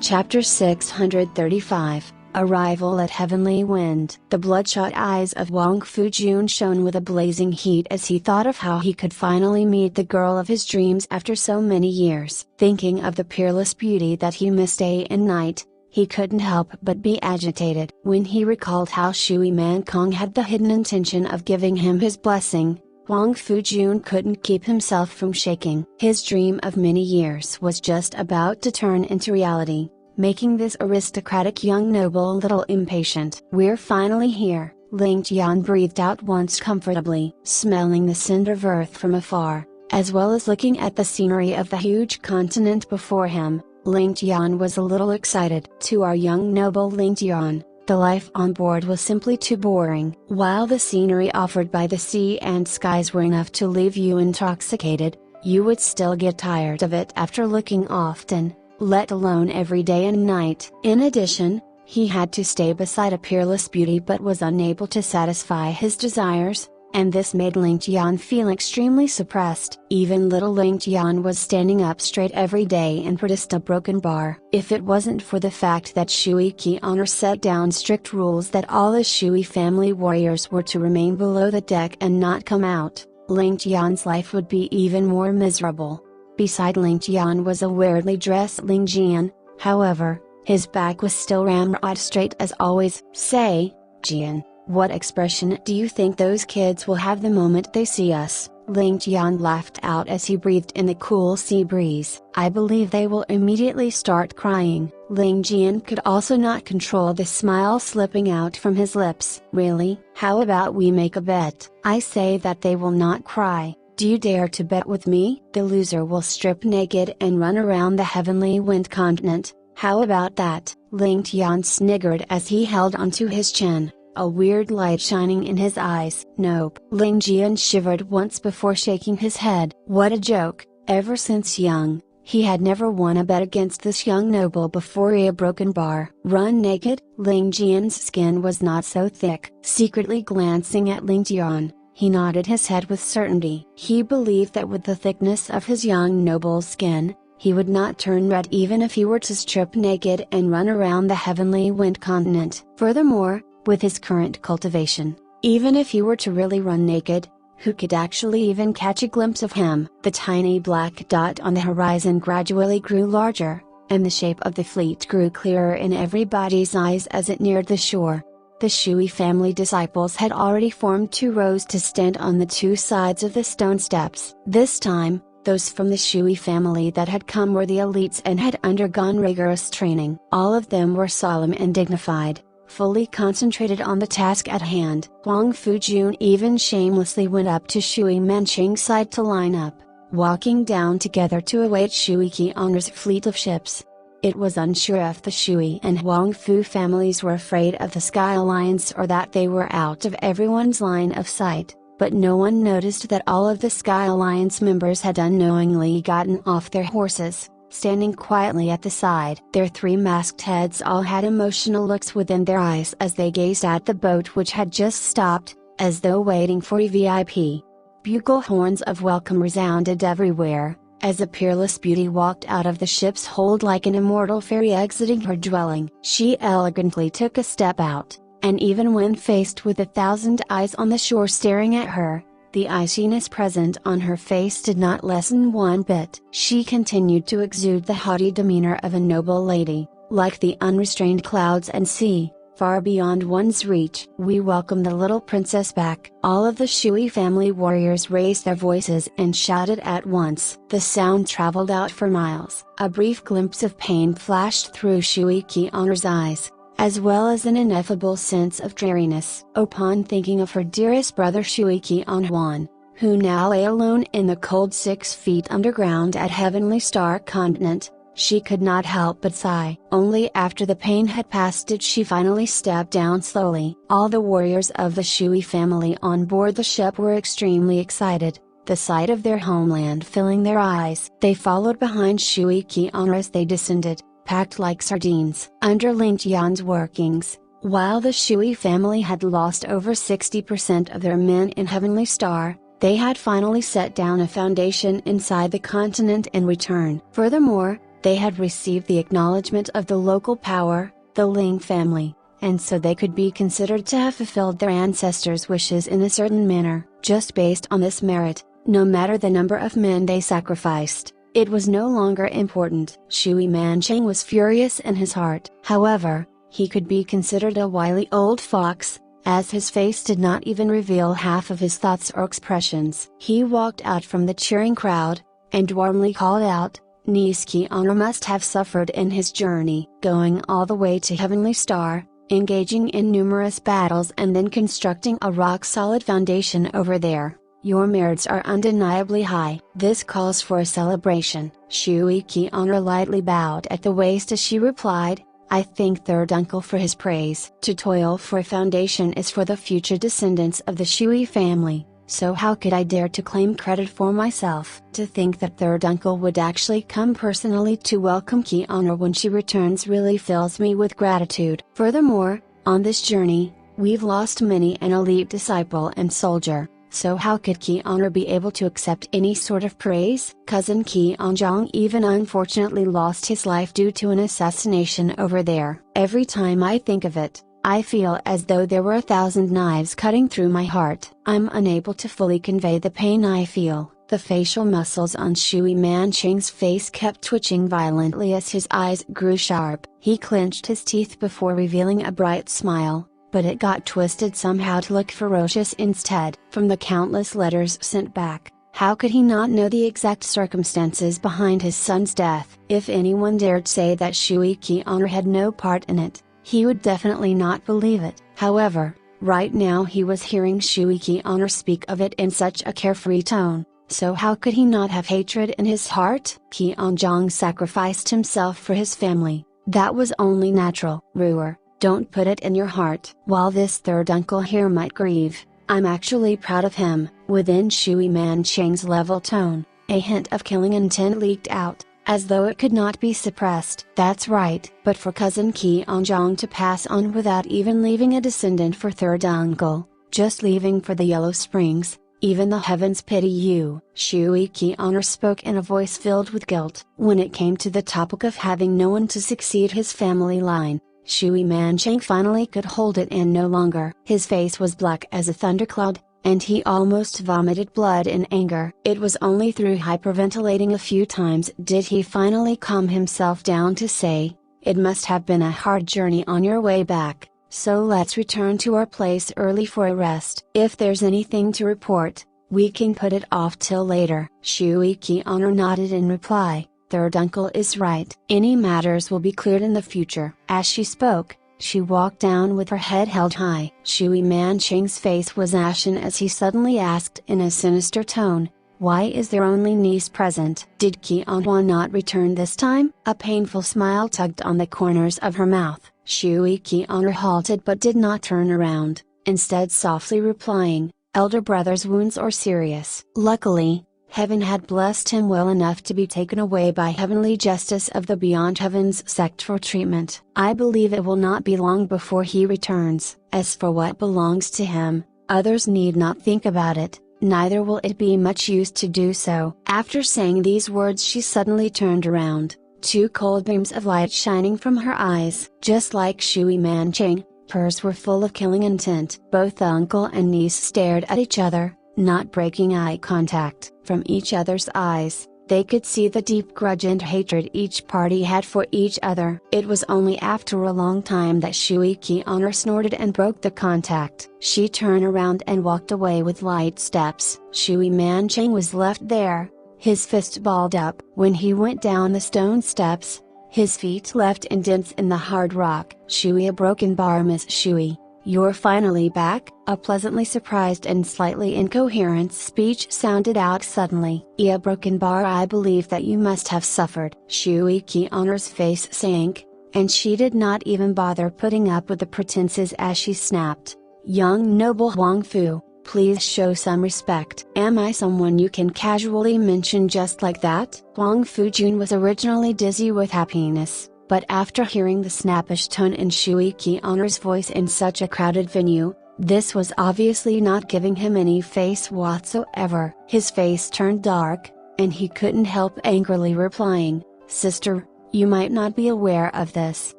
Chapter 635, Arrival at Heavenly Wind. The bloodshot eyes of Wang Fujun shone with a blazing heat as he thought of how he could finally meet the girl of his dreams after so many years. Thinking of the peerless beauty that he missed day and night, he couldn't help but be agitated. When he recalled how Shui Mankong had the hidden intention of giving him his blessing, Wang Fujun couldn't keep himself from shaking. His dream of many years was just about to turn into reality, making this aristocratic young noble a little impatient. "We're finally here," Ling Tian breathed out once comfortably. Smelling the scent of earth from afar, as well as looking at the scenery of the huge continent before him, Ling Tian was a little excited. To our young noble Ling Tian, the life on board was simply too boring. While the scenery offered by the sea and skies were enough to leave you intoxicated, you would still get tired of it after looking often, let alone every day and night. In addition, he had to stay beside a peerless beauty but was unable to satisfy his desires, and this made Ling Tian feel extremely suppressed. Even little Ling Tian was standing up straight every day and produced a broken bar. If it wasn't for the fact that Shui Qi'an set down strict rules that all the Shui family warriors were to remain below the deck and not come out, Ling Tian's life would be even more miserable. Beside Ling Tian was a weirdly dressed Ling Jian, however, his back was still ramrod straight as always. "Say, Jian, what expression do you think those kids will have the moment they see us?" Ling Tian laughed out as he breathed in the cool sea breeze. "I believe they will immediately start crying." Ling Jian could also not control the smile slipping out from his lips. "Really? How about we make a bet? I say that they will not cry. Do you dare to bet with me? The loser will strip naked and run around the Heavenly Wind continent. How about that?" Ling Tian sniggered as he held onto his chin, a weird light shining in his eyes. "Nope." Ling Jian shivered once before shaking his head. What a joke! Ever since young, he had never won a bet against this young noble before a broken bar. "Run naked?" Ling Jian's skin was not so thick. Secretly glancing at Ling Tian, he nodded his head with certainty. He believed that with the thickness of his young noble's skin, he would not turn red even if he were to strip naked and run around the Heavenly Wind continent. Furthermore, with his current cultivation, even if he were to really run naked, who could actually even catch a glimpse of him? The tiny black dot on the horizon gradually grew larger, and the shape of the fleet grew clearer in everybody's eyes as it neared the shore. The Shui family disciples had already formed two rows to stand on the two sides of the stone steps. This time, those from the Shui family that had come were the elites and had undergone rigorous training. All of them were solemn and dignified, fully concentrated on the task at hand. Wang Fujun even shamelessly went up to Shui Manqing's side to line up, walking down together to await Shui Qi'an's fleet of ships. It was unsure if the Shui and Wang Fu families were afraid of the Sky Alliance or that they were out of everyone's line of sight, but no one noticed that all of the Sky Alliance members had unknowingly gotten off their horses, standing quietly at the side. Their three masked heads all had emotional looks within their eyes as they gazed at the boat which had just stopped, as though waiting for a VIP. Bugle horns of welcome resounded everywhere, as a peerless beauty walked out of the ship's hold like an immortal fairy exiting her dwelling. She elegantly took a step out, and even when faced with 1,000 eyes on the shore staring at her, the iciness present on her face did not lessen one bit. She continued to exude the haughty demeanor of a noble lady, like the unrestrained clouds and sea, far beyond one's reach. "We welcome the little princess back." All of the Shui family warriors raised their voices and shouted at once. The sound traveled out for miles. A brief glimpse of pain flashed through Shui Qi'an's eyes, as well as an ineffable sense of dreariness. Upon thinking of her dearest brother Shui Qi'an, who now lay alone in the cold 6 feet underground at Heavenly Star continent, she could not help but sigh. Only after the pain had passed did she finally step down slowly. All the warriors of the Shui family on board the ship were extremely excited, the sight of their homeland filling their eyes. They followed behind Shui Qi'an as they descended, packed like sardines. Under Ling Tian's workings, while the Shui family had lost over 60% of their men in Heavenly Star, they had finally set down a foundation inside the continent in return. Furthermore, They had received the acknowledgement of the local power, the Ling family, and so they could be considered to have fulfilled their ancestors' wishes in a certain manner. Just based on this merit, no matter the number of men they sacrificed, it was no longer important. Shui Mancheng was furious in his heart. However, he could be considered a wily old fox, as his face did not even reveal half of his thoughts or expressions. He walked out from the cheering crowd, and warmly called out, "Niece Qianru must have suffered in his journey, going all the way to Heavenly Star, engaging in numerous battles and then constructing a rock-solid foundation over there. Your merits are undeniably high. This calls for a celebration." Shui Qianru lightly bowed at the waist as she replied, "I thank third uncle for his praise. To toil for a foundation is for the future descendants of the Shui family, so how could I dare to claim credit for myself? To think that third uncle would actually come personally to welcome Qianru when she returns really fills me with gratitude. Furthermore, on this journey, we've lost many an elite disciple and soldier. So how could Qianru be able to accept any sort of praise? Cousin Qianzhong even unfortunately lost his life due to an assassination over there. Every time I think of it, I feel as though there were 1,000 knives cutting through my heart. I'm unable to fully convey the pain I feel." The facial muscles on Shui Mancheng's face kept twitching violently as his eyes grew sharp. He clenched his teeth before revealing a bright smile, but it got twisted somehow to look ferocious instead. From the countless letters sent back, how could he not know the exact circumstances behind his son's death? If anyone dared say that Shui Qianru had no part in it, he would definitely not believe it. However, right now he was hearing Shui Qianru speak of it in such a carefree tone, so how could he not have hatred in his heart? Qianzhong sacrificed himself for his family, that was only natural. Ruer, don't put it in your heart. While this third uncle here might grieve, I'm actually proud of him. Within Shui Mancheng's level tone, a hint of killing intent leaked out, as though it could not be suppressed. That's right. But for cousin Qianzhong to pass on without even leaving a descendant for third uncle, just leaving for the Yellow Springs, even the heavens pity you. Shui Qianru spoke in a voice filled with guilt. When it came to the topic of having no one to succeed his family line, Shui Mancheng finally could hold it in no longer. His face was black as a thundercloud, and he almost vomited blood in anger. It was only through hyperventilating a few times did he finally calm himself down to say, "It must have been a hard journey on your way back, so let's return to our place early for a rest. If there's anything to report, we can put it off till later." Shui Qianru nodded in reply. Third uncle is right. Any matters will be cleared in the future. As she spoke, she walked down with her head held high. Shui Mancheng's face was ashen as he suddenly asked in a sinister tone, "Why is there only niece present? Did Qianru not return this time?" A painful smile tugged on the corners of her mouth. Shui Qianru halted but did not turn around, instead softly replying, "Elder brother's wounds are serious. Luckily, Heaven had blessed him well enough to be taken away by heavenly justice of the Beyond Heavens sect for treatment. I believe it will not be long before he returns. As for what belongs to him, others need not think about it, neither will it be much use to do so." After saying these words she suddenly turned around, two cold beams of light shining from her eyes. Just like Shui Mancheng, hers were full of killing intent. Both uncle and niece stared at each other, not breaking eye contact. From each other's eyes, they could see the deep grudge and hatred each party had for each other. It was only after a long time that Shui Qianru snorted and broke the contact. She turned around and walked away with light steps. Shui Mancheng was left there, his fist balled up. When he went down the stone steps, his feet left indents in the hard rock. "Shui, a broken bar, Miss Shui. You're finally back?" A pleasantly surprised and slightly incoherent speech sounded out suddenly. "A broken bar, I believe that you must have suffered." Shui Qianru's face sank, and she did not even bother putting up with the pretenses as she snapped, "Young noble Huang Fu, please show some respect. Am I someone you can casually mention just like that?" Huang Fujun was originally dizzy with happiness, but after hearing the snappish tone in Shui Qianru's voice in such a crowded venue, this was obviously not giving him any face whatsoever. His face turned dark, and he couldn't help angrily replying, "Sister, You might not be aware of this,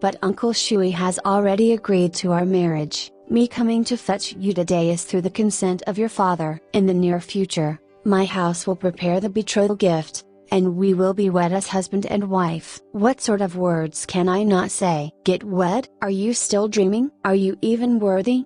but Uncle Shui has already agreed to our marriage. Me coming to fetch you today is through the consent of your father. In the near future, my house will prepare the betrothal gift, and we will be wed as husband and wife. What sort of words can I not say? Get wed? Are you still dreaming? Are you even worthy?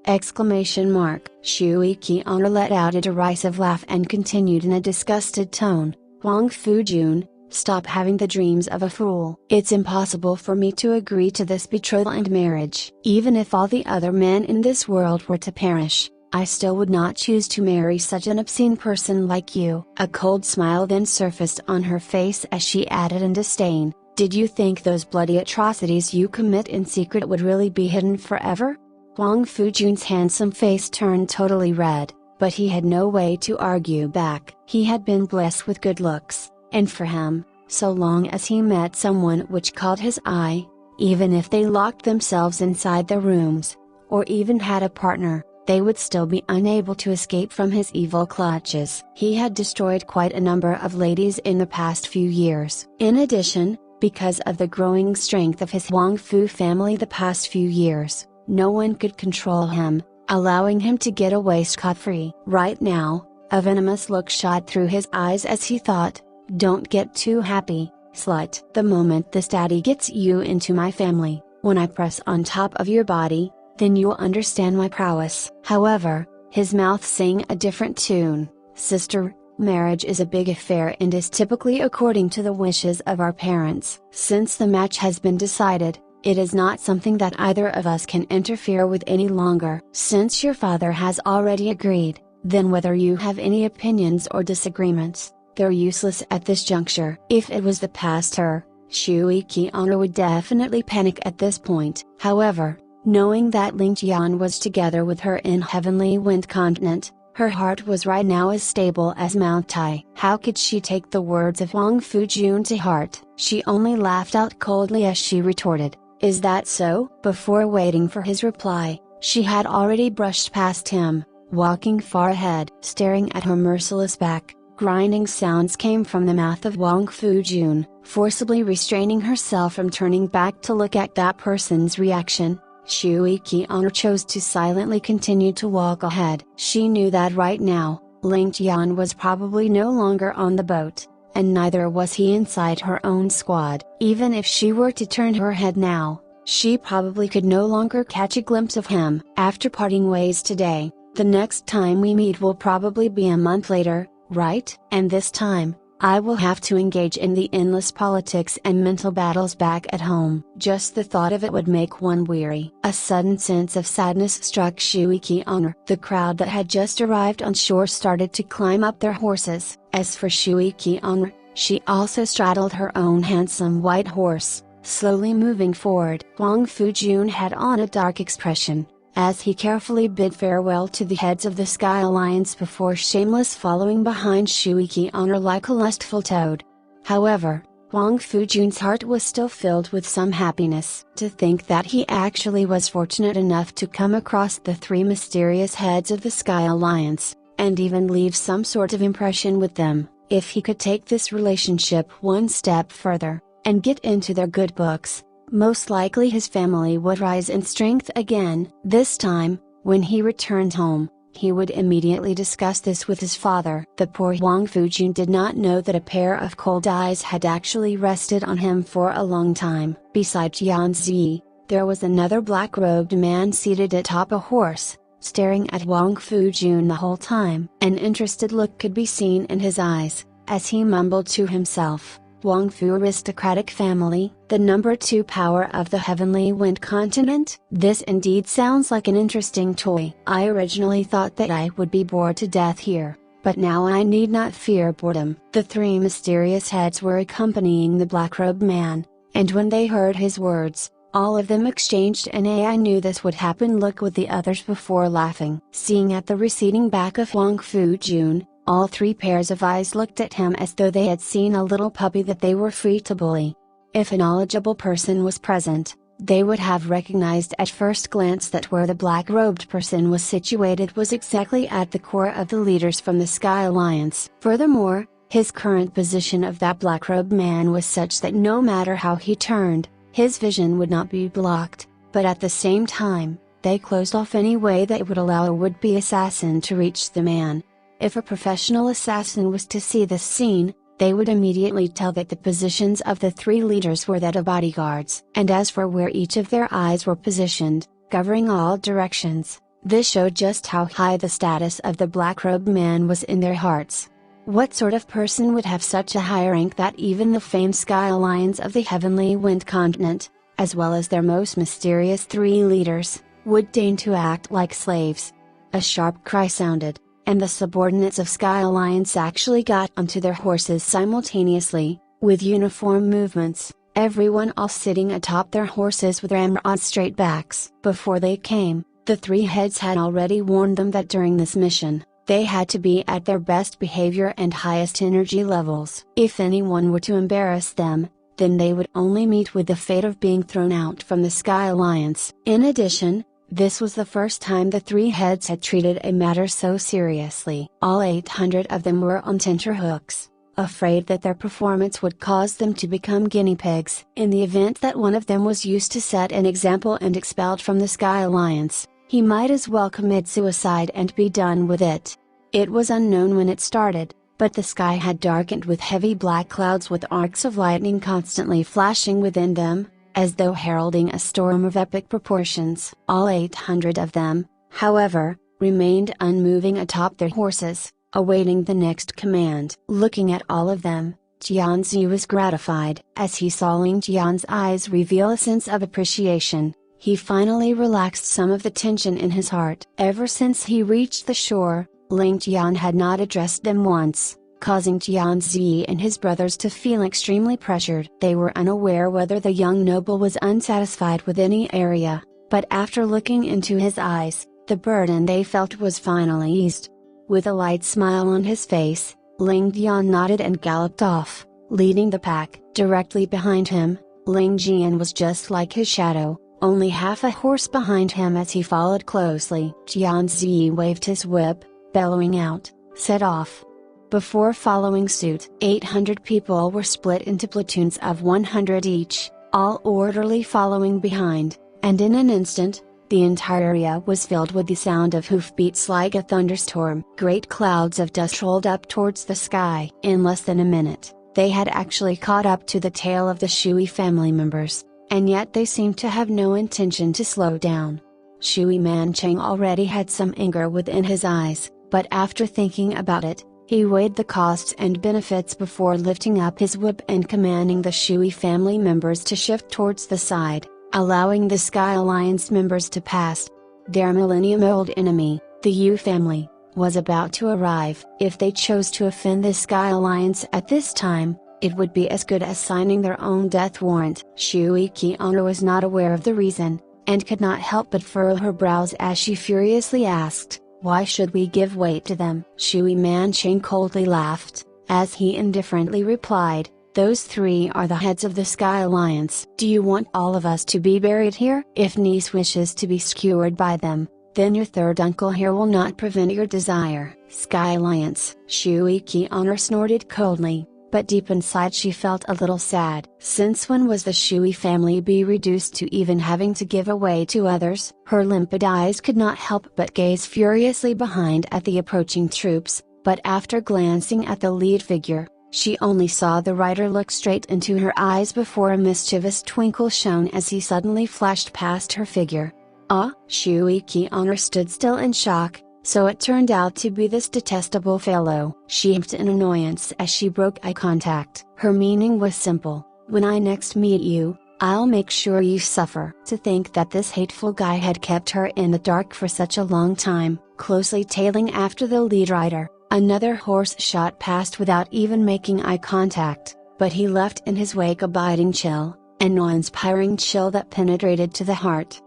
Exclamation mark. Shui Qian'er let out a derisive laugh and continued in a disgusted tone, Huang Fujun, stop having the dreams of a fool. It's impossible for me to agree to this betrothal and marriage. Even if all the other men in this world were to perish, I still would not choose to marry such an obscene person like you. A cold smile then surfaced on her face as she added in disdain, did you think those bloody atrocities you commit in secret would really be hidden forever? Huang Fujun's handsome face turned totally red, but he had no way to argue back. He had been blessed with good looks, and for him, so long as he met someone which caught his eye, even if they locked themselves inside their rooms, or even had a partner, they would still be unable to escape from his evil clutches. He had destroyed quite a number of ladies in the past few years. In addition, because of the growing strength of his Huang Fu family the past few years, no one could control him, allowing him to get away scot-free. Right now, a venomous look shot through his eyes as he thought, don't get too happy, slut. The moment this daddy gets you into my family, when I press on top of your body, then you'll understand my prowess. However, his mouth sang a different tune. Sister, marriage is a big affair and is typically according to the wishes of our parents. Since the match has been decided, it is not something that either of us can interfere with any longer. Since your father has already agreed, then whether you have any opinions or disagreements, they're useless at this juncture. If it was the pastor, Shui Qian'er would definitely panic at this point. However, knowing that Ling Tian was together with her in Heavenly Wind Continent, her heart was right now as stable as Mount Tai. How could she take the words of Huang Fujun to heart? She only laughed out coldly as she retorted, is that so? Before waiting for his reply, she had already brushed past him, walking far ahead. Staring at her merciless back, grinding sounds came from the mouth of Huang Fujun, forcibly restraining herself from turning back to look at that person's reaction. Shui Qian'er chose to silently continue to walk ahead. She knew that right now, Ling Tian was probably no longer on the boat, and neither was he inside her own squad. Even if she were to turn her head now, she probably could no longer catch a glimpse of him. After parting ways today, the next time we meet will probably be a month later, right? And this time, I will have to engage in the endless politics and mental battles back at home. Just the thought of it would make one weary. A sudden sense of sadness struck Shui Qian'er. The crowd that had just arrived on shore started to climb up their horses. As for Shui Qian'er, she also straddled her own handsome white horse, slowly moving forward. Huang Fujun had on a dark expression, as he carefully bid farewell to the heads of the Sky Alliance before shameless following behind Shui Qian'er like a lustful toad. However, Huang Fujun's heart was still filled with some happiness. To think that he actually was fortunate enough to come across the three mysterious heads of the Sky Alliance, and even leave some sort of impression with them. If he could take this relationship one step further, and get into their good books, most likely his family would rise in strength again. This time, when he returned home, he would immediately discuss this with his father. The poor Huang Fujun did not know that a pair of cold eyes had actually rested on him for a long time. Besides Yan Zi, there was another black-robed man seated atop a horse, staring at Huang Fujun the whole time. An interested look could be seen in his eyes, as he mumbled to himself, Huang Fu aristocratic family, the number 2 power of the Heavenly Wind Continent? This indeed sounds like an interesting toy. I originally thought that I would be bored to death here, but now I need not fear boredom. The 3 mysterious heads were accompanying the black-robed man, and when they heard his words, all of them exchanged an "I knew this would happen" look with the others before laughing. Seeing at the receding back of Huang Fujun, all 3 pairs of eyes looked at him as though they had seen a little puppy that they were free to bully. If a knowledgeable person was present, they would have recognized at first glance that where the black-robed person was situated was exactly at the core of the leaders from the Sky Alliance. Furthermore, His current position of that black-robed man was such that no matter how he turned, his vision would not be blocked, but at the same time, they closed off any way that would allow a would-be assassin to reach the man. If a professional assassin was to see this scene, they would immediately tell that the positions of the three leaders were that of bodyguards. And as for where each of their eyes were positioned, covering all directions, this showed just how high the status of the black-robed man was in their hearts. What sort of person would have such a high rank that even the famed Sky Alliance of the Heavenly Wind continent, as well as their most mysterious three leaders, would deign to act like slaves? A sharp cry sounded, and the subordinates of Sky Alliance actually got onto their horses simultaneously, with uniform movements, everyone all sitting atop their horses with ramrods straight backs. Before they came, the three heads had already warned them that during this mission, they had to be at their best behavior and highest energy levels. If anyone were to embarrass them, then they would only meet with the fate of being thrown out from the Sky Alliance. In addition, this was the first time the three heads had treated a matter so seriously. All 800 of them were on tenterhooks, afraid that their performance would cause them to become guinea pigs. In the event that one of them was used to set an example and expelled from the Sky Alliance, he might as well commit suicide and be done with it. It was unknown when it started, but the sky had darkened with heavy black clouds with arcs of lightning constantly flashing within them, as though heralding a storm of epic proportions. All 800 of them, however, remained unmoving atop their horses, awaiting the next command. Looking at all of them, Jianzi was gratified. As he saw Ling Tian's eyes reveal a sense of appreciation, he finally relaxed some of the tension in his heart. Ever since he reached the shore, Ling Tian had not addressed them once, causing Jianzi and his brothers to feel extremely pressured. They were unaware whether the young noble was unsatisfied with any area, but after looking into his eyes, the burden they felt was finally eased. With a light smile on his face, Ling Tian nodded and galloped off, leading the pack. Directly behind him, Ling Jian was just like his shadow, only half a horse behind him as he followed closely. Jianzi waved his whip, bellowing out, "Set off!" Before following suit, 800 people were split into platoons of 100 each, all orderly following behind, and in an instant, the entire area was filled with the sound of hoofbeats like a thunderstorm. Great clouds of dust rolled up towards the sky. In less than a minute, they had actually caught up to the tail of the Shui family members, and yet they seemed to have no intention to slow down. Shui Mancheng already had some anger within his eyes, but after thinking about it, he weighed the costs and benefits before lifting up his whip and commanding the Shui family members to shift towards the side, allowing the Sky Alliance members to pass. Their millennium-old enemy, the Yu family, was about to arrive. If they chose to offend the Sky Alliance at this time, it would be as good as signing their own death warrant. Shui Qianru was not aware of the reason, and could not help but furrow her brows as she furiously asked, "Why should we give weight to them?" Shui Mancheng coldly laughed, as he indifferently replied, "Those three are the heads of the Sky Alliance. Do you want all of us to be buried here? If niece wishes to be skewered by them, then your third uncle here will not prevent your desire." Sky Alliance. Shui Qianru snorted coldly, but deep inside she felt a little sad. Since when was the Shui family be reduced to even having to give away to others? Her limpid eyes could not help but gaze furiously behind at the approaching troops, but after glancing at the lead figure, she only saw the rider look straight into her eyes before a mischievous twinkle shone as he suddenly flashed past her figure. Ah! Shui Qianru stood still in shock. So it turned out to be this detestable fellow. She heaved in annoyance as she broke eye contact. Her meaning was simple: when I next meet you, I'll make sure you suffer. To think that this hateful guy had kept her in the dark for such a long time. Closely tailing after the lead rider, another horse shot past without even making eye contact, but he left in his wake a biting chill, an awe-inspiring chill that penetrated to the heart.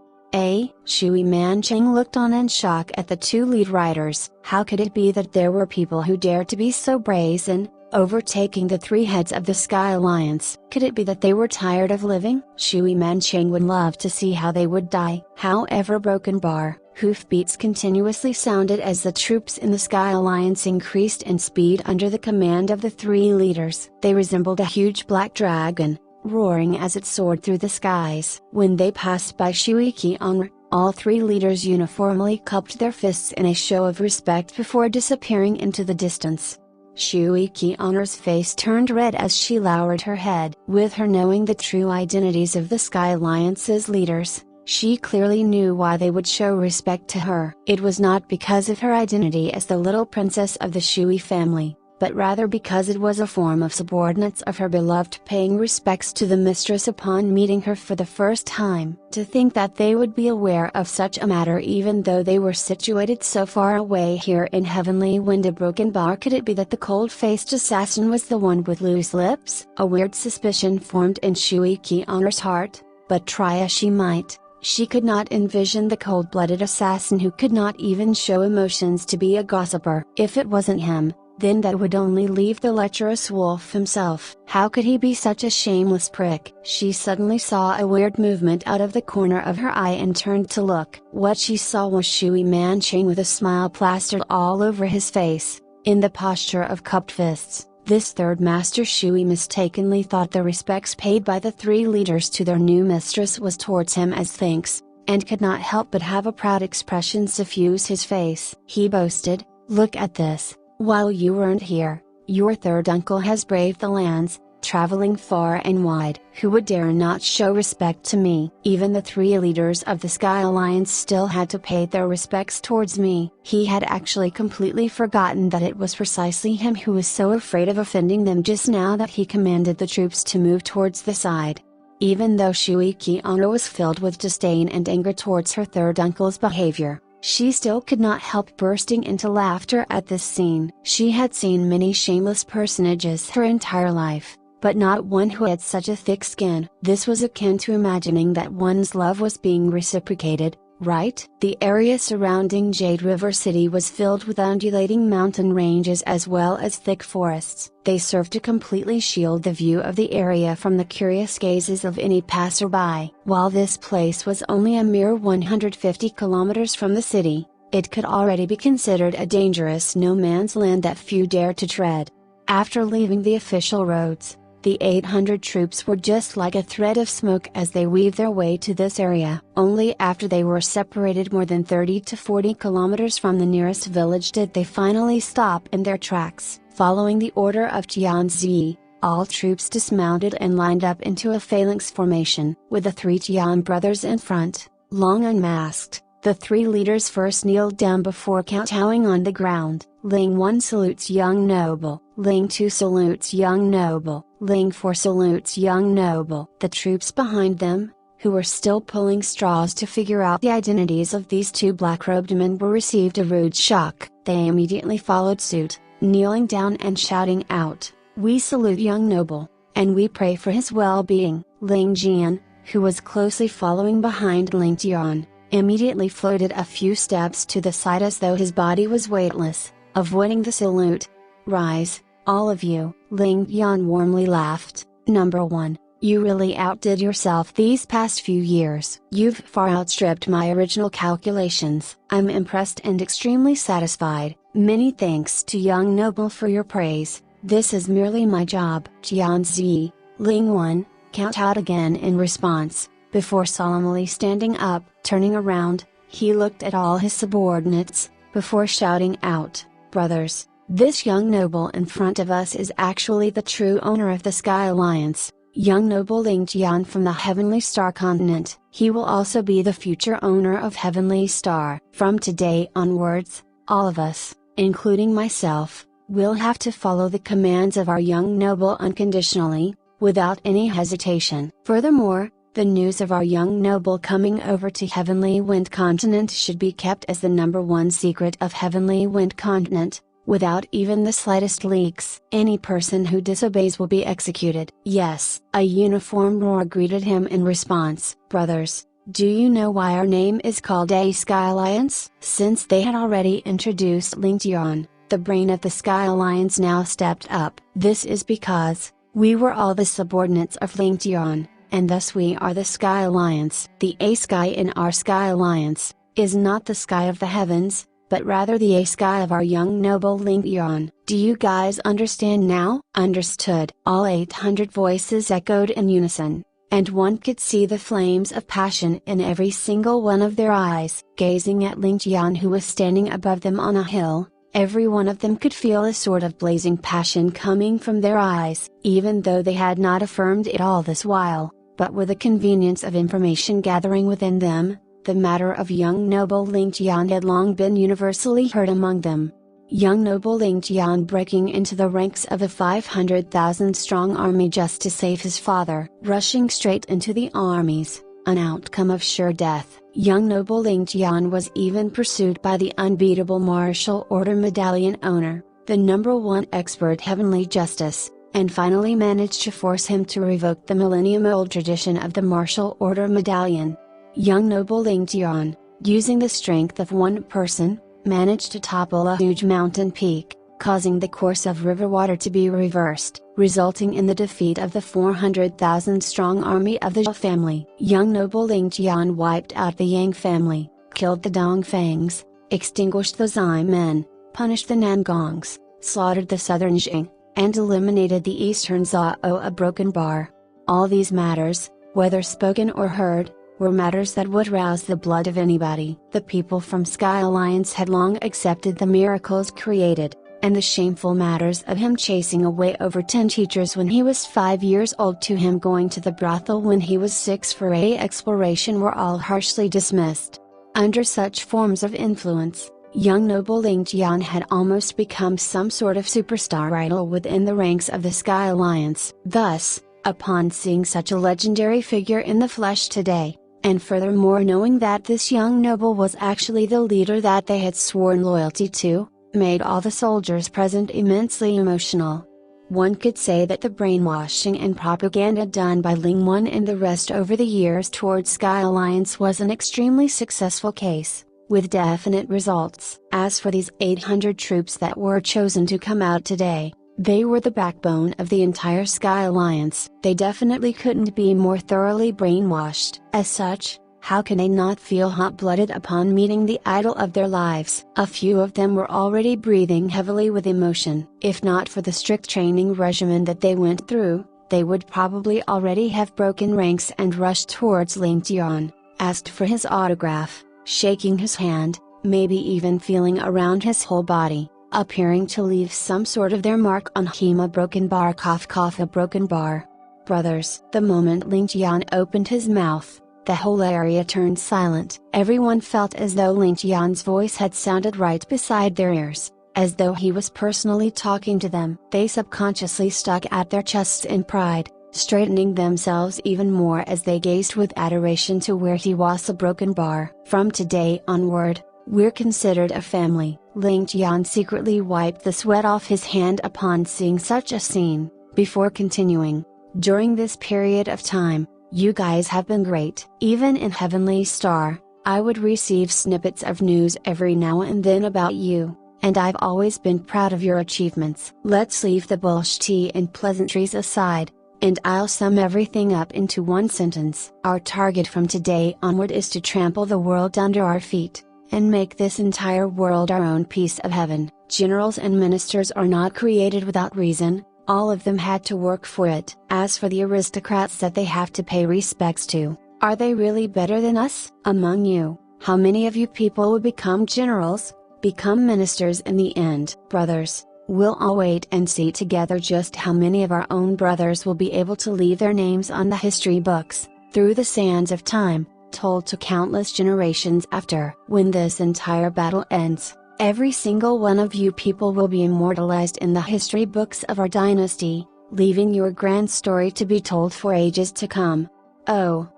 Shui Mancheng looked on in shock at the two lead riders. How could it be that there were people who dared to be so brazen, overtaking the three heads of the Sky Alliance? Could it be that they were tired of living? Shui Mancheng would love to see how they would die. However, Broken Bar, Hoofbeats continuously sounded as the troops in the Sky Alliance increased in speed under the command of the three leaders. They resembled a huge black dragon, roaring as it soared through the skies. When they passed by Shui Qian, all three leaders uniformly cupped their fists in a show of respect before disappearing into the distance. Shui Qian's face turned red as she lowered her head. With her knowing the true identities of the Sky Alliance's leaders, she clearly knew why they would show respect to her. It was not because of her identity as the little princess of the Shui family, but rather because it was a form of subordinates of her beloved paying respects to the mistress upon meeting her for the first time. To think that they would be aware of such a matter even though they were situated so far away here in Heavenly Wind a broken bar. Could it be that the cold-faced assassin was the one with loose lips? A weird suspicion formed in Shui Qian's heart, but try as she might, she could not envision the cold-blooded assassin who could not even show emotions to be a gossiper. If it wasn't him, then that would only leave the lecherous wolf himself. How could he be such a shameless prick? She suddenly saw a weird movement out of the corner of her eye and turned to look. What she saw was Shui Manchang with a smile plastered all over his face, in the posture of cupped fists. This third master Shui mistakenly thought the respects paid by the three leaders to their new mistress was towards him as thanks, and could not help but have a proud expression suffuse his face. He boasted, "Look at this. While you weren't here, your third uncle has braved the lands, traveling far and wide. Who would dare not show respect to me?" Even the three leaders of the Sky Alliance still had to pay their respects towards me. He had actually completely forgotten that it was precisely him who was so afraid of offending them just now that he commanded the troops to move towards the side. Even though Shui Qian was filled with disdain and anger towards her third uncle's behavior, she still could not help bursting into laughter at this scene. She had seen many shameless personages her entire life, but not one who had such a thick skin. This was akin to imagining that one's love was being reciprocated, right? The area surrounding Jade River City was filled with undulating mountain ranges as well as thick forests. They served to completely shield the view of the area from the curious gazes of any passerby. While this place was only a mere 150 kilometers from the city, it could already be considered a dangerous no man's land that few dared to tread. After leaving the official roads, the 800 troops were just like a thread of smoke as they weaved their way to this area. Only after they were separated more than 30 to 40 kilometers from the nearest village did they finally stop in their tracks. Following the order of Tianzi, all troops dismounted and lined up into a phalanx formation. With the three Tian brothers in front, long unmasked, the three leaders first kneeled down before kowtowing on the ground. Ling 1 salutes young noble, Ling 2 salutes young noble, Ling 4 salutes young noble. The troops behind them, who were still pulling straws to figure out the identities of these two black-robed men, were received a rude shock. They immediately followed suit, kneeling down and shouting out, "We salute young noble, and we pray for his well-being." Ling Jian, who was closely following behind Ling Tian, immediately floated a few steps to the side as though his body was weightless, avoiding the salute. "Rise, all of you," Ling Tian warmly laughed. "Number one, you really outdid yourself these past few years. You've far outstripped my original calculations. I'm impressed and extremely satisfied. Many thanks to young noble for your praise. This is merely my job." Tianzi, Ling 1, kowtowed again in response, before solemnly standing up. Turning around, he looked at all his subordinates, before shouting out, "Brothers, this young noble in front of us is actually the true owner of the Sky Alliance, young noble Ling Tian from the Heavenly Star continent. He will also be the future owner of Heavenly Star. From today onwards, all of us, including myself, will have to follow the commands of our young noble unconditionally, without any hesitation. Furthermore, the news of our young noble coming over to Heavenly Wind Continent should be kept as the number one secret of Heavenly Wind Continent, without even the slightest leaks. Any person who disobeys will be executed." Yes, a uniform roar greeted him in response. "Brothers, do you know why our name is called a Sky Alliance?" Since they had already introduced Ling Tian, the brain of the Sky Alliance now stepped up. "This is because we were all the subordinates of Ling Tian, and thus we are the Sky Alliance. The A Sky in our Sky Alliance is not the sky of the heavens, but rather the sky of our young noble Ling Tian. Do you guys understand now? Understood. All 800 voices echoed in unison, and one could see the flames of passion in every single one of their eyes. Gazing at Ling Tian, who was standing above them on a hill, every one of them could feel a sort of blazing passion coming from their eyes, even though they had not affirmed it all this while, but with the convenience of information gathering within them. The matter of young noble Ling Tian had long been universally heard among them. Young noble Ling Tian breaking into the ranks of the 500,000 strong army just to save his father. Rushing straight into the armies, an outcome of sure death. Young noble Ling Tian was even pursued by the unbeatable martial order medallion owner, the #1 expert heavenly justice, and finally managed to force him to revoke the millennium-old tradition of the martial order medallion. Young noble Ling Tian, using the strength of one person, managed to topple a huge mountain peak, causing the course of river water to be reversed, resulting in the defeat of the 400,000 strong army of the Zhou family. Young noble Ling Tian wiped out the Yang family, killed the Dongfangs, extinguished the Zai men, punished the Nangongs, slaughtered the southern Jing, and eliminated the eastern Zhao, a broken bar. All these matters, whether spoken or heard, were matters that would rouse the blood of anybody. The people from Sky Alliance had long accepted the miracles created, and the shameful matters of him chasing away over 10 teachers when he was 5 years old to him going to the brothel when he was 6 for exploration were all harshly dismissed. Under such forms of influence, young noble Ling Tian had almost become some sort of superstar idol within the ranks of the Sky Alliance. Thus, upon seeing such a legendary figure in the flesh today, and furthermore knowing that this young noble was actually the leader that they had sworn loyalty to, made all the soldiers present immensely emotional. One could say that the brainwashing and propaganda done by Ling One and the rest over the years towards Sky Alliance was an extremely successful case, with definite results. As for these 800 troops that were chosen to come out today, they were the backbone of the entire Sky Alliance. They definitely couldn't be more thoroughly brainwashed. As such, how can they not feel hot-blooded upon meeting the idol of their lives? A few of them were already breathing heavily with emotion. If not for the strict training regimen that they went through, they would probably already have broken ranks and rushed towards Ling Tian, asked for his autograph, shaking his hand, maybe even feeling around his whole body, appearing to leave some sort of their mark on him. A broken bar, cough, a broken bar. Brothers. The moment Ling Tian opened his mouth, the whole area turned silent. Everyone felt as though Ling Tian's voice had sounded right beside their ears, as though he was personally talking to them. They subconsciously stuck at their chests in pride, straightening themselves even more as they gazed with adoration to where he was. A broken bar. From today onward, we're considered a family. Ling Tian secretly wiped the sweat off his hand upon seeing such a scene, before continuing. During this period of time, you guys have been great. Even in Heavenly Star, I would receive snippets of news every now and then about you, and I've always been proud of your achievements. Let's leave the bullshit and pleasantries aside, and I'll sum everything up into one sentence. Our target from today onward is to trample the world under our feet, and make this entire world our own piece of heaven. Generals and ministers are not created without reason, all of them had to work for it. As for the aristocrats that they have to pay respects to, are they really better than us? Among you, how many of you people will become generals, become ministers in the end? Brothers, we'll all wait and see together just how many of our own brothers will be able to leave their names on the history books, through the sands of time, told to countless generations after. When this entire battle ends, every single one of you people will be immortalized in the history books of our dynasty, leaving your grand story to be told for ages to come. Oh.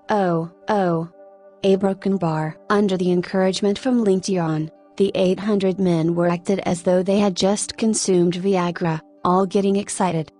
A broken bar. Under the encouragement from Ling Tian, the 800 men were acted as though they had just consumed Viagra, all getting excited.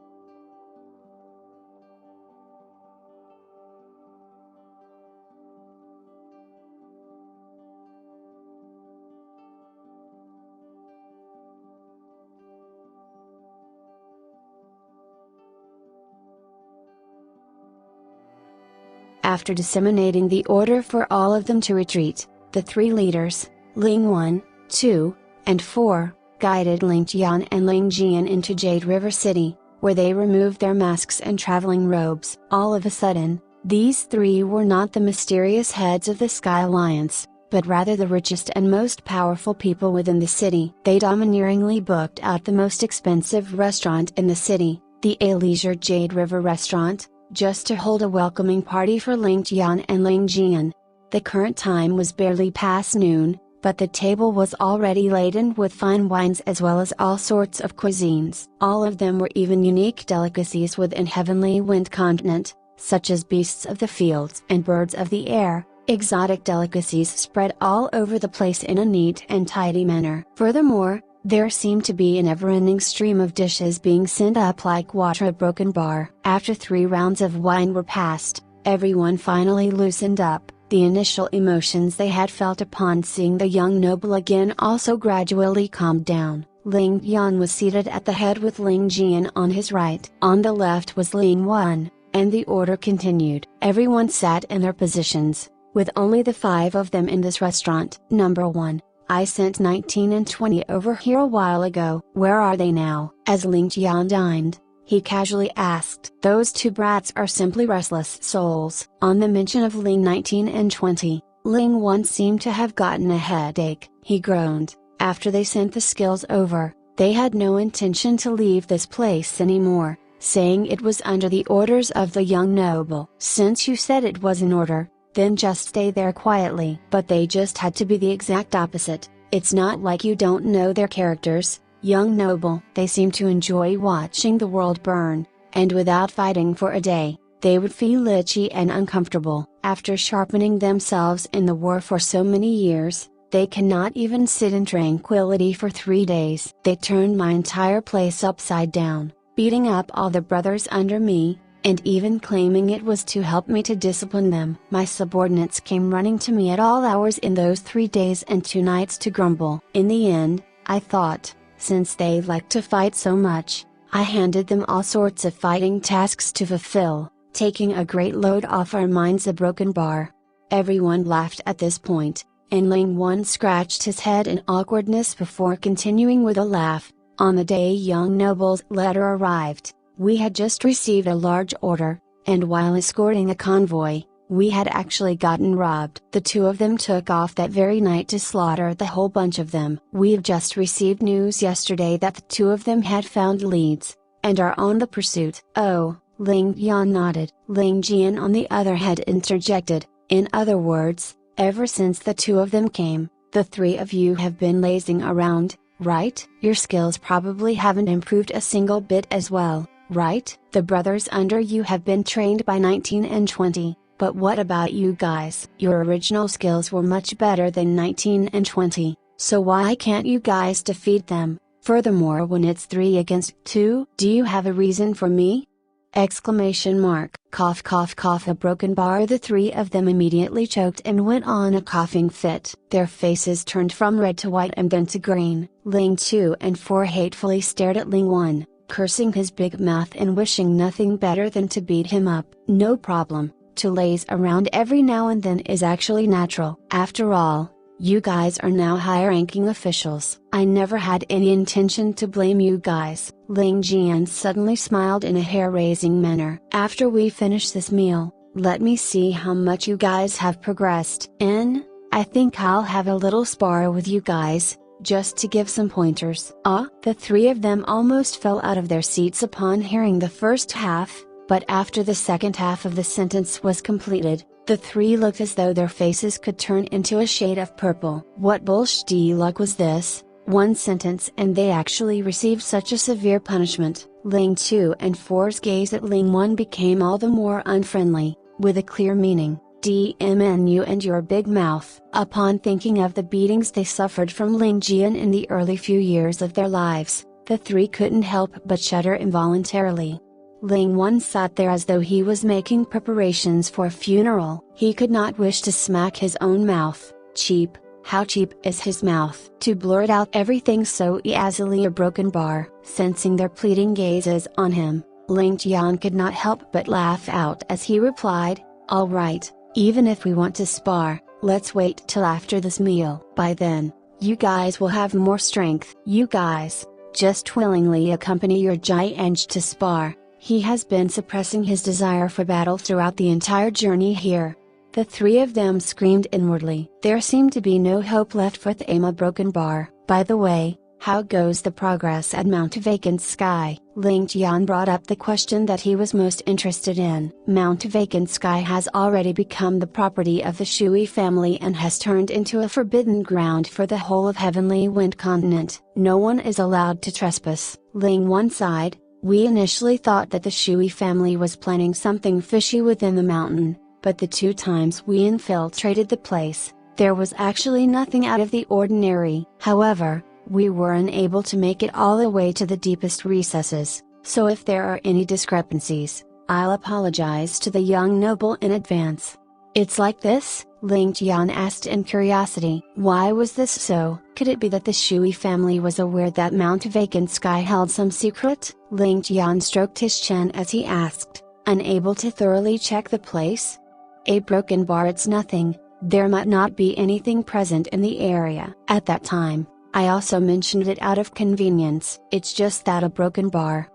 After disseminating the order for all of them to retreat, The three leaders, Ling 1, 2, and 4, guided Ling Tian and Ling Jian into Jade River City, where they removed their masks and traveling robes. All of a sudden, these three were not the mysterious heads of the Sky Alliance, but rather the richest and most powerful people within the city. They domineeringly booked out the most expensive restaurant in the city, the Leisure Jade River Restaurant, just to hold a welcoming party for Ling Tian and Ling Jian. The current time was barely past noon, but the table was already laden with fine wines as well as all sorts of cuisines. All of them were even unique delicacies within Heavenly Wind continent, such as beasts of the fields and birds of the air, exotic delicacies spread all over the place in a neat and tidy manner. Furthermore, there seemed to be a never-ending stream of dishes being sent up like water at Broken Bar. After 3 rounds of wine were passed, everyone finally loosened up. The initial emotions they had felt upon seeing the young noble again also gradually calmed down. Ling Tian was seated at the head with Ling Jian on his right. On the left was Ling 1, and the order continued. Everyone sat in their positions, with only the 5 of them in this restaurant. Number 1. I sent 19 and 20 over here a while ago. Where are they now? As Ling Tian dined, he casually asked. Those 2 brats are simply restless souls. On the mention of Ling 19 and 20, Ling 1 seemed to have gotten a headache. He groaned. After they sent the skills over, they had no intention to leave this place anymore, saying it was under the orders of the young noble. Since you said it was an order, then just stay there quietly. But they just had to be the exact opposite. It's not like you don't know their characters, young noble. They seem to enjoy watching the world burn, and without fighting for a day, they would feel itchy and uncomfortable. After sharpening themselves in the war for so many years, they cannot even sit in tranquility for 3 days. They turned my entire place upside down, beating up all the brothers under me, and even claiming it was to help me to discipline them. My subordinates came running to me at all hours in those 3 days and 2 nights to grumble. In the end, I thought, since they like to fight so much, I handed them all sorts of fighting tasks to fulfill, taking a great load off our minds. A Broken Bar. Everyone laughed at this point, and Ling 1 scratched his head in awkwardness before continuing with a laugh. On the day young noble's letter arrived, we had just received a large order, and while escorting the convoy, we had actually gotten robbed. The 2 of them took off that very night to slaughter the whole bunch of them. We've just received news yesterday that the 2 of them had found leads, and are on the pursuit. Oh, Ling Tian nodded. Ling Jian on the other hand interjected, in other words, ever since the 2 of them came, the 3 of you have been lazing around, right? Your skills probably haven't improved a single bit as well, right? The brothers under you have been trained by 19 and 20. But what about you guys? Your original skills were much better than 19 and 20, so why can't you guys defeat them? Furthermore, when it's 3 against 2, do you have a reason for me? Exclamation mark. Cough cough cough. A Broken Bar. The 3 of them immediately choked and went on a coughing fit. Their faces turned from red to white and then to green. Ling 2 and 4 hatefully stared at Ling 1, cursing his big mouth and wishing nothing better than to beat him up. No problem. To laze around every now and then is actually natural. After all, you guys are now high-ranking officials. I never had any intention to blame you guys. Ling Jian suddenly smiled in a hair-raising manner. After we finish this meal, let me see how much you guys have progressed. I think I'll have a little spar with you guys, just to give some pointers. The 3 of them almost fell out of their seats upon hearing the first half. But after the second half of the sentence was completed, the 3 looked as though their faces could turn into a shade of purple. What bullshit luck was this? 1 sentence and they actually received such a severe punishment. Ling 2 and 4's gaze at Ling 1 became all the more unfriendly, with a clear meaning. DMN you and your big mouth. Upon thinking of the beatings they suffered from Ling Jian in the early few years of their lives, the 3 couldn't help but shudder involuntarily. Ling 1 sat there as though he was making preparations for a funeral. He could not wish to smack his own mouth. Cheap, how cheap is his mouth to blurt out everything so easily. A Broken Bar. Sensing their pleading gazes on him, Ling Tian could not help but laugh out as he replied, all right, even if we want to spar, Let's wait till after this meal. By then, you guys will have more strength. You guys, just willingly accompany your giant to spar. He has been suppressing his desire for battle throughout the entire journey here." The three of them screamed inwardly. There seemed to be no hope left with Ama Broken Bar. "By the way, how goes the progress at THxChemSci?" Ling Tian brought up the question that he was most interested in. THxChemSci has already become the property of the Shui family and has turned into a forbidden ground for the whole of Heavenly Wind continent. No one is allowed to trespass. Ling One sighed. "We initially thought that the Shui family was planning something fishy within the mountain, but the 2 times we infiltrated the place, there was actually nothing out of the ordinary. However, we were unable to make it all the way to the deepest recesses, so if there are any discrepancies, I'll apologize to the young noble in advance." "It's like this?" Ling Tian asked in curiosity. Why was this so? Could it be that the Shui family was aware that THxChemSci held some secret? Ling Tian stroked his chin as he asked, unable to thoroughly check the place. "A broken bar, it's nothing. There might not be anything present in the area. At that time, I also mentioned it out of convenience. It's just that a broken bar."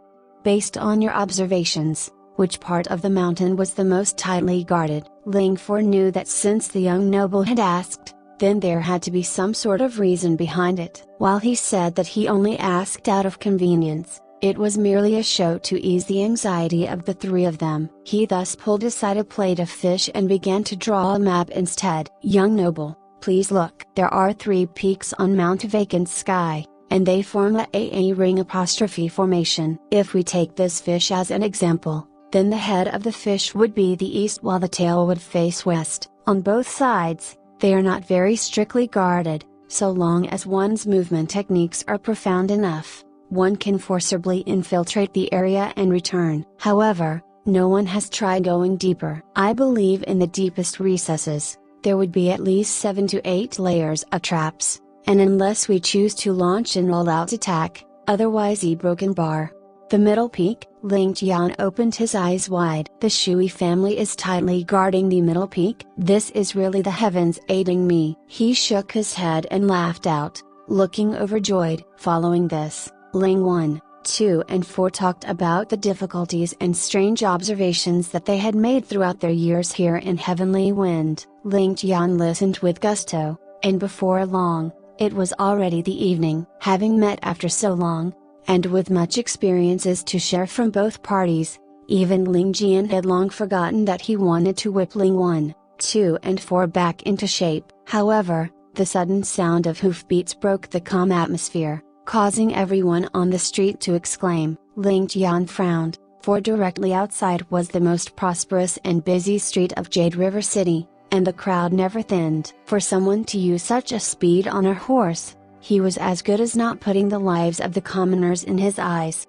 "Based on your observations, which part of the mountain was the most tightly guarded?" Ling Fu knew that since the young noble had asked, then there had to be some sort of reason behind it. While he said that he only asked out of convenience, it was merely a show to ease the anxiety of the three of them. He thus pulled aside a plate of fish and began to draw a map instead. "Young noble, please look. There are 3 peaks on THxChemSci, and they form a ring apostrophe formation. If we take this fish as an example, then the head of the fish would be the east while the tail would face west. On both sides, they are not very strictly guarded, so long as one's movement techniques are profound enough, one can forcibly infiltrate the area and return. However, no one has tried going deeper. I believe in the deepest recesses, there would be at least 7 to 8 layers of traps, and unless we choose to launch an all-out attack, otherwise a broken bar." "The middle peak?" Ling Tian opened his eyes wide. "The Shui family is tightly guarding the middle peak? This is really the heavens aiding me." He shook his head and laughed out, looking overjoyed. Following this, Ling 1, 2 and 4 talked about the difficulties and strange observations that they had made throughout their years here in Heavenly Wind. Ling Tian listened with gusto, and before long, it was already the evening. Having met after so long, and with much experiences to share from both parties, even Ling Tian had long forgotten that he wanted to whip Ling 1, 2 and 4 back into shape. However, the sudden sound of hoofbeats broke the calm atmosphere, causing everyone on the street to exclaim. Ling Tian frowned, for directly outside was the most prosperous and busy street of Jade River City, and the crowd never thinned. For someone to use such a speed on a horse, he was as good as not putting the lives of the commoners in his eyes.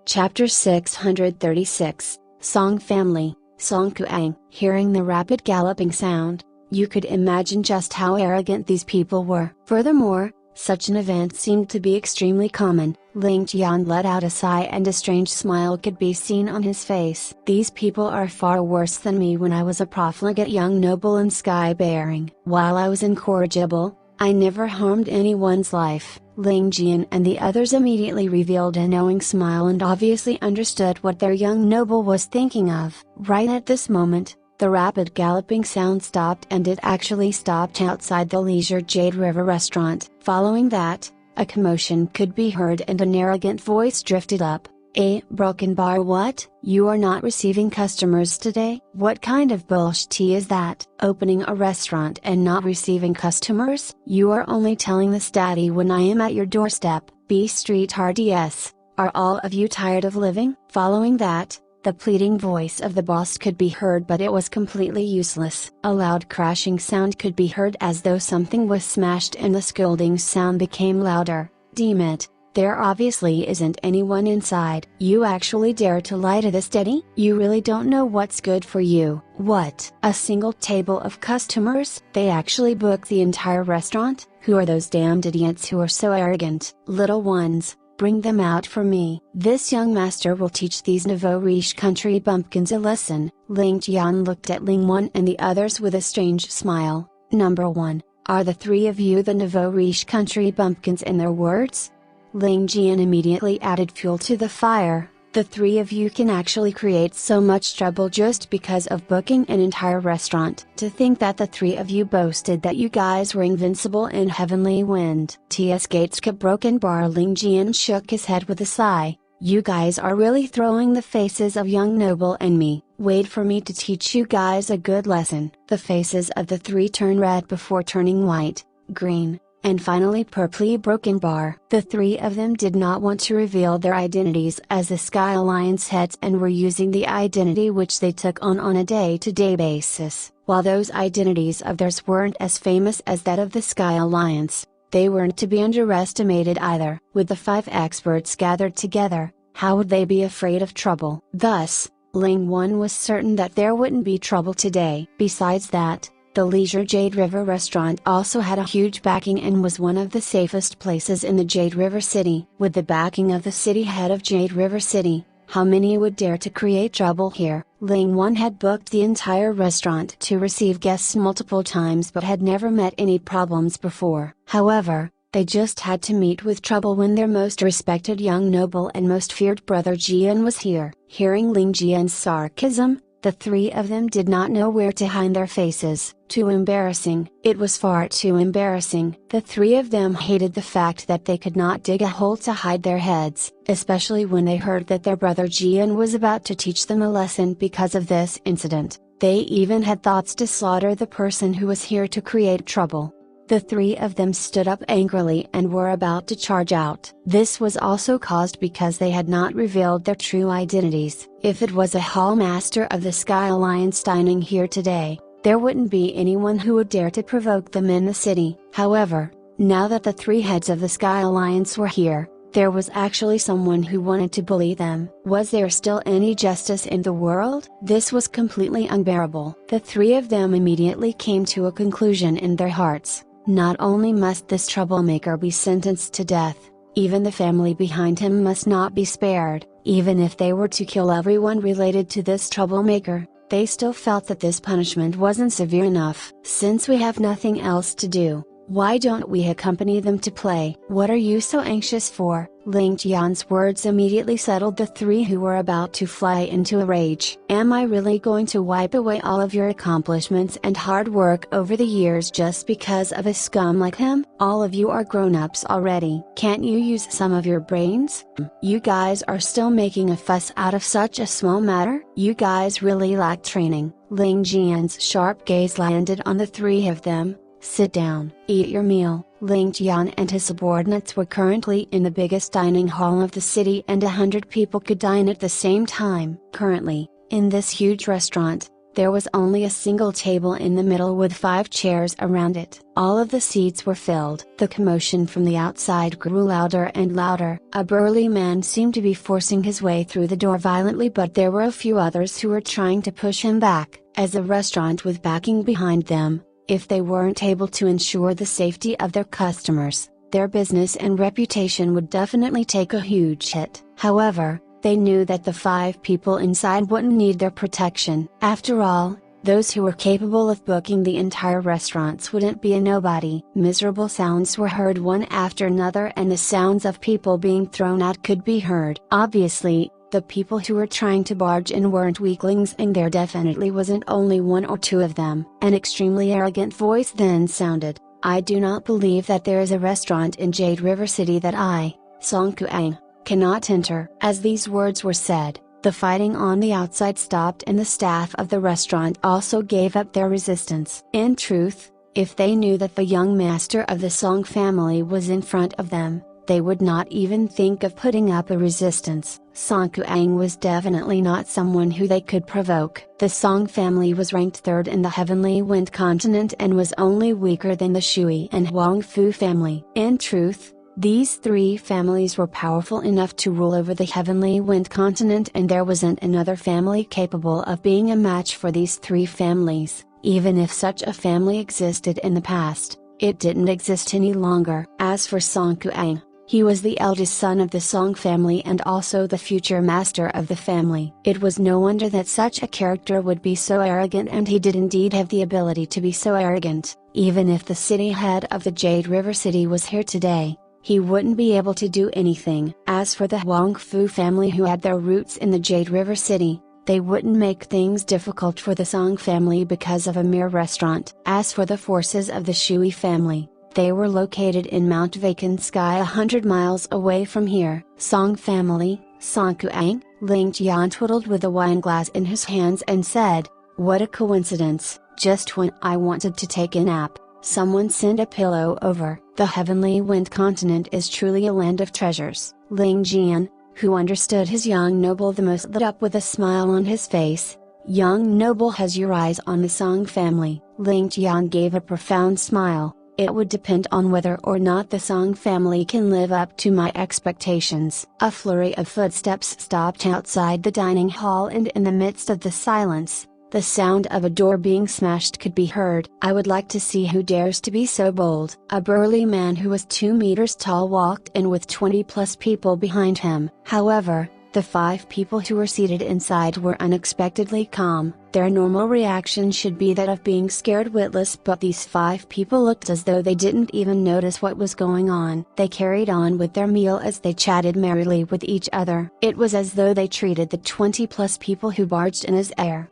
Chapter 636, Song Family, Song Kuang. Hearing the rapid galloping sound, you could imagine just how arrogant these people were. Furthermore, such an event seemed to be extremely common. Ling Tian let out a sigh and a strange smile could be seen on his face. "These people are far worse than me when I was a profligate young noble and sky-bearing. While I was incorrigible, I never harmed anyone's life." Ling Tian and the others immediately revealed a knowing smile and obviously understood what their young noble was thinking of. Right at this moment, the rapid galloping sound stopped, and it actually stopped outside the Leisure Jade River restaurant. Following that, a commotion could be heard and an arrogant voice drifted up. "A broken bar? What? You are not receiving customers today? What kind of bullshit is that? Opening a restaurant and not receiving customers? You are only telling this daddy when I am at your doorstep. B Street RDS, are all of you tired of living?" Following that, the pleading voice of the boss could be heard, but it was completely useless. A loud crashing sound could be heard as though something was smashed, and the scolding sound became louder. "Damn it, There obviously isn't anyone inside. You actually dare to lie to this daddy? You really don't know what's good for you. What? A single table of customers? They actually book the entire restaurant? Who are those damned idiots who are so arrogant? Little ones, bring them out for me. This young master will teach these nouveau riche country bumpkins a lesson. Ling Tian looked at Ling Wan and the others with a strange smile. Number 1, are the three of you the nouveau riche country bumpkins in their words? Ling Tian immediately added fuel to the fire. The three of you can actually create so much trouble just because of booking an entire restaurant. To think that the three of you boasted that you guys were invincible in heavenly wind. THxChemSci broken bar. Ling Tian shook his head with a sigh. You guys are really throwing the faces of young noble and me. Wait for me to teach you guys a good lesson. The faces of the three turn red before turning white, green, and finally purpley broken bar. The three of them did not want to reveal their identities as the Sky Alliance heads and were using the identity which they took on a day-to-day basis. While those identities of theirs weren't as famous as that of the Sky Alliance, they weren't to be underestimated either. With the 5 experts gathered together, how would they be afraid of trouble? Thus, Ling Wan was certain that there wouldn't be trouble today. Besides that, the Leisure Jade River restaurant also had a huge backing and was one of the safest places in the Jade River City. With the backing of the city head of Jade River City, how many would dare to create trouble here? Ling Wan had booked the entire restaurant to receive guests multiple times but had never met any problems before. However, they just had to meet with trouble when their most respected young noble and most feared brother Jian was here. Hearing Ling Jian's sarcasm, the three of them did not know where to hide their faces. Too embarrassing. It was far too embarrassing. The three of them hated the fact that they could not dig a hole to hide their heads, especially when they heard that their brother Jian was about to teach them a lesson because of this incident. They even had thoughts to slaughter the person who was here to create trouble. The three of them stood up angrily and were about to charge out. This was also caused because they had not revealed their true identities. If it was a hall master of the Sky Alliance dining here today, there wouldn't be anyone who would dare to provoke them in the city. However, now that the three heads of the Sky Alliance were here, there was actually someone who wanted to bully them. Was there still any justice in the world? This was completely unbearable. The three of them immediately came to a conclusion in their hearts. Not only must this troublemaker be sentenced to death, even the family behind him must not be spared. Even if they were to kill everyone related to this troublemaker, they still felt that this punishment wasn't severe enough. Since we have nothing else to do, why don't we accompany them to play? What are you so anxious for? Ling Tian's words immediately settled the three who were about to fly into a rage. Am I really going to wipe away all of your accomplishments and hard work over the years just because of a scum like him? All of you are grown-ups already. Can't you use some of your brains? You guys are still making a fuss out of such a small matter? You guys really lack training. Ling Jian's sharp gaze landed on the three of them. Sit down. Eat your meal. Ling Tian and his subordinates were currently in the biggest dining hall of the city and 100 people could dine at the same time. Currently, in this huge restaurant, there was only a single table in the middle with 5 chairs around it. All of the seats were filled. The commotion from the outside grew louder and louder. A burly man seemed to be forcing his way through the door violently, but there were a few others who were trying to push him back. As a restaurant with backing behind them, if they weren't able to ensure the safety of their customers, their business and reputation would definitely take a huge hit. However, they knew that the 5 people inside wouldn't need their protection. After all, those who were capable of booking the entire restaurants wouldn't be a nobody. Miserable sounds were heard one after another and the sounds of people being thrown out could be heard. Obviously, the people who were trying to barge in weren't weaklings, and there definitely wasn't only 1 or 2 of them. An extremely arrogant voice then sounded. I do not believe that there is a restaurant in Jade River City that I, Song Kuang, cannot enter. As these words were said, the fighting on the outside stopped and the staff of the restaurant also gave up their resistance. In truth, if they knew that the young master of the Song family was in front of them, they would not even think of putting up a resistance. Song Kuang was definitely not someone who they could provoke. The Song family was ranked 3rd in the Heavenly Wind continent and was only weaker than the Shui and Huang Fu family. In truth, These three families were powerful enough to rule over the heavenly wind continent, and there wasn't another family capable of being a match for these three families. Even if such a family existed in the past, it didn't exist any longer. As for Song Kuang, he was the eldest son of the Song family and also the future master of the family. It was no wonder that such a character would be so arrogant, and he did indeed have the ability to be so arrogant. Even if the city head of the Jade River City was here today, he wouldn't be able to do anything. As for the Huangfu family, who had their roots in the Jade River City, they wouldn't make things difficult for the Song family because of a mere restaurant. As for the forces of the Shui family, they were located in Mount Vacant Sky 100 miles away from here. Song family, Song Kuang. Ling Tian twiddled with a wine glass in his hands and said, "What a coincidence, just when I wanted to take a nap, someone sent a pillow over." The heavenly wind continent is truly a land of treasures. Ling Tian, who understood his young noble the most, lit up with a smile on his face. "Young noble, has your eyes on the Song family?" Ling Tian gave a profound smile. "It would depend on whether or not the Song family can live up to my expectations." A flurry of footsteps stopped outside the dining hall, and in the midst of the silence, the sound of a door being smashed could be heard. "I would like to see who dares to be so bold." A burly man who was 2 meters tall walked in with 20 plus people behind him. However, the 5 people who were seated inside were unexpectedly calm. Their normal reaction should be that of being scared witless, but these 5 people looked as though they didn't even notice what was going on. They carried on with their meal as they chatted merrily with each other. It was as though they treated the 20 plus people who barged in as air.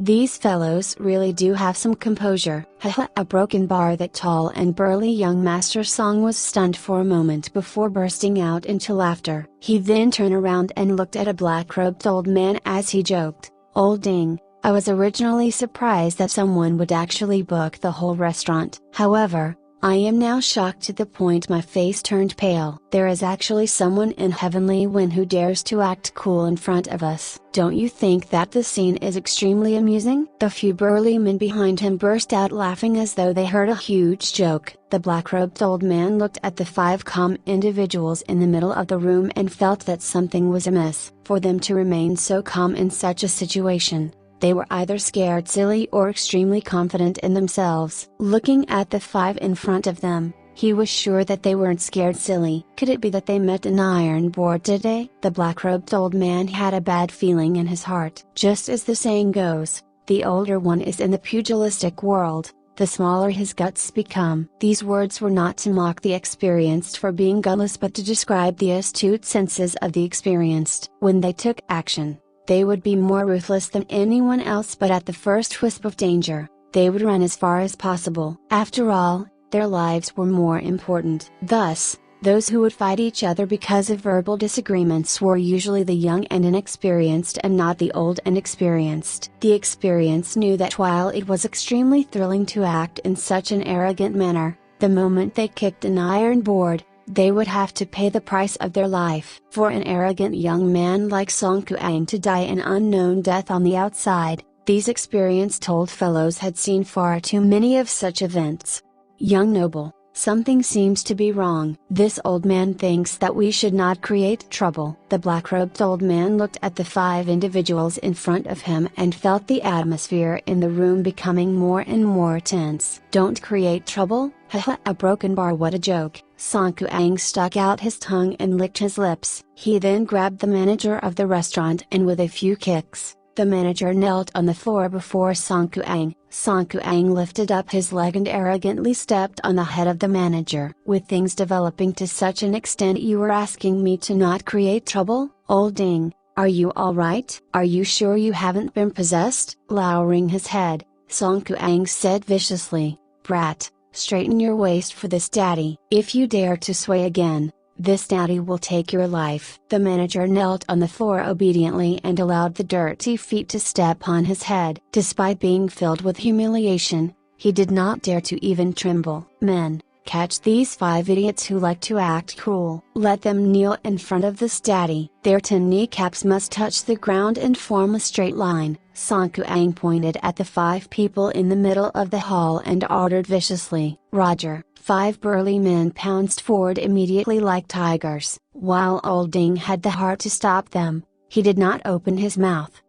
These fellows really do have some composure. Haha. A broken bar. That tall and burly young Master Song was stunned for a moment before bursting out into laughter. He then turned around and looked at a black-robed old man as he joked, "Old Ding, I was originally surprised that someone would actually book the whole restaurant. However, I am now shocked to the point my face turned pale. There is actually someone in Heavenly Wind who dares to act cool in front of us. Don't you think that the scene is extremely amusing?" The few burly men behind him burst out laughing as though they heard a huge joke. The black-robed old man looked at the 5 calm individuals in the middle of the room and felt that something was amiss. For them to remain so calm in such a situation, they were either scared silly or extremely confident in themselves. Looking at the 5 in front of them, he was sure that they weren't scared silly. Could it be that they met an iron board today? The black-robed old man had a bad feeling in his heart. Just as the saying goes, the older one is in the pugilistic world, the smaller his guts become. These words were not to mock the experienced for being gutless, but to describe the astute senses of the experienced. When they took action, they would be more ruthless than anyone else, but at the first wisp of danger, they would run as far as possible. After all, their lives were more important. Thus, those who would fight each other because of verbal disagreements were usually the young and inexperienced, and not the old and experienced. The experienced knew that while it was extremely thrilling to act in such an arrogant manner, the moment they kicked an iron board, they would have to pay the price of their life. For an arrogant young man like Song Kuang to die an unknown death on the outside, these experienced old fellows had seen far too many of such events. "Young noble, something seems to be wrong. This old man thinks that we should not create trouble." The black-robed old man looked at the 5 individuals in front of him and felt the atmosphere in the room becoming more and more tense. "Don't create trouble? Haha, a broken bar, what a joke." Song Kuang stuck out his tongue and licked his lips. He then grabbed the manager of the restaurant, and with a few kicks, the manager knelt on the floor before Song Kuang. Song Kuang lifted up his leg and arrogantly stepped on the head of the manager. "With things developing to such an extent, you are asking me to not create trouble? Old Ding, are you alright? Are you sure you haven't been possessed?" Lowering his head, Song Kuang said viciously, "Brat, straighten your waist for this daddy. If you dare to sway again, this daddy will take your life." The manager knelt on the floor obediently and allowed the dirty feet to step on his head. Despite being filled with humiliation, he did not dare to even tremble. "Men, Catch these 5 idiots who like to act cruel. Let them kneel in front of this daddy. Their 10 kneecaps must touch the ground and form a straight line. Song Kuang pointed at the 5 people in the middle of the hall and ordered viciously. Roger. 5 burly men pounced forward immediately like tigers. While Old Ding had the heart to stop them, he did not open his mouth.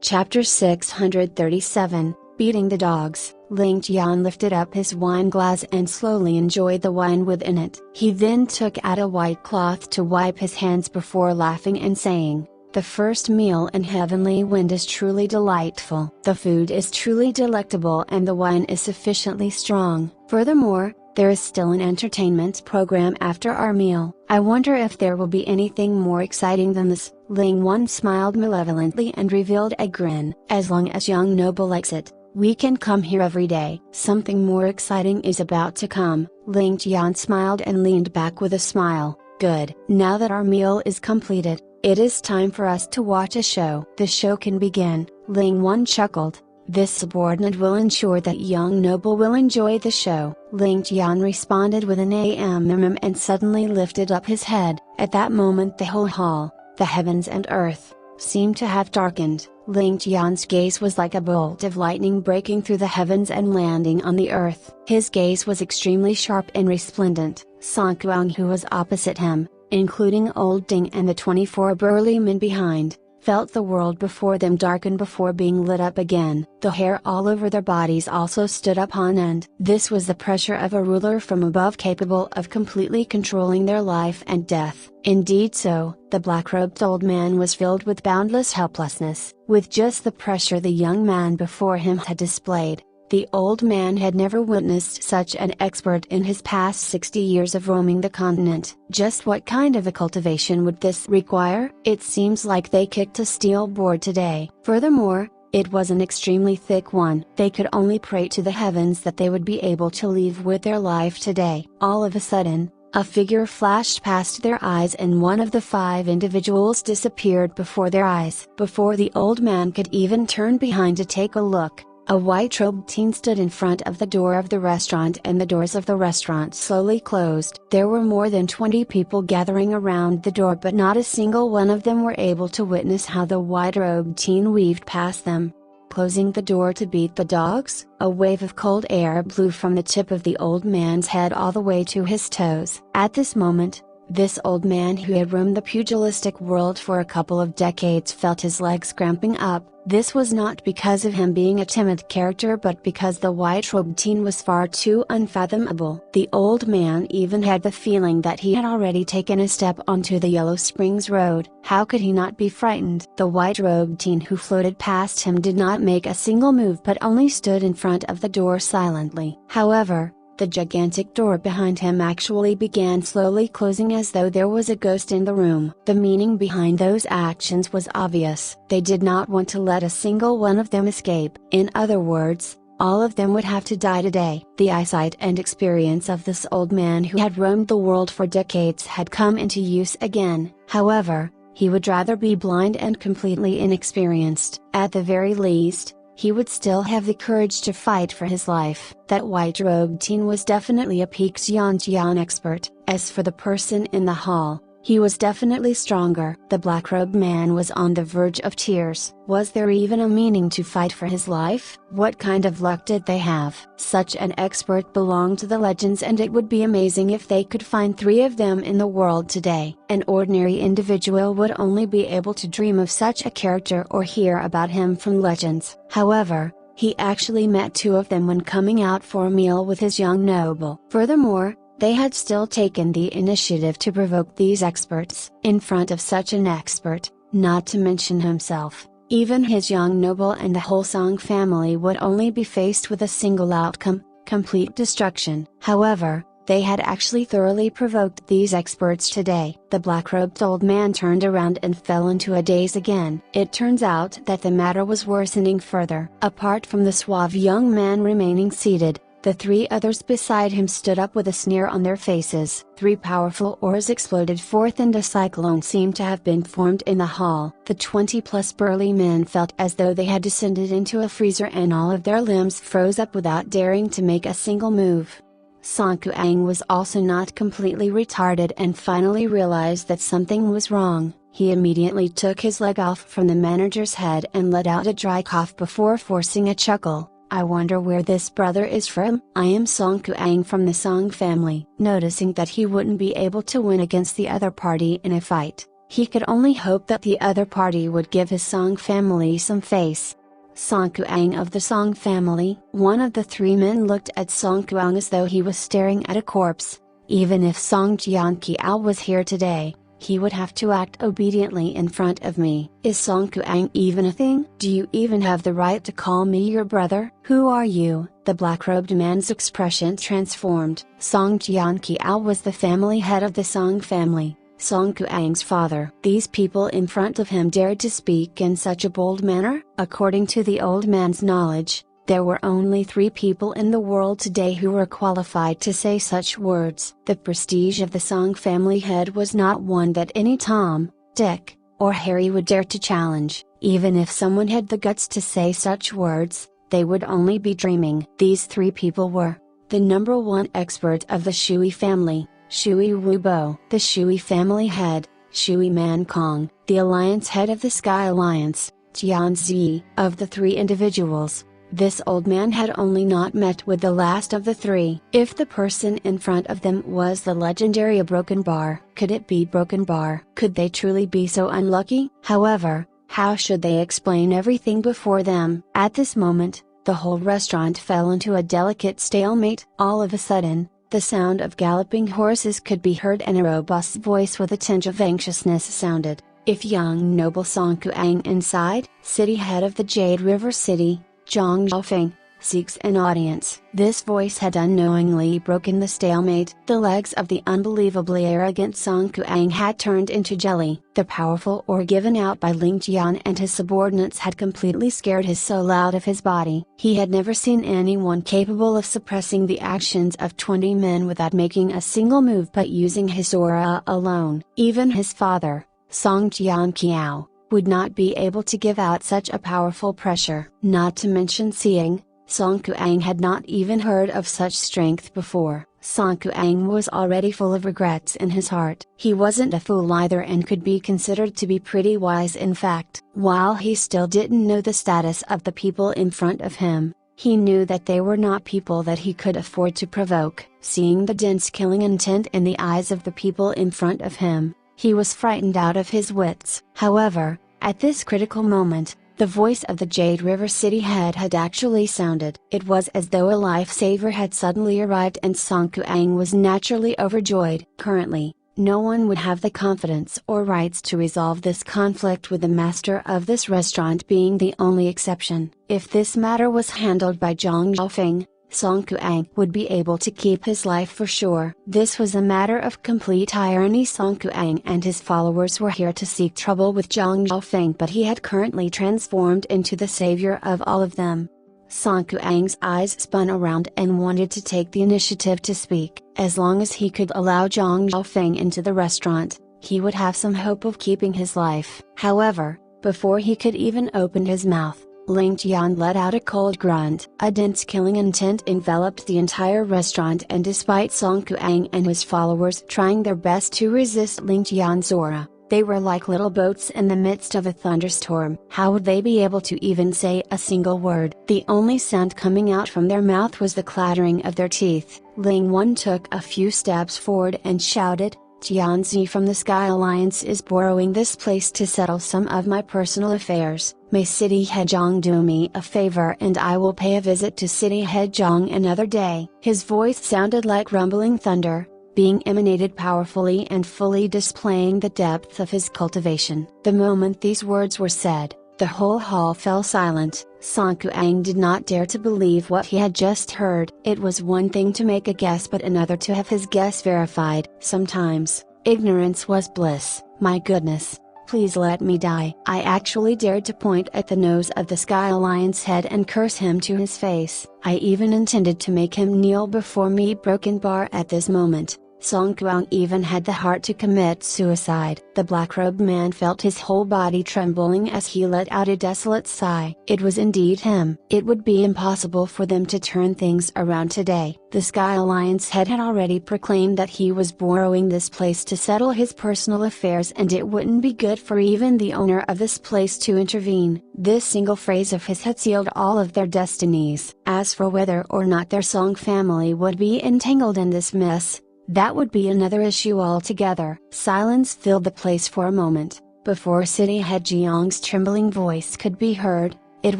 Chapter 637, Beating the Dogs. Ling Tian lifted up his wine glass and slowly enjoyed the wine within it. He then took out a white cloth to wipe his hands before laughing and saying, "The first meal in Heavenly Wind is truly delightful. The food is truly delectable and the wine is sufficiently strong. Furthermore, there is still an entertainment program after our meal. I wonder if there will be anything more exciting than this." Ling Wan smiled malevolently and revealed a grin. "As long as young noble likes it, we can come here every day." "Something more exciting is about to come." Ling Tian smiled and leaned back with a smile. "Good. Now that our meal is completed, it is time for us to watch a show." "The show can begin," Ling Wan chuckled. "This subordinate will ensure that young noble will enjoy the show." Ling Tian responded with an and suddenly lifted up his head. At that moment the whole hall, the heavens and earth, seemed to have darkened. Ling Tian's gaze was like a bolt of lightning breaking through the heavens and landing on the earth. His gaze was extremely sharp and resplendent. Song Kuang, who was opposite him, including Old Ding and the 24 burly men behind, felt the world before them darken before being lit up again. The hair all over their bodies also stood up on end. This was the pressure of a ruler from above capable of completely controlling their life and death. Indeed so, the black-robed old man was filled with boundless helplessness. With just the pressure the young man before him had displayed, the old man had never witnessed such an expert in his past 60 years of roaming the continent. Just what kind of a cultivation would this require? It seems like they kicked a steel board today. Furthermore, it was an extremely thick one. They could only pray to the heavens that they would be able to leave with their life today. All of a sudden, a figure flashed past their eyes and one of the 5 individuals disappeared before their eyes. Before the old man could even turn behind to take a look, a white-robed teen stood in front of the door of the restaurant and the doors of the restaurant slowly closed. There were more than 20 people gathering around the door, but not a single one of them were able to witness how the white-robed teen weaved past them. Closing the door to beat the dogs? A wave of cold air blew from the tip of the old man's head all the way to his toes. At this moment, this old man who had roamed the pugilistic world for a couple of decades felt his legs cramping up. This was not because of him being a timid character, but because the white-robed teen was far too unfathomable. The old man even had the feeling that he had already taken a step onto the Yellow Springs Road. How could he not be frightened? The white-robed teen who floated past him did not make a single move but only stood in front of the door silently. However, the gigantic door behind him actually began slowly closing as though there was a ghost in the room. The meaning behind those actions was obvious. They did not want to let a single one of them escape. In other words, all of them would have to die today. The eyesight and experience of this old man who had roamed the world for decades had come into use again. However, he would rather be blind and completely inexperienced. At the very least, he would still have the courage to fight for his life. That white-robed teen was definitely a peak Xianjian expert. As for the person in the hall, he was definitely stronger. The black-robed man was on the verge of tears. Was there even a meaning to fight for his life? What kind of luck did they have? Such an expert belonged to the legends, and it would be amazing if they could find 3 of them in the world today. An ordinary individual would only be able to dream of such a character or hear about him from legends. However, he actually met 2 of them when coming out for a meal with his young noble. Furthermore, they had still taken the initiative to provoke these experts. In front of such an expert, not to mention himself, even his young noble and the whole Song family would only be faced with a single outcome: complete destruction. However, they had actually thoroughly provoked these experts today. The black-robed old man turned around and fell into a daze again. It turns out that the matter was worsening further. Apart from the suave young man remaining seated, the three others beside him stood up with a sneer on their faces. 3 powerful auras exploded forth and a cyclone seemed to have been formed in the hall. The 20-plus burly men felt as though they had descended into a freezer and all of their limbs froze up without daring to make a single move. Song Kuang was also not completely retarded and finally realized that something was wrong. He immediately took his leg off from the manager's head and let out a dry cough before forcing a chuckle. I wonder where this brother is from. I am Song Kuang from the Song family. Noticing that he wouldn't be able to win against the other party in a fight, he could only hope that the other party would give his Song family some face. Song Kuang of the Song family. One of the 3 men looked at Song Kuang as though he was staring at a corpse. Even if Song Jianqiao was here today, he would have to act obediently in front of me. Is Song Kuang even a thing? Do you even have the right to call me your brother? Who are you? The black-robed man's expression transformed. Song Jianqiao was the family head of the Song family, Song Kuang's father. These people in front of him dared to speak in such a bold manner? According to the old man's knowledge, there were only 3 people in the world today who were qualified to say such words. The prestige of the Song family head was not one that any Tom, Dick, or Harry would dare to challenge. Even if someone had the guts to say such words, they would only be dreaming. These 3 people were the number 1 expert of the Shui family, Shui Wubo, the Shui family head, Shui Man Kong, the alliance head of the Sky Alliance, Tian Zi. Of the 3 individuals, this old man had only not met with the last of the 3. If the person in front of them was the legendary Broken Bar, could it be Broken Bar? Could they truly be so unlucky? However, how should they explain everything before them? At this moment, the whole restaurant fell into a delicate stalemate. All of a sudden, the sound of galloping horses could be heard and a robust voice with a tinge of anxiousness sounded. If young noble Song Kuang inside, city head of the Jade River City, Zhang Zhaofeng, seeks an audience. This voice had unknowingly broken the stalemate. The legs of the unbelievably arrogant Song Kuang had turned into jelly. The powerful aura given out by Ling Tian and his subordinates had completely scared his soul out of his body. He had never seen anyone capable of suppressing the actions of 20 men without making a single move but using his aura alone. Even his father, Song Jianqiao, would not be able to give out such a powerful pressure. Not to mention seeing, Song Kuang had not even heard of such strength before. Song Kuang was already full of regrets in his heart. He wasn't a fool either and could be considered to be pretty wise in fact. While he still didn't know the status of the people in front of him, he knew that they were not people that he could afford to provoke. Seeing the dense killing intent in the eyes of the people in front of him, he was frightened out of his wits. However, at this critical moment, the voice of the Jade River City head had actually sounded. It was as though a lifesaver had suddenly arrived and Song Kuang was naturally overjoyed. Currently, no one would have the confidence or rights to resolve this conflict with the master of this restaurant being the only exception. If this matter was handled by Zhang Zhaofeng, Song Kuang would be able to keep his life for sure. This was a matter of complete irony. Song Kuang and his followers were here to seek trouble with Zhang Zhaofeng, but he had currently transformed into the savior of all of them. Song Kuang's eyes spun around and wanted to take the initiative to speak. As long as he could allow Zhang Zhaofeng into the restaurant, he would have some hope of keeping his life. However, before he could even open his mouth, Ling Tian let out a cold grunt. A dense killing intent enveloped the entire restaurant, and despite Song Kuang and his followers trying their best to resist Ling Tian's aura, they were like little boats in the midst of a thunderstorm. How would they be able to even say a single word? The only sound coming out from their mouth was the clattering of their teeth. Ling Wan took a few steps forward and shouted, Tianzi from the Sky Alliance is borrowing this place to settle some of my personal affairs. May City Head Zhang do me a favor and I will pay a visit to City Head Zhang another day. His voice sounded like rumbling thunder, being emanated powerfully and fully displaying the depth of his cultivation. The moment these words were said, The whole hall fell silent. Song Kuang did not dare to believe what he had just heard. It was one thing to make a guess but another to have his guess verified. Sometimes, ignorance was bliss. My goodness. Please let me die. I actually dared to point at the nose of the Sky Lion's head and curse him to his face. I even intended to make him kneel before me. Broken bar at this moment. Song Kuang even had the heart to commit suicide. The black-robed man felt his whole body trembling as he let out a desolate sigh. It was indeed him. It would be impossible for them to turn things around today. The Sky Lion's head had already proclaimed that he was borrowing this place to settle his personal affairs, and it wouldn't be good for even the owner of this place to intervene. This single phrase of his had sealed all of their destinies. As for whether or not their Song family would be entangled in this mess, that would be another issue altogether. Silence filled the place for a moment, before City Head Jiang's trembling voice could be heard. It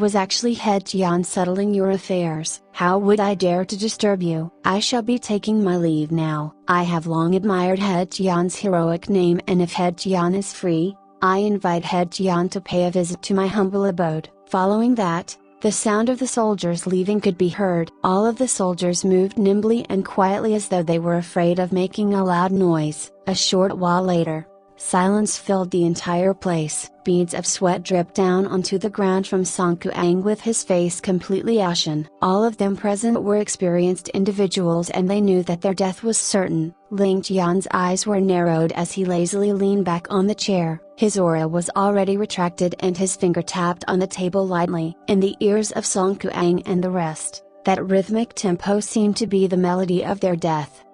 was actually Head Jian settling your affairs. How would I dare to disturb you? I shall be taking my leave now. I have long admired Head Jian's heroic name, and if Head Jian is free, I invite Head Jian to pay a visit to my humble abode. Following that, the sound of the soldiers leaving could be heard. All of the soldiers moved nimbly and quietly as though they were afraid of making a loud noise. A short while later, silence filled the entire place. Beads of sweat dripped down onto the ground from Song Kuang with his face completely ashen. All of them present were experienced individuals and they knew that their death was certain. Ling Tian's eyes were narrowed as he lazily leaned back on the chair. His aura was already retracted and his finger tapped on the table lightly. In the ears of Song Kuang and the rest, that rhythmic tempo seemed to be the melody of their death.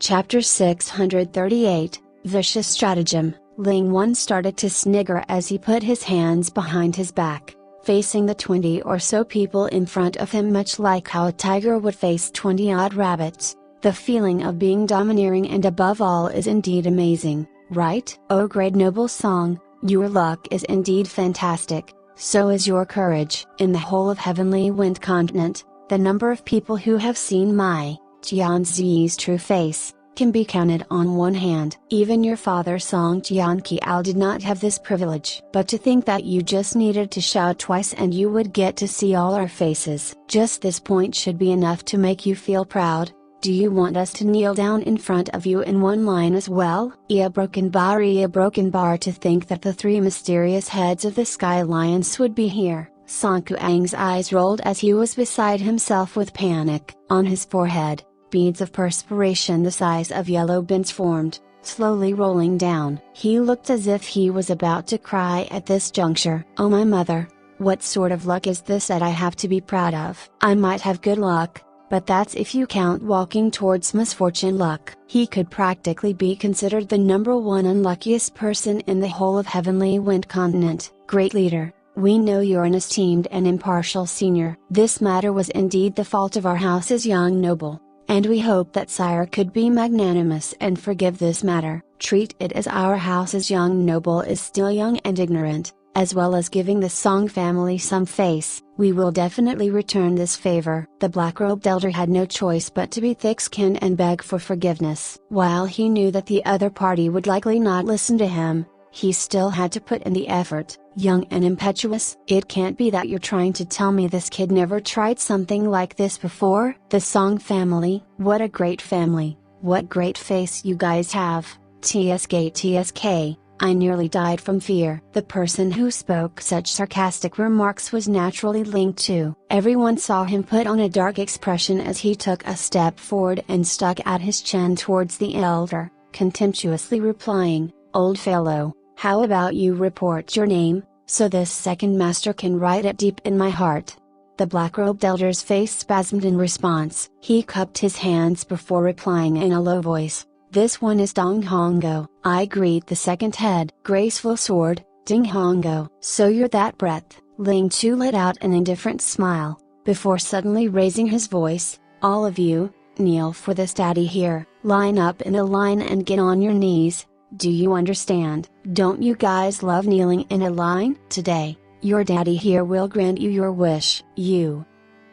Chapter 638, Vicious Stratagem. Ling 1 started to snigger as he put his hands behind his back, facing the 20 or so people in front of him, much like how a tiger would face 20-odd rabbits. The feeling of being domineering and above all is indeed amazing, right? Oh great noble Song, your luck is indeed fantastic, so is your courage. In the whole of Heavenly Wind Continent, the number of people who have seen my Jianzi's true face can be counted on one hand. Even your father Song Jianqiao did not have this privilege. But to think that you just needed to shout twice and you would get to see all our faces. Just this point should be enough to make you feel proud. Do you want us to kneel down in front of you in one line as well? Ia broken bar to think that the three mysterious heads of the Sky Lions would be here. Song Kuang's eyes rolled as he was beside himself with panic. On his forehead, beads of perspiration the size of yellow bins formed, slowly rolling down. He looked as if he was about to cry at this juncture. Oh my mother, what sort of luck is this that I have to be proud of? I might have good luck, but that's if you count walking towards misfortune luck. He could practically be considered the #1 unluckiest person in the whole of Heavenly Wind Continent. Great leader, we know you're an esteemed and impartial senior. This matter was indeed the fault of our house's young noble, and we hope that sire could be magnanimous and forgive this matter. Treat it as our house's young noble is still young and ignorant, as well as giving the Song family some face. We will definitely return this favor. The black-robed elder had no choice but to be thick-skinned and beg for forgiveness. While he knew that the other party would likely not listen to him, he still had to put in the effort. Young and impetuous? It can't be that you're trying to tell me this kid never tried something like this before? The Song family? What a great family, what great face you guys have. TSK, I nearly died from fear. The person who spoke such sarcastic remarks was naturally Ling too. Everyone saw him put on a dark expression as he took a step forward and stuck out his chin towards the elder, contemptuously replying, "Old fellow, how about you report your name, so this second master can write it deep in my heart?" The black-robed elder's face spasmed in response. He cupped his hands before replying in a low voice, This one is Dong Hongo. I greet the second head. Graceful sword, Ding Hongo. So you're that breadth. Ling Tu let out an indifferent smile, before suddenly raising his voice. All of you, kneel for this daddy here. Line up in a line and get on your knees. Do you understand? Don't you guys love kneeling in a line? Today, your daddy here will grant you your wish. You.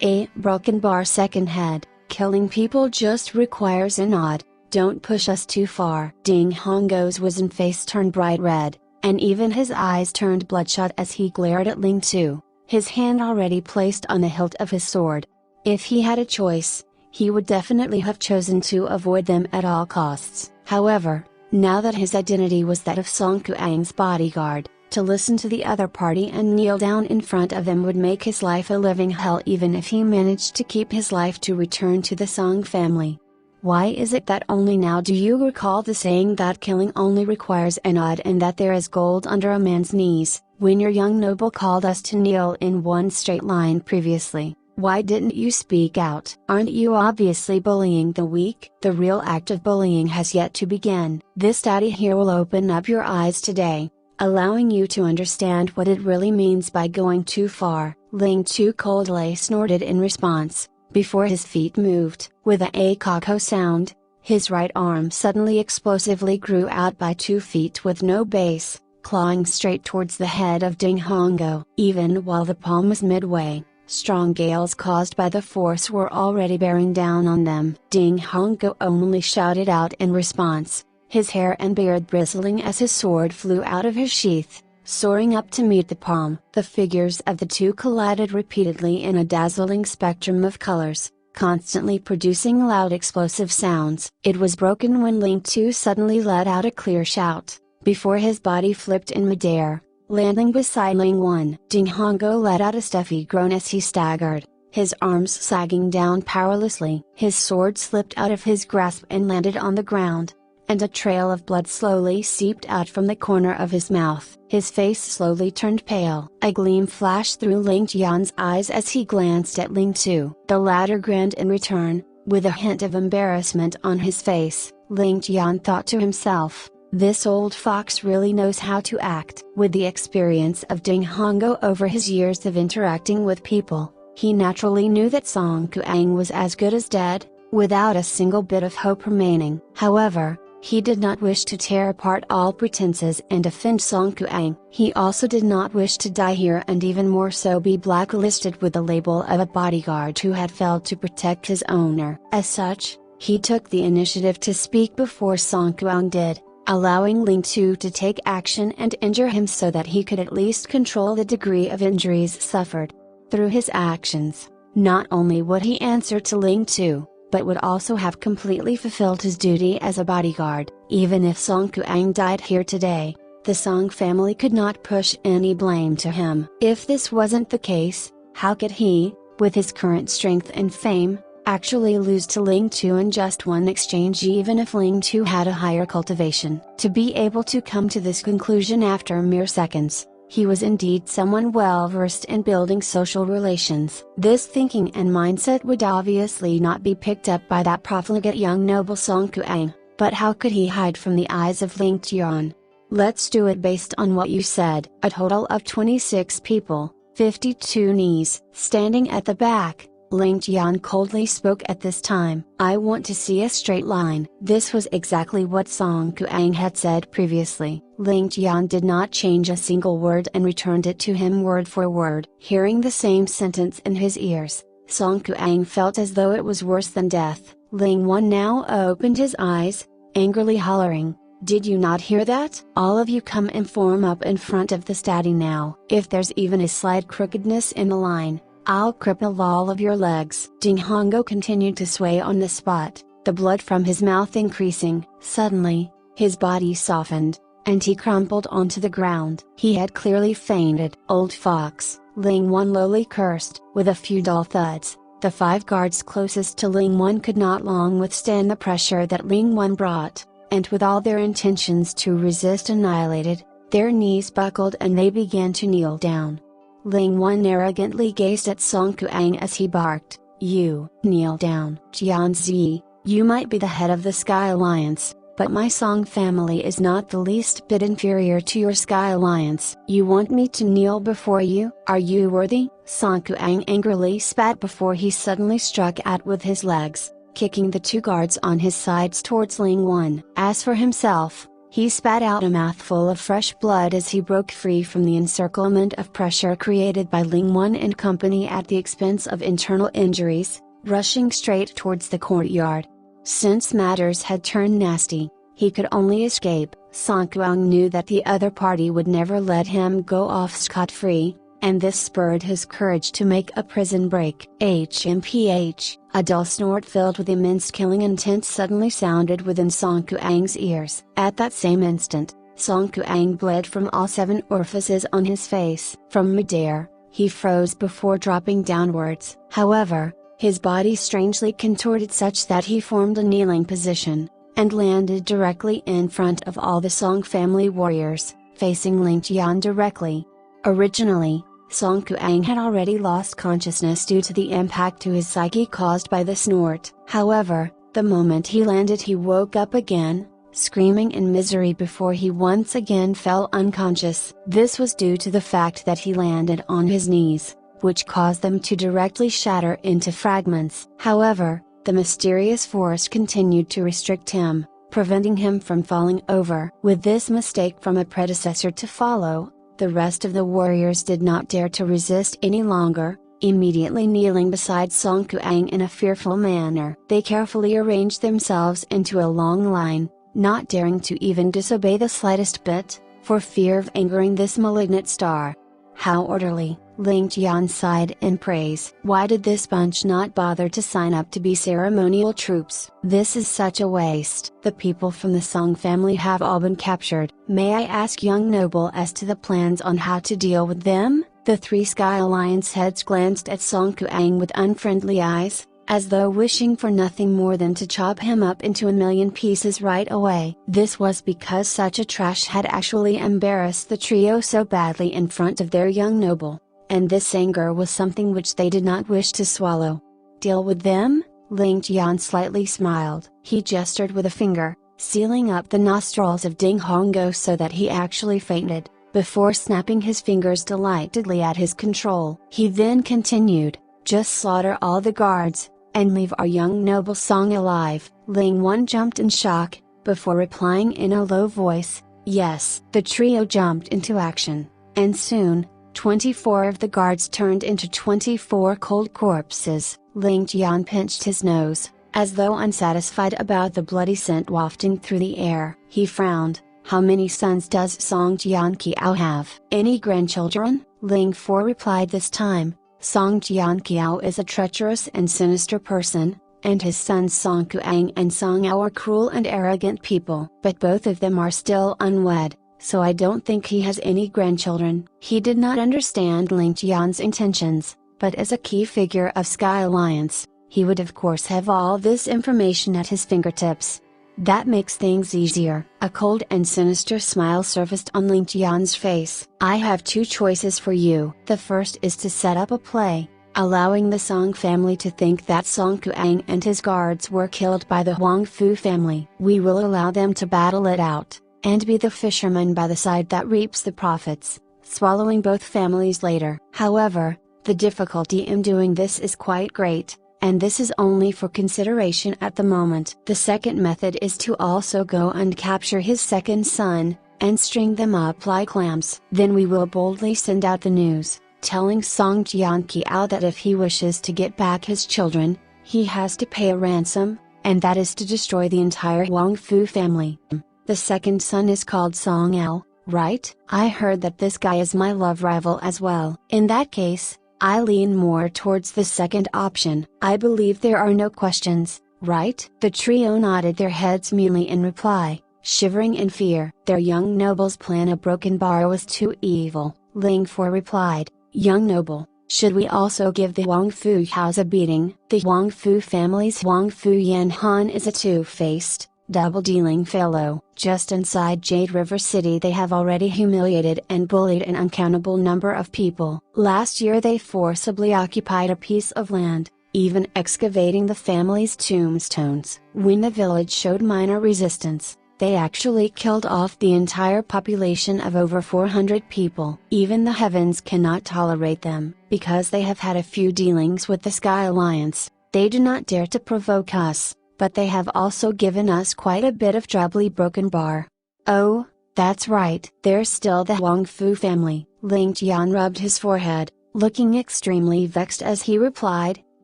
A broken bar second head. Killing people just requires a nod. Don't push us too far. Ding Hongo's wizened face turned bright red, and even his eyes turned bloodshot as he glared at Ling Tu, his hand already placed on the hilt of his sword. If he had a choice, he would definitely have chosen to avoid them at all costs. However, now that his identity was that of Song Kuang's bodyguard, to listen to the other party and kneel down in front of them would make his life a living hell, even if he managed to keep his life to return to the Song family. Why is it that only now do you recall the saying that killing only requires a nod and that there is gold under a man's knees, when your young noble called us to kneel in one straight line previously? Why didn't you speak out? Aren't you obviously bullying the weak? The real act of bullying has yet to begin. This daddy here will open up your eyes today, allowing you to understand what it really means by going too far. Ling Tu coldly snorted in response. Before his feet moved, with a caw sound, his right arm suddenly explosively grew out by 2 feet with no base, clawing straight towards the head of Ding Hongo. Even while the palm was midway, strong gales caused by the force were already bearing down on them. Ding Hongo only shouted out in response, his hair and beard bristling as his sword flew out of his sheath, soaring up to meet the palm. The figures of the two collided repeatedly in a dazzling spectrum of colors, constantly producing loud explosive sounds. It was broken when Ling Tu suddenly let out a clear shout, before his body flipped in midair, landing beside Ling One. Ding Hongo let out a stuffy groan as he staggered, his arms sagging down powerlessly. His sword slipped out of his grasp and landed on the ground, and a trail of blood slowly seeped out from the corner of his mouth. His face slowly turned pale. A gleam flashed through Ling Tian's eyes as he glanced at Ling Tu. The latter grinned in return, with a hint of embarrassment on his face. Ling Tian thought to himself, this old fox really knows how to act. With the experience of Ding Hongo over his years of interacting with people, he naturally knew that Song Kuang was as good as dead, without a single bit of hope remaining. However, he did not wish to tear apart all pretenses and offend Song Kuang. He also did not wish to die here, and even more so be blacklisted with the label of a bodyguard who had failed to protect his owner. As such, he took the initiative to speak before Song Kuang did, allowing Ling Tu to take action and injure him so that he could at least control the degree of injuries suffered. Through his actions, not only would he answer to Ling Tu, but would also have completely fulfilled his duty as a bodyguard. Even if Song Kuang died here today, the Song family could not push any blame to him. If this wasn't the case, how could he, with his current strength and fame, actually lose to Ling Tu in just one exchange, even if Ling Tu had a higher cultivation? To be able to come to this conclusion after mere seconds, he was indeed someone well versed in building social relations. This thinking and mindset would obviously not be picked up by that profligate young noble Song Kuang, but how could he hide from the eyes of Ling Tian? Let's do it based on what you said. A total of 26 people, 52 knees. Standing at the back, Ling Tian coldly spoke at this time. I want to see a straight line. This was exactly what Song Kuang had said previously. Ling Tian did not change a single word and returned it to him word for word. Hearing the same sentence in his ears, Song Kuang felt as though it was worse than death. Ling One now opened his eyes, angrily hollering, did you not hear that? All of you come and form up in front of the daddy now. If there's even a slight crookedness in the line, I'll cripple all of your legs. Ding Hongo continued to sway on the spot, the blood from his mouth increasing. Suddenly, his body softened, and he crumpled onto the ground. He had clearly fainted. Old fox, Ling One lowly cursed. With a few dull thuds, the 5 guards closest to Ling One could not long withstand the pressure that Ling One brought, and with all their intentions to resist annihilated, their knees buckled and they began to kneel down. Ling One arrogantly gazed at Song Kuang as he barked, you, kneel down. Jianzi, you might be the head of the Sky Alliance, But my Song family is not the least bit inferior to your Sky Alliance. You want me to kneel before you? Are you worthy? Song Kuang angrily spat before he suddenly struck at with his legs, kicking the two guards on his sides towards Ling Wan. As for himself, he spat out a mouthful of fresh blood as he broke free from the encirclement of pressure created by Ling Wan and company at the expense of internal injuries, rushing straight towards the courtyard. Since matters had turned nasty, he could only escape. Song Kuang knew that the other party would never let him go off scot-free, and this spurred his courage to make a prison break. HMPH, a dull snort filled with immense killing intent suddenly sounded within Song Kuang's ears. At that same instant, Song Kuang bled from all 7 orifices on his face. From midair, he froze before dropping downwards. However, his body strangely contorted such that he formed a kneeling position, and landed directly in front of all the Song family warriors, facing Ling Tian directly. Originally, Song Kuang had already lost consciousness due to the impact to his psyche caused by the snort. However, the moment he landed he woke up again, screaming in misery before he once again fell unconscious. This was due to the fact that he landed on his knees, which caused them to directly shatter into fragments. However, the mysterious force continued to restrict him, preventing him from falling over. With this mistake from a predecessor to follow, the rest of the warriors did not dare to resist any longer, immediately kneeling beside Song Kuang in a fearful manner. They carefully arranged themselves into a long line, not daring to even disobey the slightest bit, for fear of angering this malignant star. How orderly, Ling Tian sighed in praise. Why did this bunch not bother to sign up to be ceremonial troops? This is such a waste. The people from the Song family have all been captured. May I ask young noble as to the plans on how to deal with them? The 3 Sky Alliance heads glanced at Song Kuang with unfriendly eyes, as though wishing for nothing more than to chop him up into a million pieces right away. This was because such a trash had actually embarrassed the trio so badly in front of their young noble, and this anger was something which they did not wish to swallow. Deal with them? Ling Tian slightly smiled. He gestured with a finger, sealing up the nostrils of Ding Hongo so that he actually fainted, before snapping his fingers delightedly at his control. He then continued, just slaughter all the guards, and leave our young noble Song alive. Ling Wan jumped in shock, before replying in a low voice, yes. The trio jumped into action, and soon, 24 of the guards turned into 24 cold corpses. Ling Tian pinched his nose, as though unsatisfied about the bloody scent wafting through the air. He frowned. How many sons does Song Jianqiao have? Any grandchildren? Ling Fo replied this time. Song Jianqiao is a treacherous and sinister person, and his sons Song Kuang and Song Ao are cruel and arrogant people. But both of them are still unwed, so I don't think he has any grandchildren. He did not understand Ling Tian's intentions, but as a key figure of Sky Alliance, he would of course have all this information at his fingertips. That makes things easier. A cold and sinister smile surfaced on Ling Tian's face. I have 2 choices for you. The first is to set up a play, allowing the Song family to think that Song Kuang and his guards were killed by the Huang Fu family. We will allow them to battle it out, and be the fisherman by the side that reaps the profits, swallowing both families later. However, the difficulty in doing this is quite great, and this is only for consideration at the moment. The second method is to also go and capture his second son, and string them up like lambs. Then we will boldly send out the news, telling Song Jianqiao that if he wishes to get back his children, he has to pay a ransom, and that is to destroy the entire Huang Fu family. The second son is called Song Ao, right? I heard that this guy is my love rival as well. In that case, I lean more towards the second option. I believe there are no questions, right? The trio nodded their heads mutely in reply, shivering in fear. Their young noble's plan of broken bar was too evil. Ling Fo replied, young noble, should we also give the Huang Fu house a beating? The Huang Fu family's Huang Fu Yan Han is a two-faced, double-dealing fellow. Just inside Jade River City they have already humiliated and bullied an uncountable number of people. Last year they forcibly occupied a piece of land, even excavating the family's tombstones. When the village showed minor resistance, They actually killed off the entire population of over 400 people. Even the heavens cannot tolerate them, because they have had a few dealings with the Sky Alliance. They do not dare to provoke us, but they have also given us quite a bit of doubly broken bar. Oh, that's right. There's still the Huang Fu family. Ling Tian rubbed his forehead, looking extremely vexed as he replied,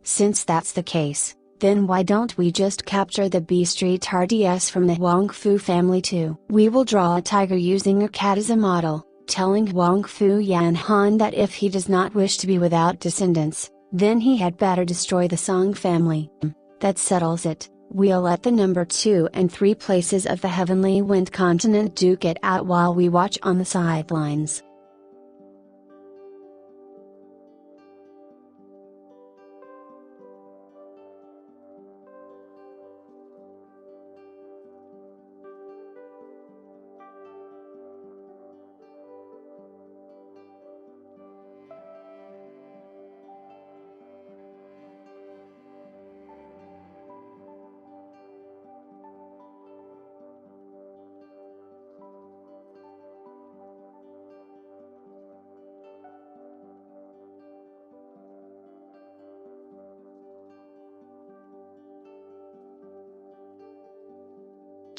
since that's the case, then why don't we just capture the B-Street-THx from the Huang Fu family too? We will draw a tiger using a cat as a model, telling Huang Fu Yanhan that if he does not wish to be without descendants, then he had better destroy the Song family. That settles it. We'll let the number 2 and 3 places of the Heavenly Wind continent duke it out while we watch on the sidelines.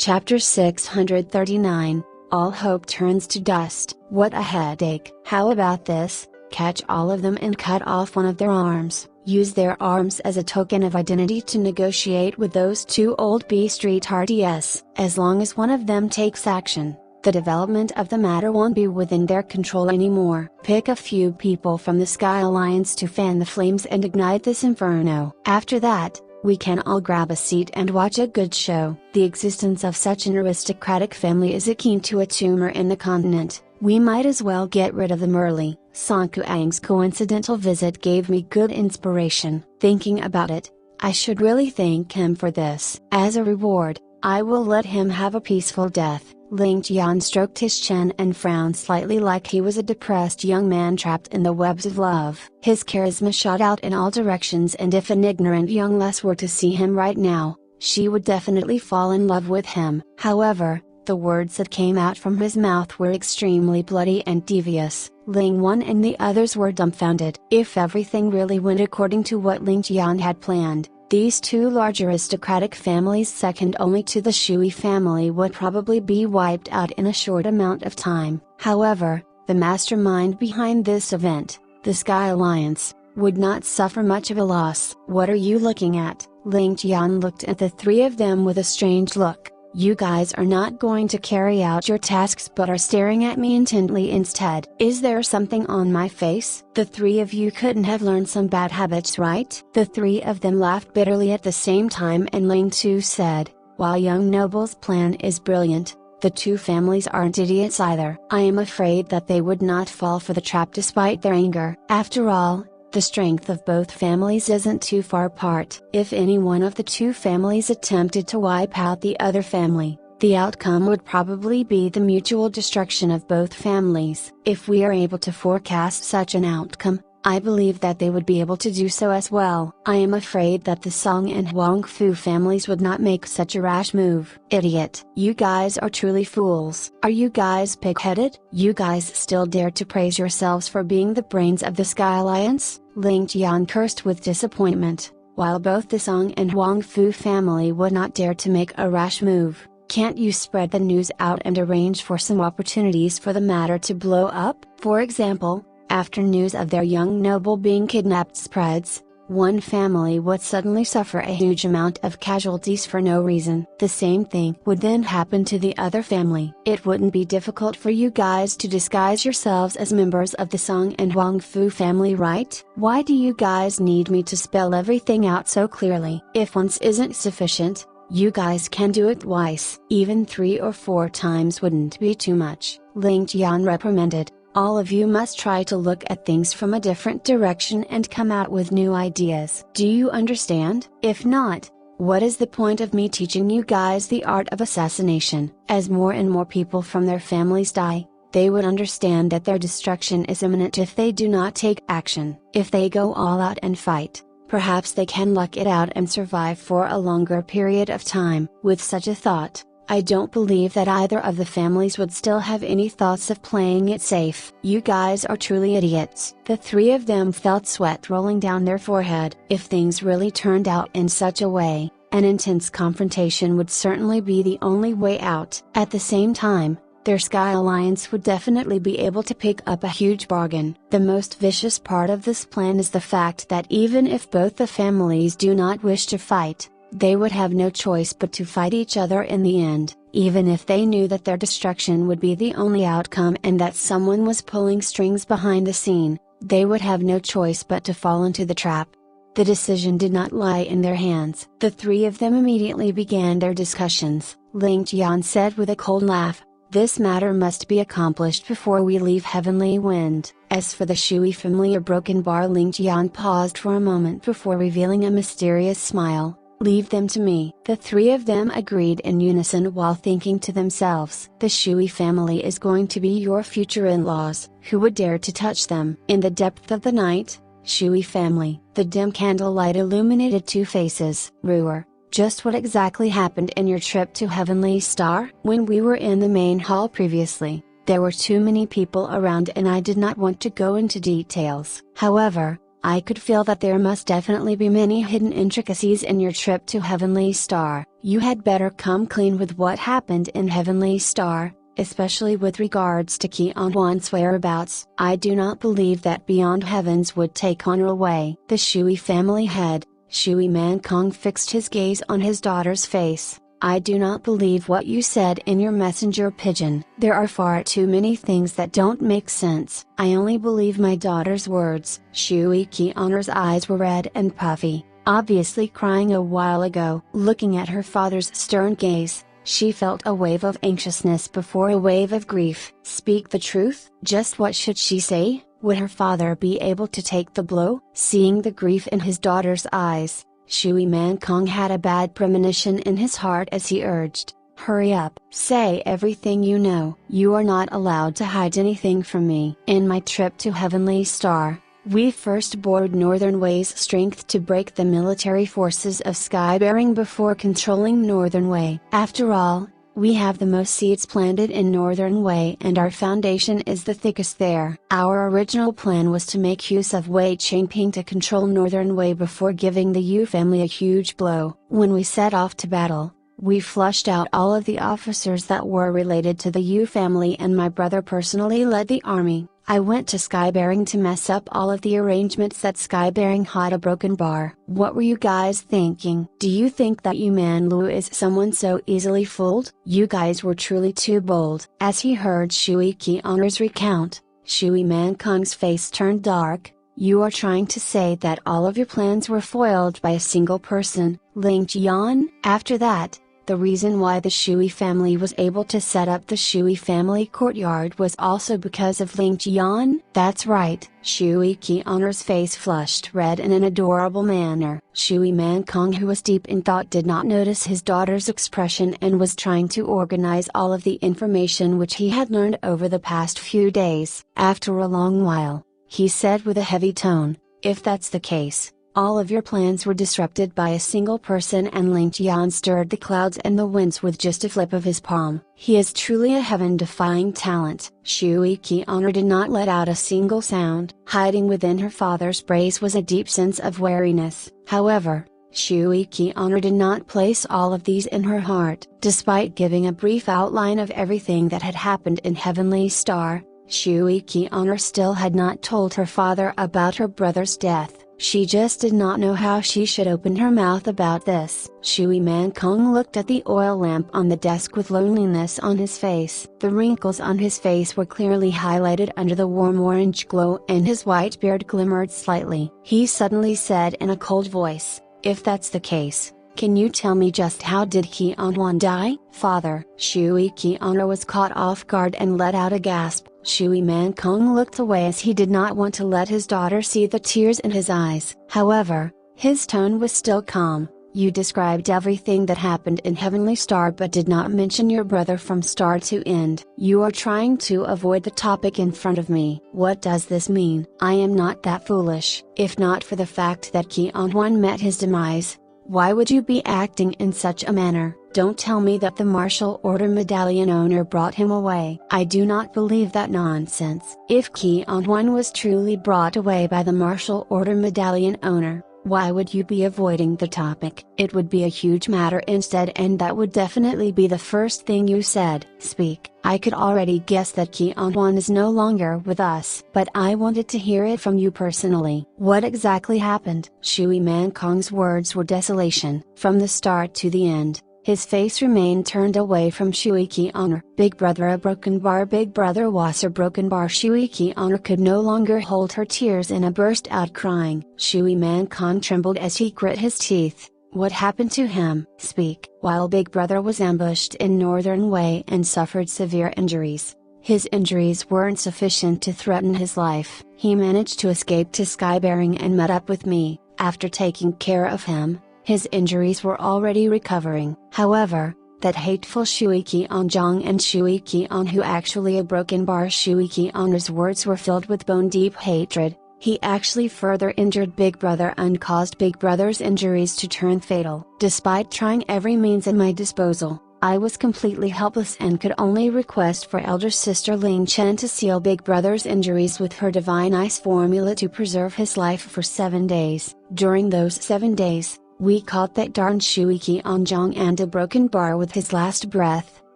Chapter 639, All Hope Turns to Dust. What a headache. How about this? Catch all of them and cut off one of their arms. Use their arms as a token of identity to negotiate with those 2 old B-Street-THx. As long as one of them takes action, the development of the matter won't be within their control anymore. Pick a few people from the Sky Alliance to fan the flames and ignite this inferno. After that, we can all grab a seat and watch a good show. The existence of such an aristocratic family is akin to a tumor in the continent. We might as well get rid of them early. Song Kuang's coincidental visit gave me good inspiration. Thinking about it, I should really thank him for this. As a reward, I will let him have a peaceful death. Ling Tian stroked his chin and frowned slightly like he was a depressed young man trapped in the webs of love. His charisma shot out in all directions, and if an ignorant young lass were to see him right now, she would definitely fall in love with him. However, the words that came out from his mouth were extremely bloody and devious. Ling Wan and the others were dumbfounded. If everything really went according to what Ling Tian had planned, these 2 large aristocratic families second only to the Shui family would probably be wiped out in a short amount of time. However, the mastermind behind this event, the Sky Alliance, would not suffer much of a loss. What are you looking at? Ling Tian looked at the 3 of them with a strange look. You guys are not going to carry out your tasks but are staring at me intently instead. Is there something on my face? The 3 of you couldn't have learned some bad habits, right? The 3 of them laughed bitterly at the same time, and Ling Tu said, while young noble's plan is brilliant, the 2 families aren't idiots either. I am afraid that they would not fall for the trap despite their anger. After all, the strength of both families isn't too far apart. If any one of the 2 families attempted to wipe out the other family, the outcome would probably be the mutual destruction of both families. If we are able to forecast such an outcome, I believe that they would be able to do so as well. I am afraid that the Song and Huang Fu families would not make such a rash move. Idiot. You guys are truly fools. Are you guys pig-headed? You guys still dare to praise yourselves for being the brains of the Sky Alliance? Ling Tian cursed with disappointment, while both the Song and Huang Fu family would not dare to make a rash move. Can't you spread the news out and arrange for some opportunities for the matter to blow up? For example, after news of their young noble being kidnapped spreads, one family would suddenly suffer a huge amount of casualties for no reason. The same thing would then happen to the other family. It wouldn't be difficult for you guys to disguise yourselves as members of the Song and Huang Fu family, right? Why do you guys need me to spell everything out so clearly? If once isn't sufficient, you guys can do it twice. Even 3 or 4 times wouldn't be too much. Ling Tian reprimanded. All of you must try to look at things from a different direction and come out with new ideas. Do you understand? If not, what is the point of me teaching you guys the art of assassination? As more and more people from their families die, they would understand that their destruction is imminent if they do not take action. If they go all out and fight, perhaps they can luck it out and survive for a longer period of time. With such a thought, I don't believe that either of the families would still have any thoughts of playing it safe. You guys are truly idiots. The three of them felt sweat rolling down their forehead. If things really turned out in such a way, an intense confrontation would certainly be the only way out. At the same time, their Sky Alliance would definitely be able to pick up a huge bargain. The most vicious part of this plan is the fact that even if both the families do not wish to fight, they would have no choice but to fight each other in the end. Even if they knew that their destruction would be the only outcome and that someone was pulling strings behind the scene, they would have no choice but to fall into the trap. The decision did not lie in their hands. The three of them immediately began their discussions. Ling Tian said with a cold laugh, "This matter must be accomplished before we leave Heavenly Wind." As for the Shui family or Broken Bar, Ling Tian paused for a moment before revealing a mysterious smile. "Leave them to me." The three of them agreed in unison while thinking to themselves, "The Shui family is going to be your future in-laws. Who would dare to touch them?" In the depth of the night, Shui family. The dim candlelight illuminated two faces. "Ruer, just what exactly happened in your trip to Heavenly Star?" "When we were in the main hall previously, there were too many people around and I did not want to go into details. However, I could feel that there must definitely be many hidden intricacies in your trip to Heavenly Star. You had better come clean with what happened in Heavenly Star, especially with regards to Qianhuan's whereabouts." "I do not believe that Beyond Heavens would take on her away." The Shui family head, Shui Man Kong, fixed his gaze on his daughter's face. "I do not believe what you said in your messenger pigeon. There are far too many things that don't make sense." "I only believe my daughter's words." Shui Qianhua's eyes were red and puffy, obviously crying a while ago. Looking at her father's stern gaze, she felt a wave of anxiousness before a wave of grief. Speak the truth? Just what should she say? Would her father be able to take the blow? Seeing the grief in his daughter's eyes, Shui Man Kong had a bad premonition in his heart as he urged, "Hurry up, say everything you know. You are not allowed to hide anything from me." "In my trip to Heavenly Star, we first borrowed Northern Way's strength to break the military forces of Skybearing before controlling Northern Way. After all, we have the most seeds planted in Northern Way and our foundation is the thickest there. Our original plan was to make use of Wei Changping to control Northern Way before giving the Yu family a huge blow. When we set off to battle, we flushed out all of the officers that were related to the Yu family and my brother personally led the army. I went to Skybearing to mess up all of the arrangements that Skybearing had a Broken Bar." "What were you guys thinking? Do you think that Yu Man Lu is someone so easily fooled? You guys were truly too bold." As he heard Shui Qianhua's recount, Shui Man Kong's face turned dark. "You are trying to say that all of your plans were foiled by a single person, Ling Tian?" After that, the reason why the Shui family was able to set up the Shui family courtyard was also because of Ling Tian? "That's right." Shui Qianhua's face flushed red in an adorable manner. Shui Man Kong, who was deep in thought, did not notice his daughter's expression and was trying to organize all of the information which he had learned over the past few days. After a long while, he said with a heavy tone, "If that's the case, all of your plans were disrupted by a single person," and Ling Tian stirred the clouds and the winds with just a flip of his palm. "He is truly a heaven-defying talent." Shui Qianhua did not let out a single sound. Hiding within her father's praise was a deep sense of wariness. However, Shui Qianhua did not place all of these in her heart. Despite giving a brief outline of everything that had happened in Heavenly Star, Shui Qianhua still had not told her father about her brother's death. She just did not know how she should open her mouth about this. Shui Man Kong looked at the oil lamp on the desk with loneliness on his face. The wrinkles on his face were clearly highlighted under the warm orange glow and his white beard glimmered slightly. He suddenly said in a cold voice, "If that's the case, can you tell me just how did Qianhuan die?" "Father." Shui Qianhua was caught off guard and let out a gasp. Shui Man Kong looked away as he did not want to let his daughter see the tears in his eyes. However, his tone was still calm. "You described everything that happened in Heavenly Star but did not mention your brother from start to end. You are trying to avoid the topic in front of me. What does this mean?" "I am not that foolish. If not for the fact that Qianhuan met his demise, why would you be acting in such a manner?" Don't tell me that the martial order medallion owner brought him away. I do not believe that nonsense. If Qian was truly brought away by the martial order medallion owner, why would you be avoiding the topic? It would be a huge matter instead, and that would definitely be the first thing you said. Speak. I could already guess that Qian is no longer with us, but I wanted to hear it from you personally. What exactly happened? Shui Man Kong's words were desolation. From the start to the end, his face remained turned away from Shui Qian. Big brother, a broken bar. Big brother was a broken bar. Shui Qian could no longer hold her tears and burst out crying. Shui Man Kong trembled as he grit his teeth. What happened to him? Speak. While Big Brother was ambushed in Northern Wei and suffered severe injuries, his injuries weren't sufficient to threaten his life. He managed to escape to Skybearing and met up with me. After taking care of him, his injuries were already recovering. However, that hateful Shui Qianzhong and Shui Qian, who actually a broken bar. Shui Qian's words were filled with bone-deep hatred. He actually further injured Big Brother and caused Big Brother's injuries to turn fatal. Despite trying every means at my disposal, I was completely helpless and could only request for elder sister Ling Tian to seal Big Brother's injuries with her divine ice formula to preserve his life for 7 days. During those 7 days, we caught that darn Shui Qianzhong and a broken bar with his last breath.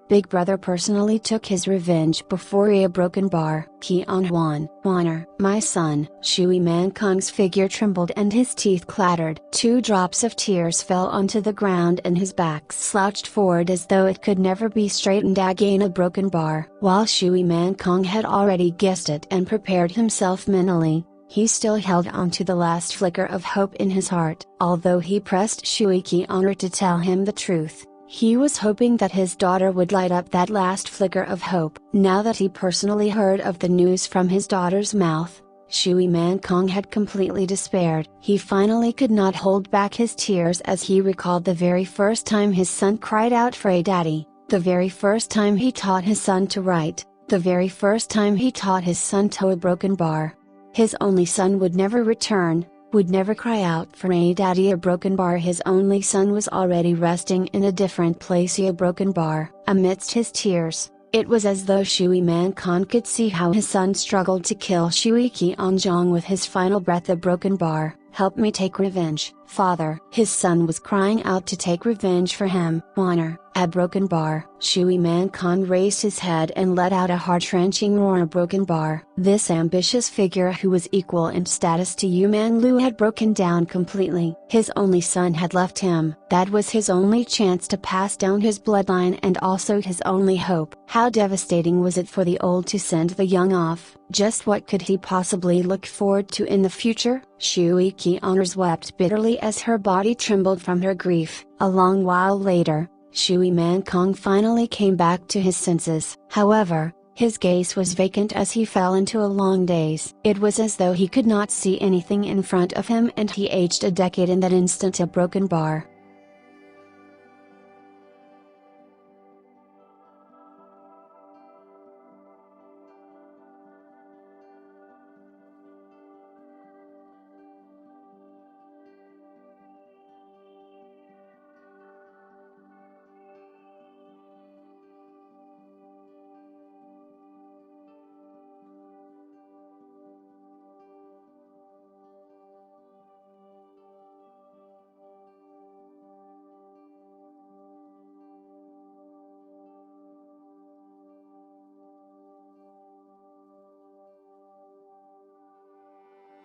Big Brother personally took his revenge before a broken bar. Qian Honor, my son. Shui Man Kong's figure trembled and his teeth clattered. 2 drops of tears fell onto the ground and his back slouched forward as though it could never be straightened again. A broken bar. While Shui Man Kong had already guessed it and prepared himself mentally, he still held on to the last flicker of hope in his heart. Although he pressed Shui Qian to tell him the truth, he was hoping that his daughter would light up that last flicker of hope. Now that he personally heard of the news from his daughter's mouth, Shui Man Kong had completely despaired. He finally could not hold back his tears as he recalled the very first time his son cried out for a daddy, the very first time he taught his son to write, the very first time he taught his son to a broken bar. His only son would never return, would never cry out for a daddy. A broken bar. His only son was already resting in a different place. A broken bar. Amidst his tears, it was as though Shui Man Kong could see how his son struggled to kill Shui Qianzhong with his final breath. A broken bar. Help me take revenge, father. His son was crying out to take revenge for him. Honor. A broken bar. Shui Man Kong raised his head and let out a heart-wrenching roar. A broken bar. This ambitious figure, who was equal in status to Yu Man Lu, had broken down completely. His only son had left him. That was his only chance to pass down his bloodline and also his only hope. How devastating was it for the old to send the young off? Just what could he possibly look forward to in the future? Shui Qian wept bitterly as her body trembled from her grief. A long while later, Shui Man Kong finally came back to his senses. However, his gaze was vacant as he fell into a long daze. It was as though he could not see anything in front of him, and he aged a decade in that instant. A broken bar.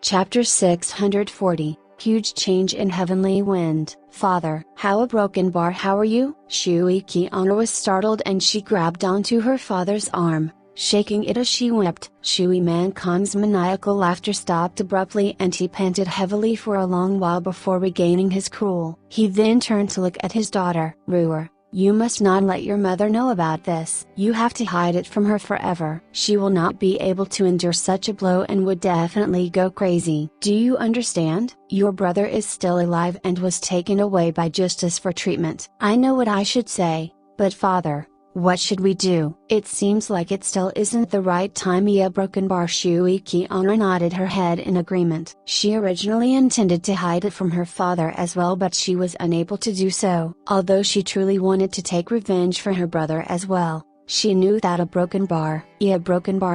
Chapter 640, Huge Change in Heavenly Wind. Father, how a broken bar. How are you? Shui Qian was startled and she grabbed onto her father's arm, shaking it as she wept. Shui Man Kong's maniacal laughter stopped abruptly and he panted heavily for a long while before regaining his cool. He then turned to look at his daughter. Ruer, you must not let your mother know about this. You have to hide it from her forever. She will not be able to endure such a blow and would definitely go crazy. Do you understand? Your brother is still alive and was taken away by justice for treatment. I know what I should say, but father, What should we do? It seems like it still isn't the right time. A broken bar. Shui Qianru nodded her head in agreement. She originally intended to hide it from her father as well, but she was unable to do so. Although she truly wanted to take revenge for her brother as well, she knew that a broken bar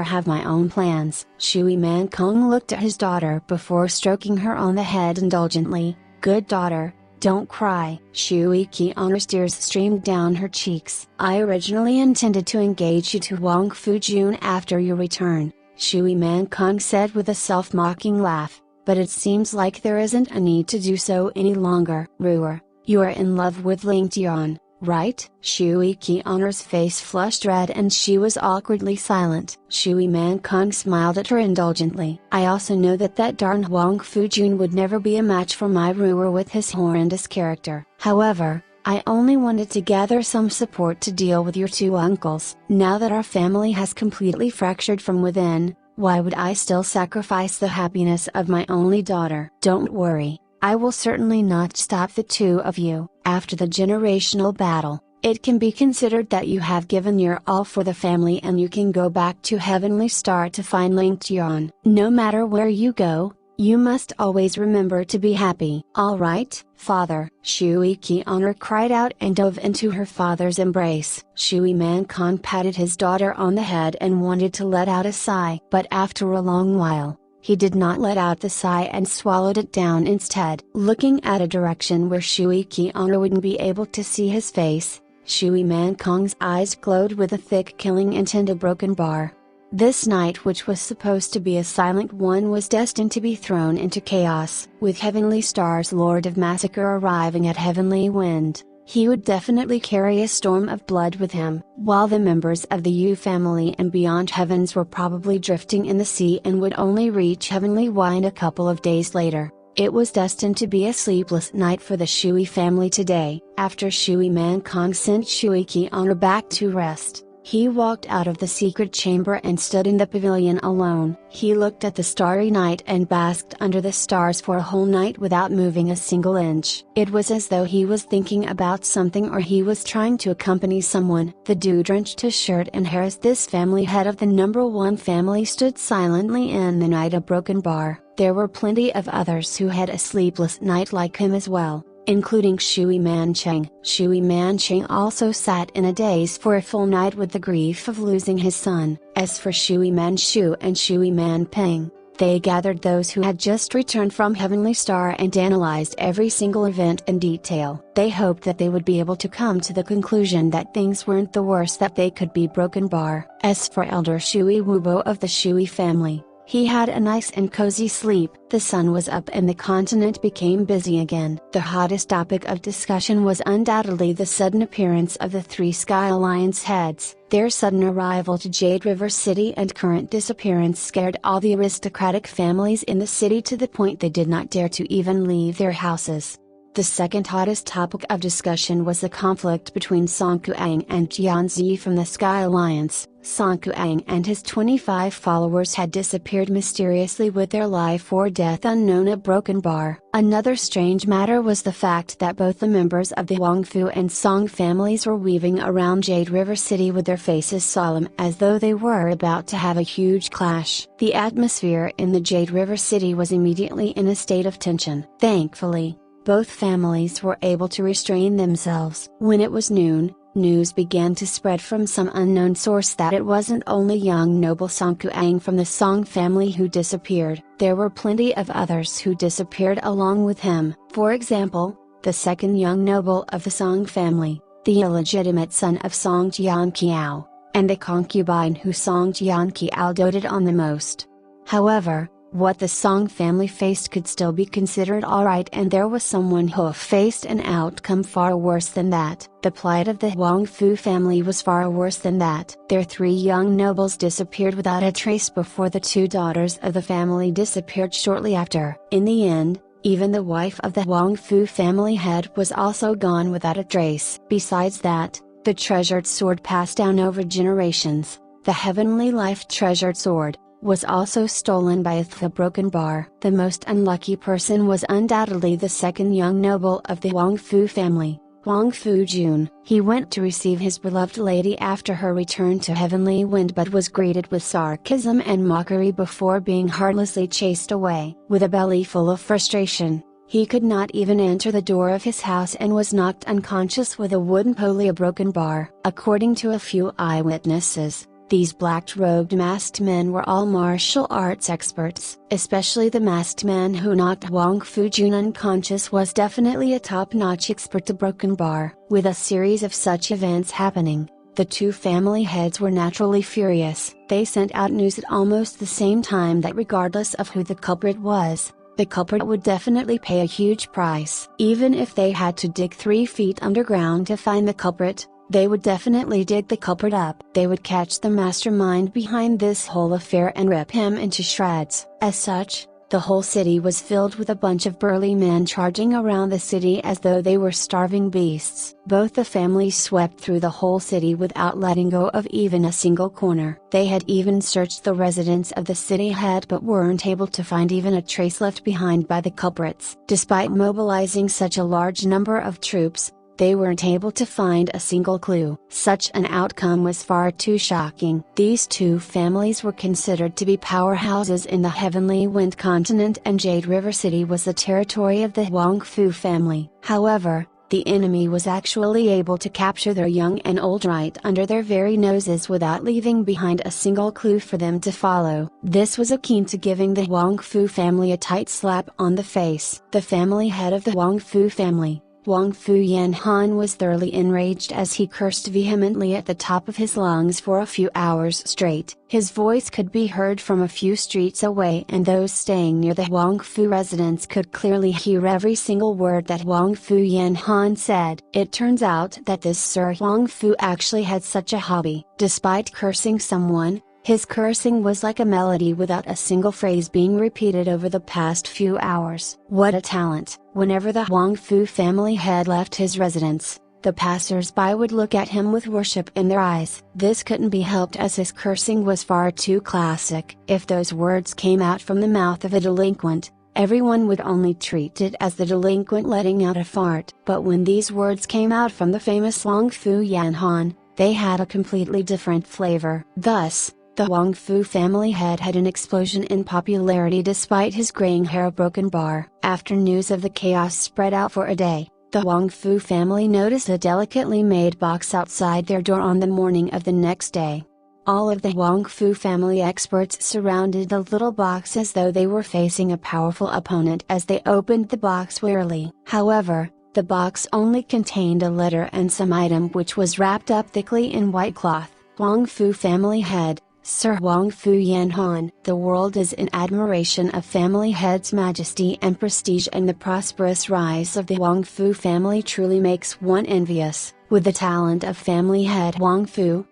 have my own plans. Shui Man Kong looked at his daughter before stroking her on the head indulgently. Good daughter, don't cry. Shui Qianru's tears streamed down her cheeks. I originally intended to engage you to Wang Fujun after your return, Shui Man Kong said with a self-mocking laugh, but it seems like there isn't a need to do so any longer. Ruer, you are in love with Ling Tian, right? Shui Qianru's face flushed red and she was awkwardly silent. Shui Man Kong smiled at her indulgently. I also know that darn Wang Fujun would never be a match for my Ruer with his horrendous character. However, I only wanted to gather some support to deal with your two uncles. Now that our family has completely fractured from within, why would I still sacrifice the happiness of my only daughter? Don't worry, I will certainly not stop the two of you. After the generational battle, it can be considered that you have given your all for the family and you can go back to Heavenly Star to find Ling Tian. No matter where you go, you must always remember to be happy. All right, father. Shui Qianru cried out and dove into her father's embrace. Shui Man Kong patted his daughter on the head and wanted to let out a sigh. But after a long while, he did not let out the sigh and swallowed it down instead. Looking at a direction where Shui Qianru wouldn't be able to see his face, Shui Man Kong's eyes glowed with a thick killing intent. A broken bar. This night, which was supposed to be a silent one, was destined to be thrown into chaos. With Heavenly Star's Lord of Massacre arriving at Heavenly Wind, he would definitely carry a storm of blood with him. While the members of the Yu family and Beyond Heavens were probably drifting in the sea and would only reach Heavenly Wind a couple of days later, it was destined to be a sleepless night for the Shui family today. After Shui Man Kong sent Shui Qianru back to rest, he walked out of the secret chamber and stood in the pavilion alone. He looked at the starry night and basked under the stars for a whole night without moving a single inch. It was as though he was thinking about something or he was trying to accompany someone. The dew-drenched shirt and hair as this family head of the number one family stood silently in the night. A broken bar. There were plenty of others who had a sleepless night like him as well, including Shui Mancheng. Shui Mancheng also sat in a daze for a full night with the grief of losing his son. As for Shui Manchu and Shui Manpeng, they gathered those who had just returned from Heavenly Star and analyzed every single event in detail. They hoped that they would be able to come to the conclusion that things weren't the worst that they could be. Broken bar. As for Elder Shui Wubo of the Shui family, he had a nice and cozy sleep. The sun was up and the continent became busy again. The hottest topic of discussion was undoubtedly the sudden appearance of the three Sky Alliance heads. Their sudden arrival to Jade River City and current disappearance scared all the aristocratic families in the city to the point they did not dare to even leave their houses. The second hottest topic of discussion was the conflict between Song Kuang and Jianzi from the Sky Alliance. Song Kuang and his 25 followers had disappeared mysteriously with their life or death unknown. A broken bar. Another strange matter was the fact that both the members of the Wangfu and Song families were weaving around Jade River City with their faces solemn as though they were about to have a huge clash. The atmosphere in the Jade River City was immediately in a state of tension. Thankfully, both families were able to restrain themselves. When it was noon, news began to spread from some unknown source that it wasn't only young noble Song Kuang from the Song family who disappeared. There were plenty of others who disappeared along with him. For example, the second young noble of the Song family, the illegitimate son of Song Jianqiao, and the concubine who Song Jianqiao doted on the most. However, what the Song family faced could still be considered alright, and there was someone who faced an outcome far worse than that. The plight of the Wangfu family was far worse than that. Their three young nobles disappeared without a trace before the two daughters of the family disappeared shortly after. In the end, even the wife of the Wangfu family head was also gone without a trace. Besides that, the treasured sword passed down over generations, the heavenly life treasured sword, was also stolen by the broken bar. The most unlucky person was undoubtedly the second young noble of the Wangfu family, Huang Fujun. He went to receive his beloved lady after her return to Heavenly Wind, but was greeted with sarcasm and mockery before being heartlessly chased away. With a belly full of frustration, he could not even enter the door of his house and was knocked unconscious with a wooden pulley, a broken bar. According to a few eyewitnesses, these black-robed masked men were all martial arts experts. Especially the masked man who knocked Huang Fujun unconscious was definitely a top-notch expert. A broken bar. With a series of such events happening, the two family heads were naturally furious. They sent out news at almost the same time that regardless of who the culprit was, the culprit would definitely pay a huge price. Even if they had to dig 3 feet underground to find the culprit, they would definitely dig the culprit up. They would catch the mastermind behind this whole affair and rip him into shreds. As such, the whole city was filled with a bunch of burly men charging around the city as though they were starving beasts. Both the families swept through the whole city without letting go of even a single corner. They had even searched the residence of the city head but weren't able to find even a trace left behind by the culprits. Despite mobilizing such a large number of troops, they weren't able to find a single clue. Such an outcome was far too shocking. These two families were considered to be powerhouses in the Heavenly Wind continent, and Jade River City was the territory of the Huangfu family. However, the enemy was actually able to capture their young and old right under their very noses without leaving behind a single clue for them to follow. This was akin to giving the Huangfu family a tight slap on the face. The family head of the Huangfu family, Huang Fu Yanhan, was thoroughly enraged as he cursed vehemently at the top of his lungs for a few hours straight. His voice could be heard from a few streets away, and those staying near the Huang Fu residence could clearly hear every single word that Huang Fu Yanhan said. It turns out that this Sir Huang Fu actually had such a hobby. Despite cursing someone, his cursing was like a melody without a single phrase being repeated over the past few hours. What a talent! Whenever the Huangfu family head left his residence, the passers-by would look at him with worship in their eyes. This couldn't be helped as his cursing was far too classic. If those words came out from the mouth of a delinquent, everyone would only treat it as the delinquent letting out a fart. But when these words came out from the famous Huangfu Yanhan, they had a completely different flavor. Thus, the Huangfu family head had an explosion in popularity despite his graying hair, broken bar. After news of the chaos spread out for a day, the Huangfu family noticed a delicately made box outside their door on the morning of the next day. All of the Huangfu family experts surrounded the little box as though they were facing a powerful opponent as they opened the box warily. However, the box only contained a letter and some item which was wrapped up thickly in white cloth. Huangfu family head, Sir Huangfu Yanhan. The world is in admiration of family head's majesty and prestige, and the prosperous rise of the Huangfu family truly makes one envious. With the talent of family head Huangfu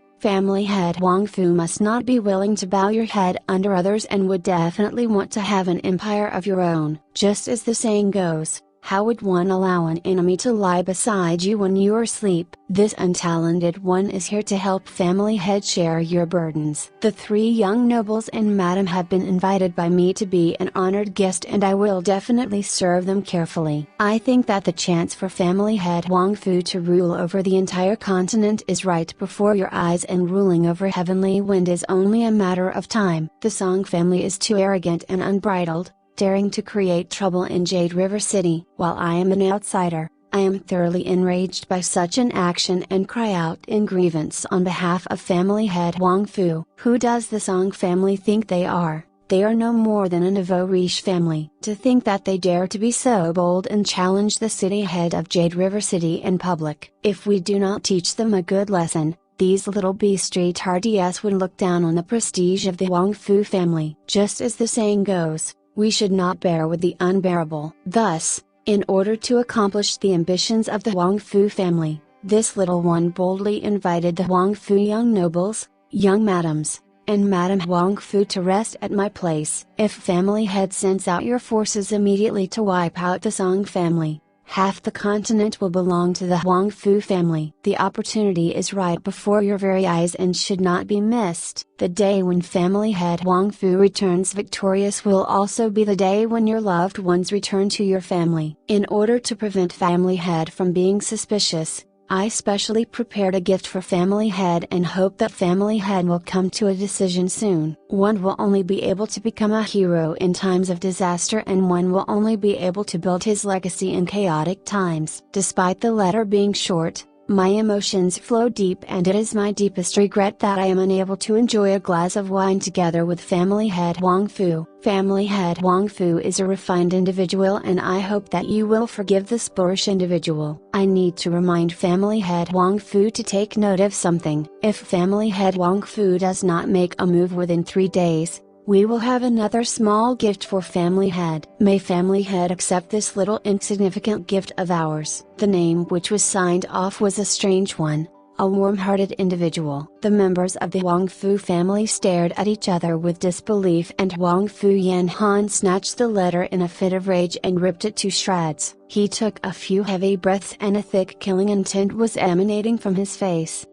must not be willing to bow your head under others and would definitely want to have an empire of your own. Just as the saying goes, how would one allow an enemy to lie beside you when you are asleep? This untalented one is here to help family head share your burdens. The 3 young nobles and madam have been invited by me to be an honored guest, and I will definitely serve them carefully. I think that the chance for family head Huangfu to rule over the entire continent is right before your eyes, and ruling over Heavenly Wind is only a matter of time. The Song family is too arrogant and unbridled, daring to create trouble in Jade River City. While I am an outsider, I am thoroughly enraged by such an action and cry out in grievance on behalf of family head Huangfu. Who does the Song family think they are? They are no more than a nouveau riche family. To think that they dare to be so bold and challenge the city head of Jade River City in public. If we do not teach them a good lesson, these little beastretards would look down on the prestige of the Huangfu family. Just as the saying goes, we should not bear with the unbearable. Thus, in order to accomplish the ambitions of the Huangfu family, this little one boldly invited the Huangfu young nobles, young madams, and Madam Huangfu to rest at my place. If family head sends out your forces immediately to wipe out the Song family, half the continent will belong to the Huang Fu family. The opportunity is right before your very eyes and should not be missed. The day when family head Huang Fu returns victorious will also be the day when your loved ones return to your family. In order to prevent family head from being suspicious, I specially prepared a gift for family head and hope that family head will come to a decision soon. One will only be able to become a hero in times of disaster, and one will only be able to build his legacy in chaotic times. Despite the letter being short, my emotions flow deep, and it is my deepest regret that I am unable to enjoy a glass of wine together with family head Huang Fu. Family head Huang Fu is a refined individual, and I hope that you will forgive this boorish individual. I need to remind family head Huang Fu to take note of something. If family head Huang Fu does not make a move within 3 days, we will have another small gift for family head. May family head accept this little insignificant gift of ours. The name which was signed off was a strange one, a warm-hearted individual. The members of the Huang Fu family stared at each other with disbelief, and Huang Fu Yanhan snatched the letter in a fit of rage and ripped it to shreds. He took a few heavy breaths, and a thick killing intent was emanating from his face.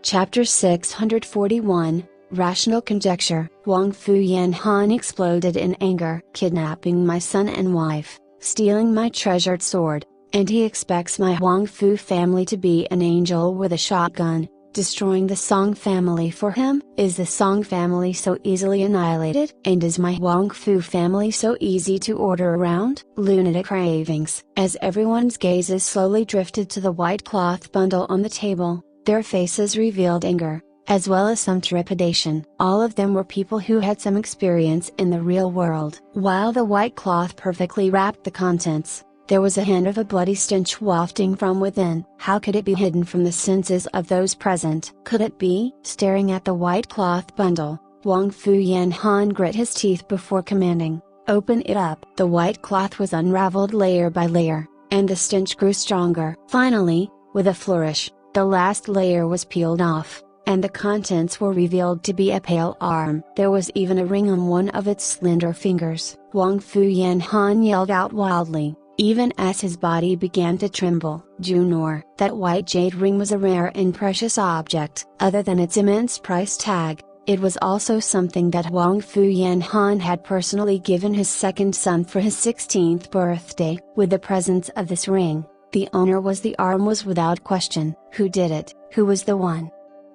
Chapter 641, Rational Conjecture. Huang Fu Yanhan exploded in anger. Kidnapping my son and wife, stealing my treasured sword, and he expects my Huang Fu family to be an angel with a shotgun, destroying the Song family for him? Is the Song family so easily annihilated? And is my Huang Fu family so easy to order around? Lunatic cravings. As everyone's gazes slowly drifted to the white cloth bundle on the table, their faces revealed anger, as well as some trepidation. All of them were people who had some experience in the real world. While the white cloth perfectly wrapped the contents, there was a hint of a bloody stench wafting from within. How could it be hidden from the senses of those present? Could it be? Staring at the white cloth bundle, Huang Fu Yanhan grit his teeth before commanding, "Open it up." The white cloth was unraveled layer by layer, and the stench grew stronger. Finally, with a flourish, the last layer was peeled off, and the contents were revealed to be a pale arm. There was even a ring on one of its slender fingers. Huang Fu Yanhan yelled out wildly, even as his body began to tremble. Junor, that white jade ring was a rare and precious object. Other than its immense price tag, it was also something that Huang Fu Yanhan had personally given his second son for his 16th birthday. With the presence of this ring, the owner was the arm was without question. Who did it? Who was the one?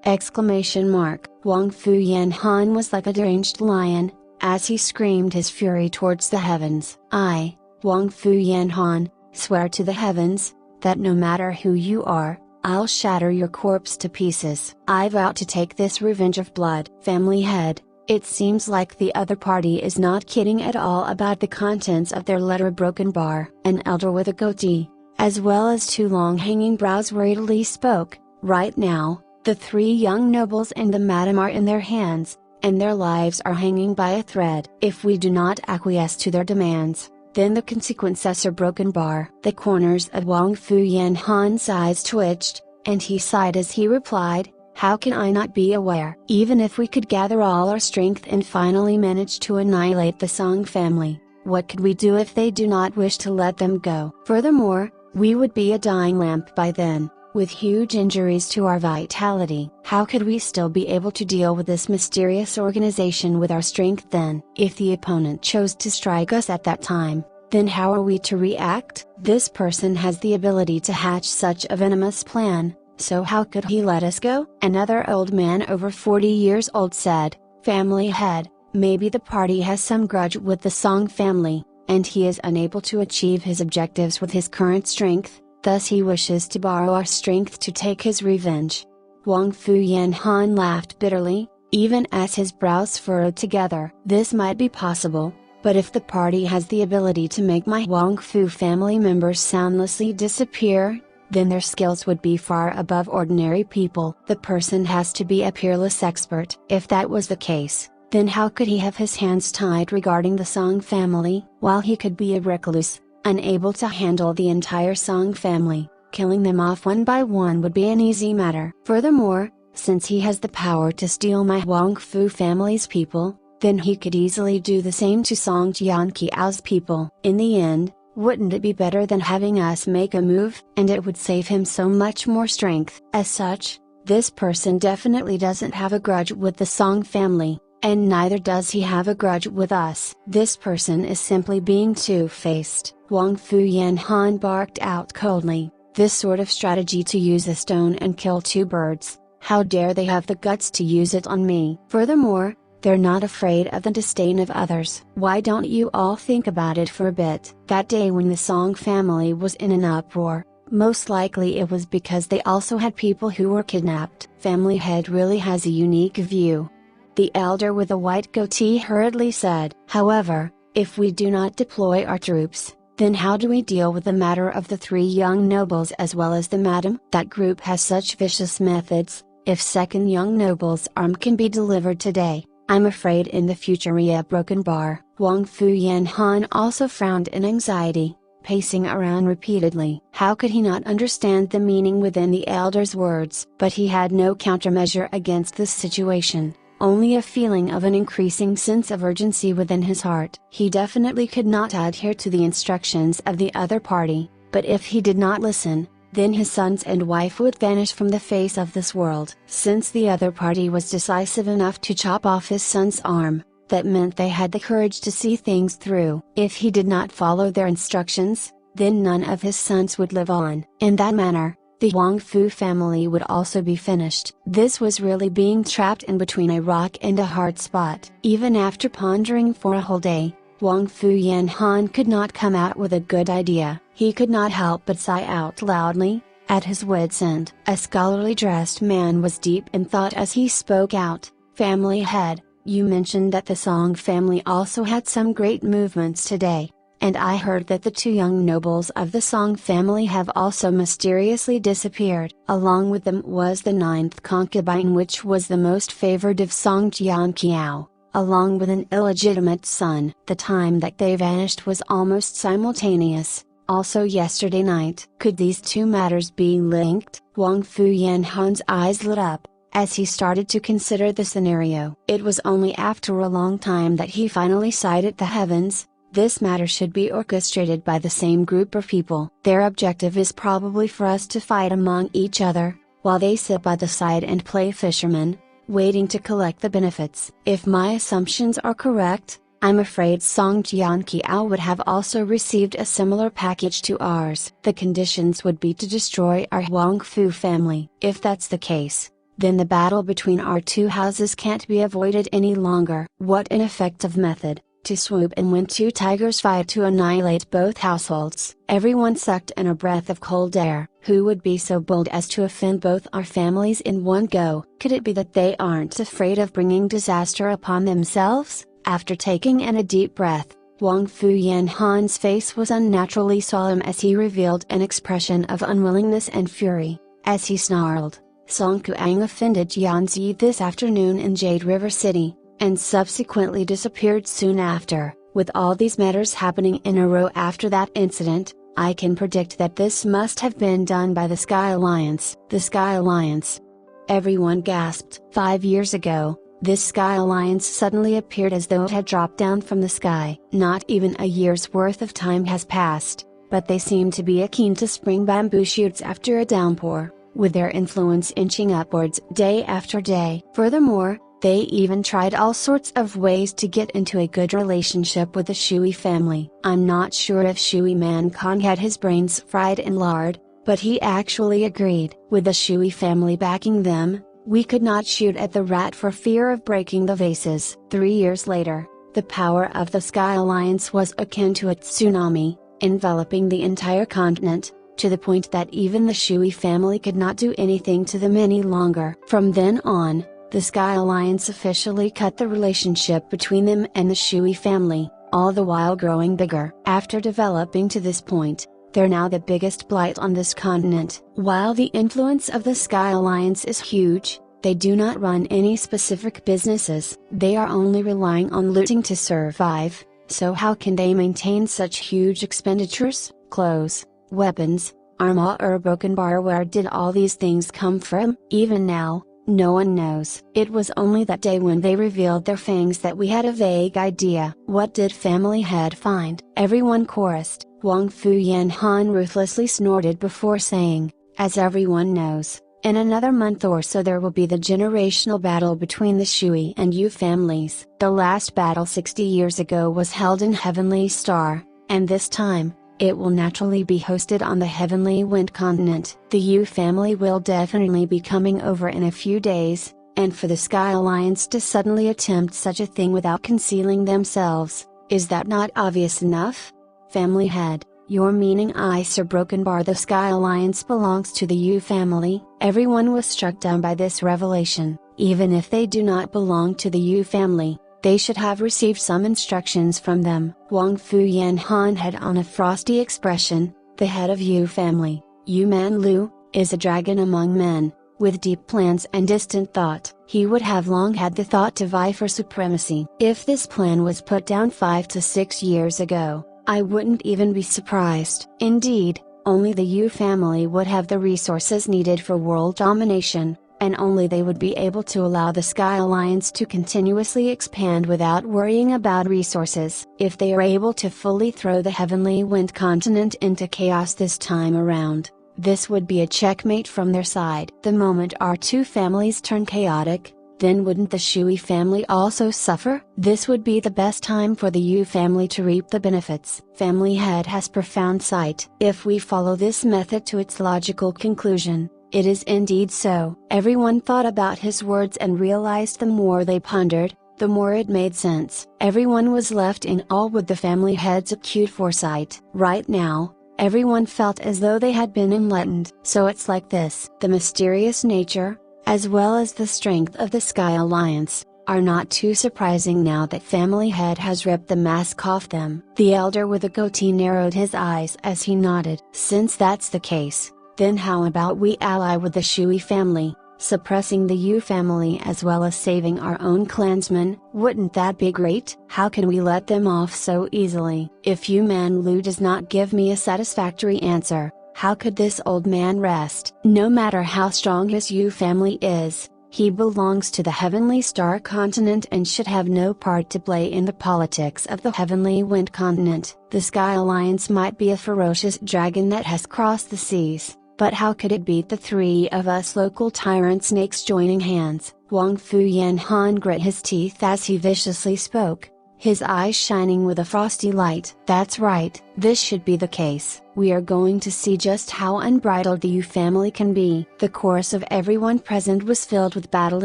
Exclamation mark. Huang Fu Yanhan was like a deranged lion, as he screamed his fury towards the heavens. I, Huang Fu Yanhan, swear to the heavens, that no matter who you are, I'll shatter your corpse to pieces. I vow to take this revenge of blood. Family head, it seems like the other party is not kidding at all about the contents of their letter. Broken bar. An elder with a goatee, as well as 2 long hanging brows, worriedly spoke. Right now, the 3 young nobles and the madam are in their hands, and their lives are hanging by a thread. If we do not acquiesce to their demands, then the consequences are broken bar. The corners of Huang Fu Yanhan's eyes twitched, and he sighed as he replied, "How can I not be aware? Even if we could gather all our strength and finally manage to annihilate the Song family, what could we do if they do not wish to let them go? Furthermore, we would be a dying lamp by then, with huge injuries to our vitality. How could we still be able to deal with this mysterious organization with our strength then? If the opponent chose to strike us at that time, then how are we to react? This person has the ability to hatch such a venomous plan, so how could he let us go?" Another old man over 40 years old said, "Family head, maybe the party has some grudge with the Song family, and he is unable to achieve his objectives with his current strength, thus he wishes to borrow our strength to take his revenge." Huang Fu Yanhan laughed bitterly, even as his brows furrowed together. This might be possible, But if the party has the ability to make my Wong Fu family members soundlessly disappear, then their skills would be far above ordinary people. The person has to be a peerless expert. If that was the case, then how could he have his hands tied regarding the Song family, while he could be a recluse, unable to handle the entire Song family? Killing them off one by one would be an easy matter. Furthermore, since he has the power to steal my Wong Fu family's people, then he could easily do the same to Song Jianqiao's people. In the end, wouldn't it be better than having us make a move? And it would save him so much more strength. As such, this person definitely doesn't have a grudge with the Song family, and neither does he have a grudge with us. This person is simply being two-faced. Wong Fu Yanhan barked out coldly. This sort of strategy to use a stone and kill two birds, how dare they have the guts to use it on me? Furthermore, they're not afraid of the disdain of others. Why don't you all think about it for a bit? That day when the Song family was in an uproar, most likely it was because they also had people who were kidnapped. Family head really has a unique view. The elder with a white goatee hurriedly said. However, if we do not deploy our troops, then how do we deal with the matter of the three young nobles as well as the madam? That group has such vicious methods. If second young noble's arm can be delivered today, I'm afraid in the future a broken bar. Wong Fu Yanhan also frowned in anxiety, pacing around repeatedly. How could he not understand the meaning within the elder's words? But he had no countermeasure against this situation, only a feeling of an increasing sense of urgency within his heart. He definitely could not adhere to the instructions of the other party, but if he did not listen, then his sons and wife would vanish from the face of this world. Since the other party was decisive enough to chop off his son's arm, that meant they had the courage to see things through. If he did not follow their instructions, then none of his sons would live on. In that manner, the Wong Fu family would also be finished. This was really being trapped in between a rock and a hard spot. Even after pondering for a whole day, Wong Fu Yanhan could not come out with a good idea. He could not help but sigh out loudly, at his wits' end. A scholarly dressed man was deep in thought as he spoke out. Family head, you mentioned that the Song family also had some great movements today, and I heard that the two young nobles of the Song family have also mysteriously disappeared. Along with them was the ninth concubine, which was the most favored of Song Jianqiao, along with an illegitimate son. The time that they vanished was almost simultaneous, also yesterday night. Could these two matters be linked? Wong Fu Yanhan's eyes lit up, as he started to consider the scenario. It was only after a long time that he finally sighed at the heavens. This matter should be orchestrated by the same group of people. Their objective is probably for us to fight among each other, while they sit by the side and play fishermen, waiting to collect the benefits. If my assumptions are correct, I'm afraid Song Jianqiao would have also received a similar package to ours. The conditions would be to destroy our Wong Fu family. If that's the case, then the battle between our two houses can't be avoided any longer. What an effective method, to swoop in when two tigers fight to annihilate both households. Everyone sucked in a breath of cold air. Who would be so bold as to offend both our families in one go? Could it be that they aren't afraid of bringing disaster upon themselves? After taking in a deep breath, Wong Fu Yanhan's face was unnaturally solemn as he revealed an expression of unwillingness and fury, as he snarled, Song Kuang offended Jianzi this afternoon in Jade River City, and subsequently disappeared soon after. With all these matters happening in a row after that incident, I can predict that this must have been done by the Sky Alliance. The Sky Alliance. Everyone gasped. 5 years ago, this Sky Alliance suddenly appeared as though it had dropped down from the sky. Not even a year's worth of time has passed, but they seem to be akin to spring bamboo shoots after a downpour, with their influence inching upwards day after day. Furthermore, they even tried all sorts of ways to get into a good relationship with the Shui family. I'm not sure if Shui Man Kong had his brains fried in lard, but he actually agreed. With the Shui family backing them, we could not shoot at the rat for fear of breaking the vases. 3 years later, the power of the Sky Alliance was akin to a tsunami, enveloping the entire continent, to the point that even the Shui family could not do anything to them any longer. From then on, the Sky Alliance officially cut the relationship between them and the Shui family, all the while growing bigger. After developing to this point, they're now the biggest blight on this continent. While the influence of the Sky Alliance is huge, they do not run any specific businesses. They are only relying on looting to survive, so how can they maintain such huge expenditures? Clothes, weapons, armor or broken bar, where did all these things come from? Even now, no one knows. It was only that day when they revealed their fangs that we had a vague idea. What did Family Head find? Everyone chorused. Wang Fu Yanhan ruthlessly snorted before saying, as everyone knows, in another month or so there will be the generational battle between the Shui and Yu families. The last battle 60 years ago was held in Heavenly Star, and this time, it will naturally be hosted on the Heavenly Wind continent. The Yu family will definitely be coming over in a few days, and for the Sky Alliance to suddenly attempt such a thing without concealing themselves, is that not obvious enough? Family Head, you're meaning Ice or Broken Bar the Sky Alliance belongs to the Yu family? Everyone was struck dumb by this revelation. Even if they do not belong to the Yu family, they should have received some instructions from them. Wang Fu Yanhan had on a frosty expression. The head of Yu family, Yu Man Lu, is a dragon among men, with deep plans and distant thought. He would have long had the thought to vie for supremacy. If this plan was put down 5 to 6 years ago, I wouldn't even be surprised. Indeed, only the Yu family would have the resources needed for world domination, and only they would be able to allow the Sky Alliance to continuously expand without worrying about resources. If they are able to fully throw the Heavenly Wind continent into chaos this time around, this would be a checkmate from their side. The moment our two families turn chaotic, then wouldn't the Shui family also suffer? This would be the best time for the Yu family to reap the benefits. Family Head has profound sight. If we follow this method to its logical conclusion, it is indeed so. Everyone thought about his words and realized the more they pondered, the more it made sense. Everyone was left in awe with the Family Head's acute foresight. Right now, everyone felt as though they had been enlightened. So it's like this. The mysterious nature, as well as the strength of the Sky Alliance, are not too surprising now that Family Head has ripped the mask off them. The elder with a goatee narrowed his eyes as he nodded. Since that's the case, then how about we ally with the Shui family, suppressing the Yu family as well as saving our own clansmen? Wouldn't that be great? How can we let them off so easily? If Yu Man Lu does not give me a satisfactory answer, how could this old man rest? No matter how strong his Yu family is, he belongs to the Heavenly Star continent and should have no part to play in the politics of the Heavenly Wind continent. The Sky Alliance might be a ferocious dragon that has crossed the seas, but how could it beat the three of us local tyrant snakes joining hands? Wang Fu Yanhan grit his teeth as he viciously spoke, his eyes shining with a frosty light. That's right, this should be the case. We are going to see just how unbridled the Yu family can be. The chorus of everyone present was filled with battle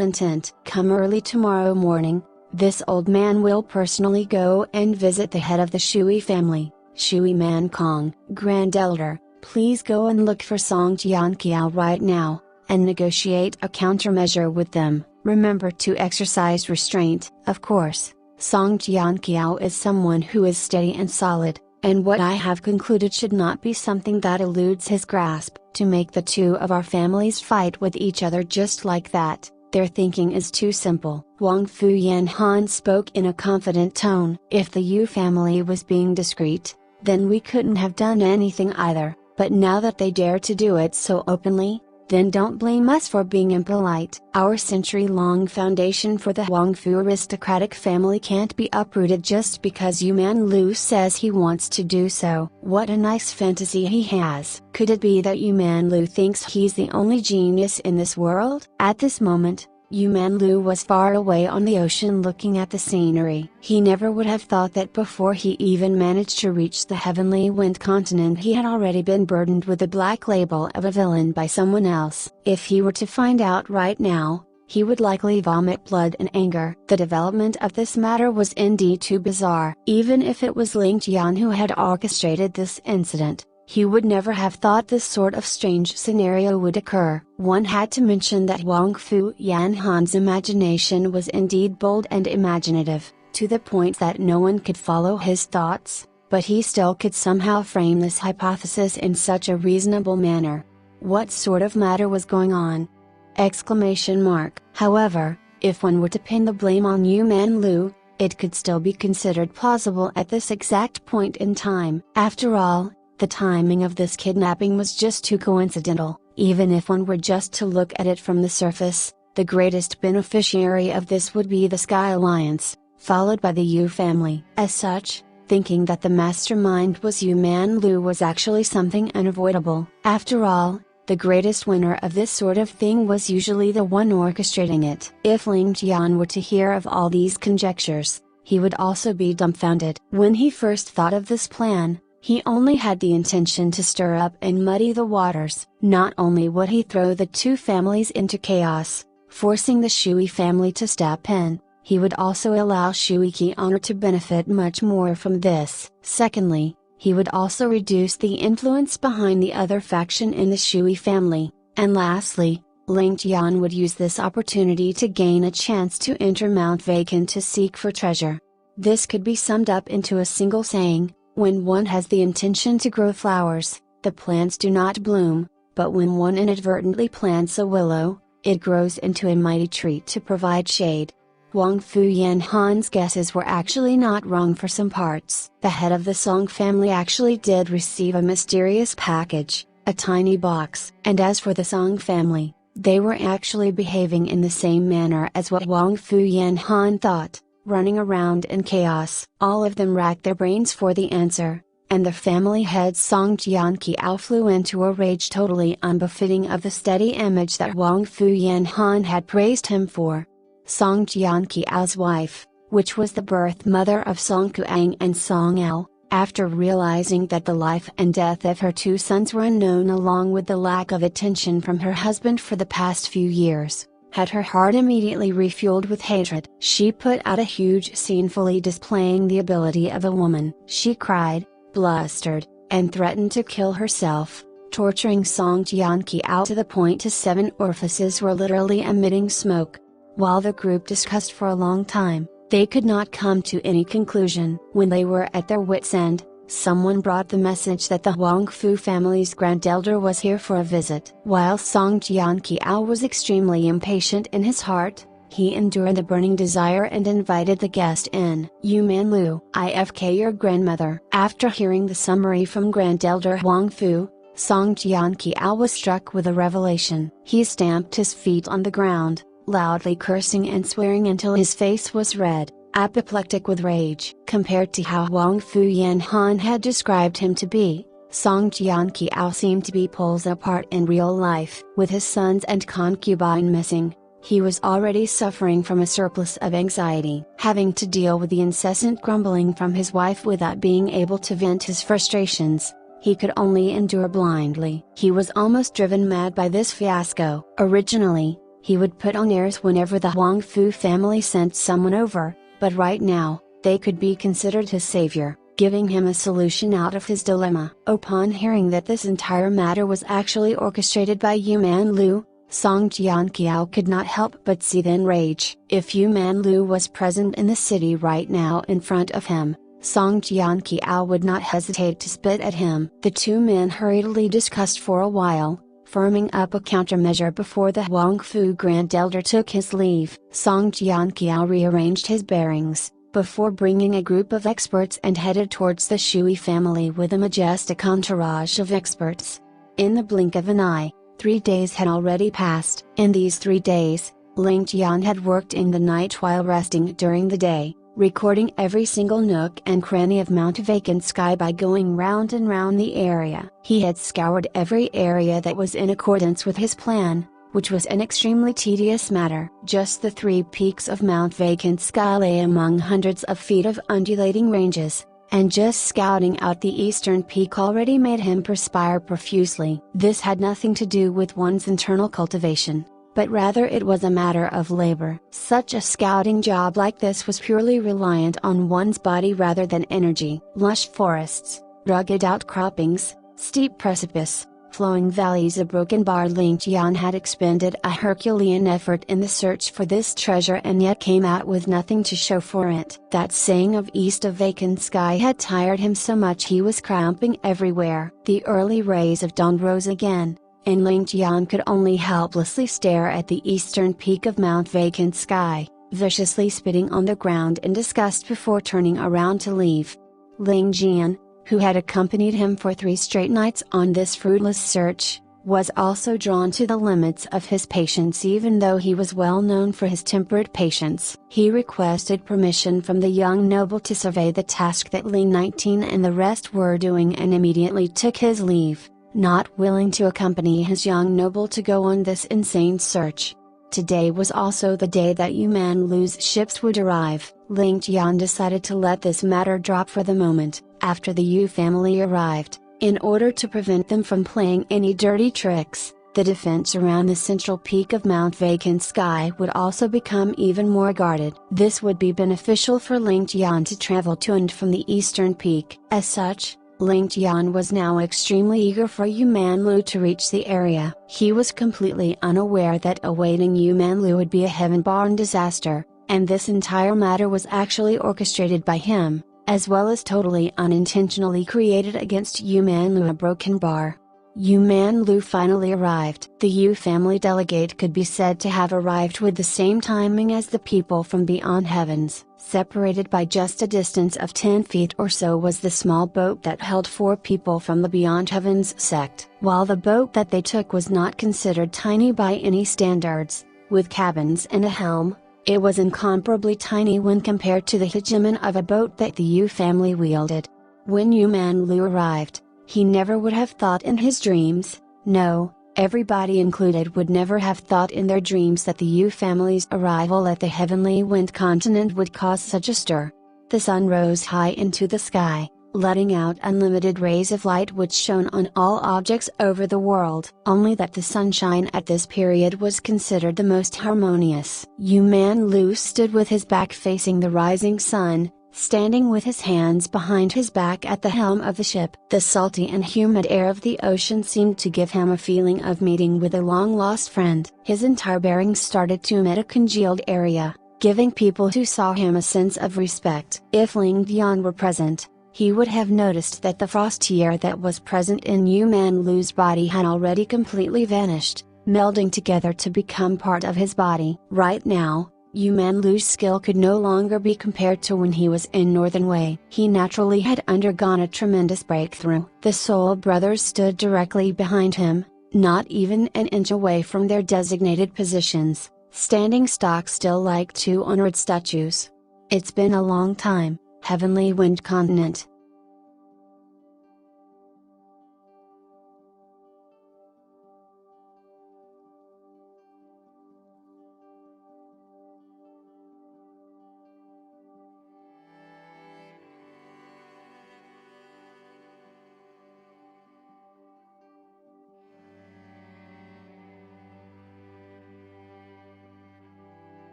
intent. Come early tomorrow morning, this old man will personally go and visit the head of the Shui family, Shui Man Kong. Grand Elder, please go and look for Song Jianqiao right now, and negotiate a countermeasure with them. Remember to exercise restraint. Of course, Song Jianqiao is someone who is steady and solid, and what I have concluded should not be something that eludes his grasp. To make the two of our families fight with each other just like that, their thinking is too simple. Wang Fu Yanhan spoke in a confident tone. If the Yu family was being discreet, then we couldn't have done anything either. But now that they dare to do it so openly, then don't blame us for being impolite. Our century-long foundation for the Huangfu aristocratic family can't be uprooted just because Yu Man Lu says he wants to do so. What a nice fantasy he has. Could it be that Yu Man Lu thinks he's the only genius in this world? At this moment, Yu Man Lu was far away on the ocean looking at the scenery. He never would have thought that before he even managed to reach the Heavenly Wind continent he had already been burdened with the black label of a villain by someone else. If he were to find out right now, he would likely vomit blood and anger. The development of this matter was indeed too bizarre. Even if it was Ling Tian who had orchestrated this incident, he would never have thought this sort of strange scenario would occur. One had to mention that Wang Fu Yanhan's imagination was indeed bold and imaginative. to the point that no one could follow his thoughts, but he still could somehow frame this hypothesis in such a reasonable manner. What sort of matter was going on? Exclamation mark. However, if one were to pin the blame on Yu Man Lu, it could still be considered plausible at this exact point in time. After all, the timing of this kidnapping was just too coincidental. Even if one were just to look at it from the surface, the greatest beneficiary of this would be the Sky Alliance, followed by the Yu family. As such, thinking that the mastermind was Yu Man Lu was actually something unavoidable. After all, the greatest winner of this sort of thing was usually the one orchestrating it. If Ling Tian were to hear of all these conjectures, he would also be dumbfounded. When he first thought of this plan, he only had the intention to stir up and muddy the waters. Not only would he throw the two families into chaos, forcing the Shui family to step in, he would also allow Shui Qi honor to benefit much more from this. Secondly, he would also reduce the influence behind the other faction in the Shui family. And lastly, Ling Tian would use this opportunity to gain a chance to enter Mount Vacant to seek for treasure. This could be summed up into a single saying: when one has the intention to grow flowers, the plants do not bloom, but when one inadvertently plants a willow, it grows into a mighty tree to provide shade. Wang Fu Yanhan's guesses were actually not wrong for some parts. The head of the Song family actually did receive a mysterious package, a tiny box. And as for the Song family, they were actually behaving in the same manner as what Wang Fu Yanhan thought, running around in chaos. All of them racked their brains for the answer, and the family head Song Jianqiao flew into a rage totally unbefitting of the steady image that Wang Fu Yanhan had praised him for. Song Jianqiao's wife, which was the birth mother of Song Kuang and Song Ao, after realizing that the life and death of her two sons were unknown along with the lack of attention from her husband for the past few years, had her heart immediately refueled with hatred. She put out a huge scene fully displaying the ability of a woman. She cried, blustered, and threatened to kill herself, torturing Song Jianqiao to the point his 7 orifices were literally emitting smoke. While the group discussed for a long time, they could not come to any conclusion. When they were at their wits' end, someone brought the message that the Wang Fu family's grandelder was here for a visit. While Song Jianqiao was extremely impatient in his heart, he endured the burning desire and invited the guest in. Yu Man Lu, IFK your grandmother. After hearing the summary from grandelder Wang Fu, Song Jianqiao was struck with a revelation. He stamped his feet on the ground, loudly cursing and swearing until his face was red, apoplectic with rage. Compared to how Wang Fu Yanhan had described him to be, Song Jianqiao seemed to be poles apart in real life. With his sons and concubine missing, he was already suffering from a surplus of anxiety. Having to deal with the incessant grumbling from his wife without being able to vent his frustrations, he could only endure blindly. He was almost driven mad by this fiasco. Originally, he would put on airs whenever the Wang Fu family sent someone over, but right now, they could be considered his savior, giving him a solution out of his dilemma. Upon hearing that this entire matter was actually orchestrated by Yu Man Lu, Song Jianqiao could not help but seethe in rage. If Yu Man Lu was present in the city right now in front of him, Song Jianqiao would not hesitate to spit at him. The two men hurriedly discussed for a while, firming up a countermeasure before the Wang Fu grandelder took his leave. Song Jianqiao rearranged his bearings, before bringing a group of experts and headed towards the Shui family with a majestic entourage of experts. In the blink of an eye, 3 days had already passed. In these 3 days, Ling Tian had worked in the night while resting during the day, recording every single nook and cranny of Mount Vacant Sky by going round and round the area. He had scoured every area that was in accordance with his plan, which was an extremely tedious matter. Just the 3 peaks of Mount Vacant Sky lay among hundreds of feet of undulating ranges, and just scouting out the eastern peak already made him perspire profusely. This had nothing to do with one's internal cultivation, but rather it was a matter of labor. Such a scouting job like this was purely reliant on one's body rather than energy. Lush forests, rugged outcroppings, steep precipice, flowing valleys of broken bar. Ling Tian had expended a Herculean effort in the search for this treasure and yet came out with nothing to show for it. That saying of east of vacant sky had tired him so much he was cramping everywhere. The early rays of dawn rose again, and Ling Tian could only helplessly stare at the eastern peak of Mount Vacant Sky, viciously spitting on the ground in disgust before turning around to leave. Ling Tian, who had accompanied him for 3 straight nights on this fruitless search, was also drawn to the limits of his patience. Even though he was well known for his temperate patience, he requested permission from the young noble to survey the task that Ling Tian and the rest were doing and immediately took his leave, not willing to accompany his young noble to go on this insane search. Today was also the day that Yu Man Lu's ships would arrive. Ling Tian decided to let this matter drop for the moment, after the Yu family arrived, in order to prevent them from playing any dirty tricks. The defense around the central peak of Mount Vacant Sky would also become even more guarded. This would be beneficial for Ling Tian to travel to and from the eastern peak. As such, Ling Tian was now extremely eager for Yu Man Lu to reach the area. He was completely unaware that awaiting Yu Man Lu would be a heaven-born disaster, and this entire matter was actually orchestrated by him, as well as totally unintentionally created against Yu Man Lu. A broken bar. Yu Man Lu finally arrived. The Yu family delegate could be said to have arrived with the same timing as the people from beyond heavens. Separated by just a distance of 10 feet or so was the small boat that held 4 people from the Beyond Heavens sect. While the boat that they took was not considered tiny by any standards, with cabins and a helm, it was incomparably tiny when compared to the hegemon of a boat that the Yu family wielded. When Yu Man Lu arrived, he never would have thought in his dreams, no, everybody included would never have thought in their dreams that the Yu family's arrival at the heavenly wind continent would cause such a stir. The sun rose high into the sky, letting out unlimited rays of light which shone on all objects over the world. Only that the sunshine at this period was considered the most harmonious. Yu Man Lu stood with his back facing the rising sun, standing with his hands behind his back at the helm of the ship. The salty and humid air of the ocean seemed to give him a feeling of meeting with a long-lost friend. His entire bearing started to emit a congealed area, giving people who saw him a sense of respect. If Ling Tian were present, he would have noticed that the frosty air that was present in Yu Man Lu's body had already completely vanished, melding together to become part of his body. Right now, Yu Man Lu's skill could no longer be compared to when he was in Northern Wei. He naturally had undergone a tremendous breakthrough. The Soul Brothers stood directly behind him, not even an inch away from their designated positions, standing stock still like 2 honored statues. It's been a long time, Heavenly Wind Continent.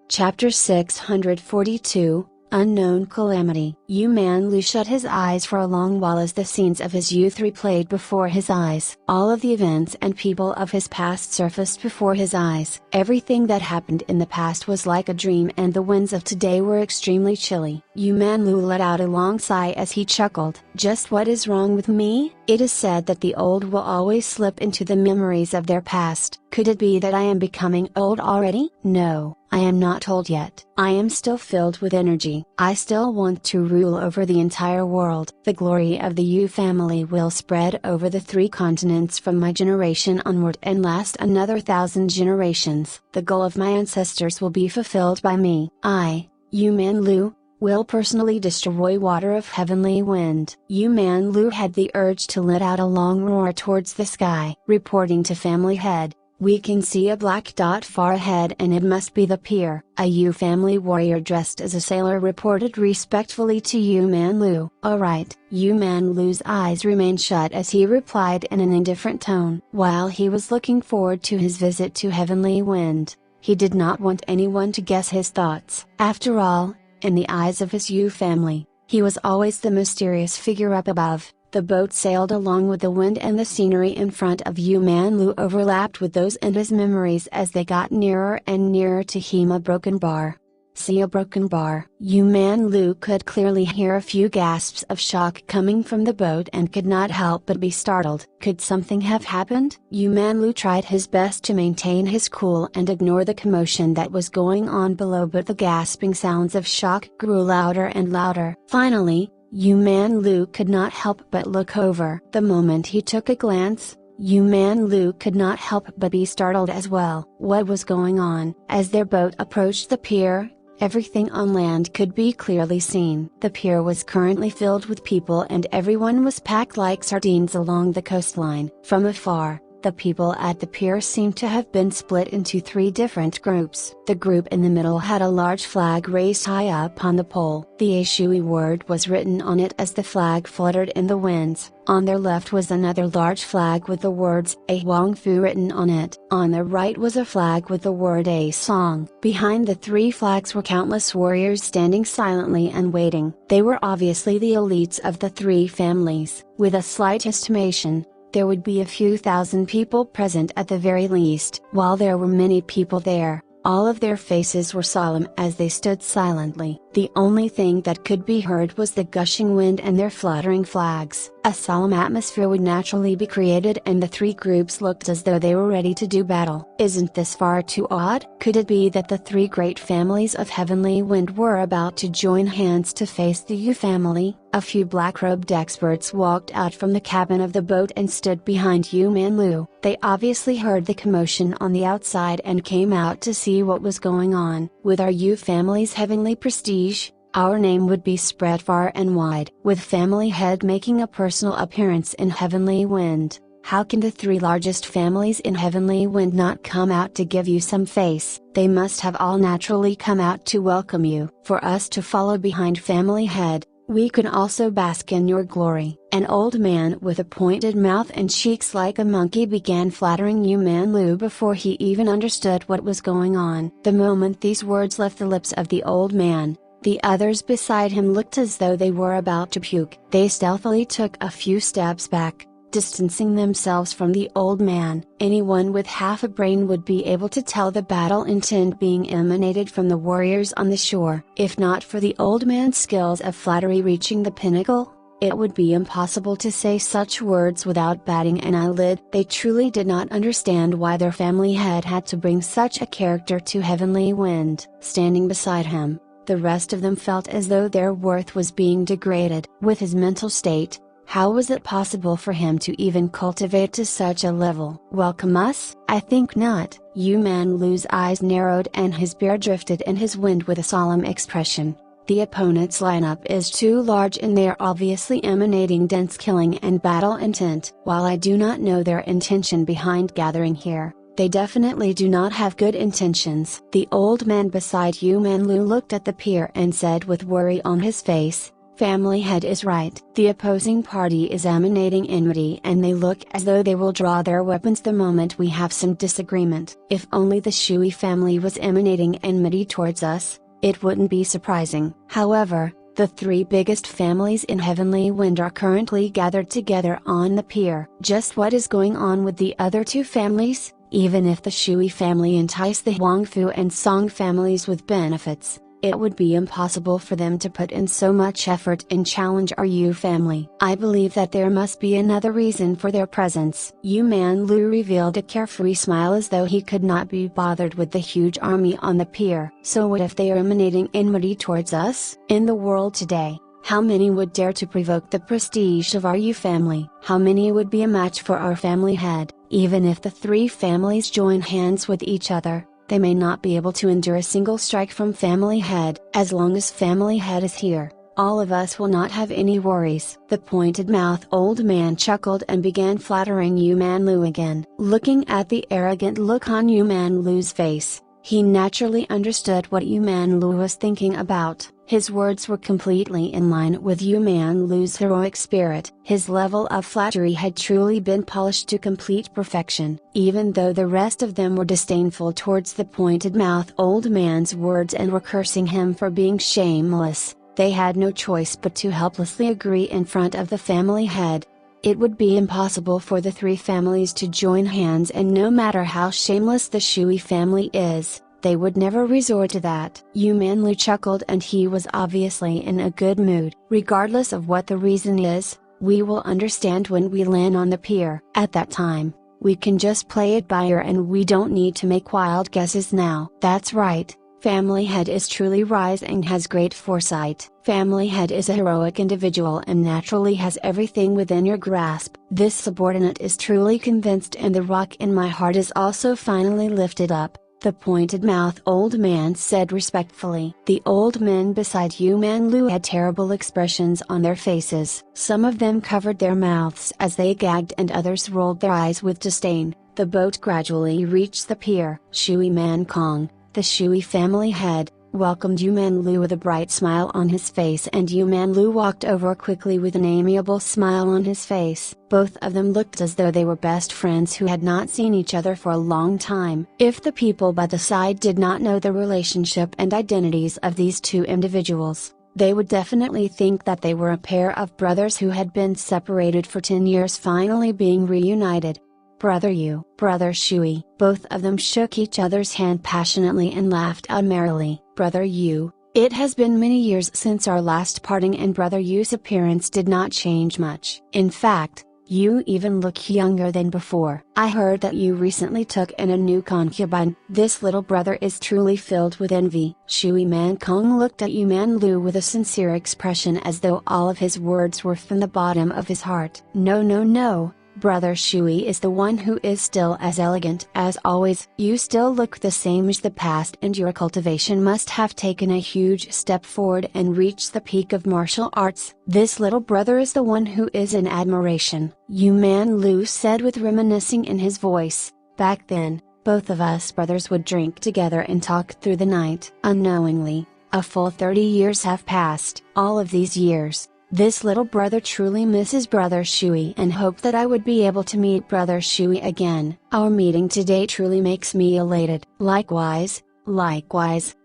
Chapter 642, Unknown Calamity. Yu Man Lu shut his eyes for a long while as the scenes of his youth replayed before his eyes. All of the events and people of his past surfaced before his eyes. Everything that happened in the past was like a dream and the winds of today were extremely chilly. Yu Man Lu let out a long sigh as he chuckled. Just what is wrong with me? It is said that the old will always slip into the memories of their past. Could it be that I am becoming old already? No, I am not old yet. I am still filled with energy. I still want to rule over the entire world. The glory of the Yu family will spread over the 3 continents from my generation onward and last another 1,000 generations. The goal of my ancestors will be fulfilled by me. I, Yu Man Lu, will personally destroy water of heavenly wind. Yu Man Lu had the urge to let out a long roar towards the sky. Reporting to family head, we can see a black dot far ahead and it must be the pier. A Yu family warrior dressed as a sailor reported respectfully to Yu Man Lu. Alright. Yu Man Lu's eyes remained shut as he replied in an indifferent tone. While he was looking forward to his visit to Heavenly Wind, He did not want anyone to guess his thoughts. After all, in the eyes of his Yu family, he was always the mysterious figure up above. The boat sailed along with the wind, and the scenery in front of Yu Manlu overlapped with those in his memories as they got nearer and nearer to Hema Broken Bar. See a broken bar. Yu Manlu could clearly hear a few gasps of shock coming from the boat and could not help but be startled. Could something have happened? Yu Manlu tried his best to maintain his cool and ignore the commotion that was going on below, but the gasping sounds of shock grew louder and louder. Finally, Yu Manlu could not help but look over. The moment he took a glance, Yu Manlu could not help but be startled as well. What was going on? As their boat approached the pier, everything on land could be clearly seen. The pier was currently filled with people, and everyone was packed like sardines along the coastline. From afar, the people at the pier seemed to have been split into 3 different groups. The group in the middle had a large flag raised high up on the pole. The ureshii word was written on it as the flag fluttered in the winds. On their left was another large flag with the words "A Huangfu" written on it. On their right was a flag with the word "A Song." Behind the 3 flags were countless warriors standing silently and waiting. They were obviously the elites of the 3 families. With a slight estimation, there would be a few thousand people present at the very least. While there were many people there, all of their faces were solemn as they stood silently. The only thing that could be heard was the gushing wind and their fluttering flags. A solemn atmosphere would naturally be created, and the 3 groups looked as though they were ready to do battle. Isn't this far too odd? Could it be that the 3 great families of Heavenly Wind were about to join hands to face the Yu family? A few black-robed experts walked out from the cabin of the boat and stood behind Yu Manlu. They obviously heard the commotion on the outside and came out to see what was going on. With our Yu family's heavenly prestige, our name would be spread far and wide. With family head making a personal appearance in Heavenly Wind, how can the 3 largest families in Heavenly Wind not come out to give you some face? They must have all naturally come out to welcome you. For us to follow behind family head, we can also bask in your glory. An old man with a pointed mouth and cheeks like a monkey began flattering Yu Manlu before he even understood what was going on. The moment these words left the lips of the old man, the others beside him looked as though they were about to puke. They stealthily took a few steps back, distancing themselves from the old man. Anyone with half a brain would be able to tell the battle intent being emanated from the warriors on the shore. If not for the old man's skills of flattery reaching the pinnacle, it would be impossible to say such words without batting an eyelid. They truly did not understand why their family head had to bring such a character to Heavenly Wind. Standing beside him, the rest of them felt as though their worth was being degraded. With his mental state, how was it possible for him to even cultivate to such a level? Welcome us? I think not. Yu Manlu's eyes narrowed and his beard drifted in his wind with a solemn expression. The opponent's lineup is too large and they are obviously emanating dense killing and battle intent. While I do not know their intention behind gathering here, they definitely do not have good intentions. The old man beside Yu Manlu looked at the pier and said with worry on his face, "Family head is right. The opposing party is emanating enmity and they look as though they will draw their weapons the moment we have some disagreement. If only the Shui family was emanating enmity towards us, it wouldn't be surprising." However, the 3 biggest families in Heavenly Wind are currently gathered together on the pier. Just what is going on with the other 2 families? Even if the Shui family enticed the Huangfu and Song families with benefits, it would be impossible for them to put in so much effort and challenge our Yu family. I believe that there must be another reason for their presence. Yu Manlu revealed a carefree smile as though he could not be bothered with the huge army on the pier. So what if they are emanating enmity towards us? In the world today, how many would dare to provoke the prestige of our Yu family? How many would be a match for our family head? Even if the 3 families join hands with each other, they may not be able to endure a single strike from family head. As long as family head is here, all of us will not have any worries. The pointed mouth old man chuckled and began flattering Yu Manlu again. Looking at the arrogant look on Yu Manlu's face, He naturally understood what Yu Man Lu was thinking about. His words were completely in line with Yu Man Lu's heroic spirit. His level of flattery had truly been polished to complete perfection. Even though the rest of them were disdainful towards the pointed-mouthed old man's words and were cursing him for being shameless, they had no choice but to helplessly agree in front of the family head. It would be impossible for the three families to join hands, and no matter how shameless the Shui family is, they would never resort to that. Yu Man Lu chuckled, and he was obviously in a good mood. Regardless of what the reason is, we will understand when we land on the pier. At that time, we can just play it by ear and we don't need to make wild guesses now. That's right. Family head is truly wise and has great foresight. Family head is a heroic individual and naturally has everything within your grasp. This subordinate is truly convinced, and the rock in my heart is also finally lifted up, the pointed-mouthed old man said respectfully. The old men beside Yu Man Lu had terrible expressions on their faces. Some of them covered their mouths as they gagged, and others rolled their eyes with disdain. The boat gradually reached the pier. Shui Man Kong, the Shui family head, welcomed Yu Man Lu with a bright smile on his face, and Yu Man Lu walked over quickly with an amiable smile on his face. Both of them looked as though they were best friends who had not seen each other for a long time. If the people by the side did not know the relationship and identities of these two individuals, they would definitely think that they were a pair of brothers who had been separated for 10 years finally being reunited. Brother Yu, Brother Shui. Both of them shook each other's hand passionately and laughed out merrily. Brother Yu, it has been many years since our last parting, and Brother Yu's appearance did not change much. In fact, you even look younger than before. I heard that you recently took in a new concubine. This little brother is truly filled with envy. Shui Man Kong looked at Yu Man Lu with a sincere expression, as though all of his words were from the bottom of his heart. No. Brother Shui is the one who is still as elegant as always. You still look the same as the past, and your cultivation must have taken a huge step forward and reached the peak of martial arts. This little brother is the one who is in admiration, Yu Man Lu said with reminiscing in his voice. Back then, both of us brothers would drink together and talk through the night. Unknowingly, a full 30 years have passed. All of these years, this little brother truly misses Brother Shui and hoped that I would be able to meet Brother Shui again. Our meeting today truly makes me elated. Likewise,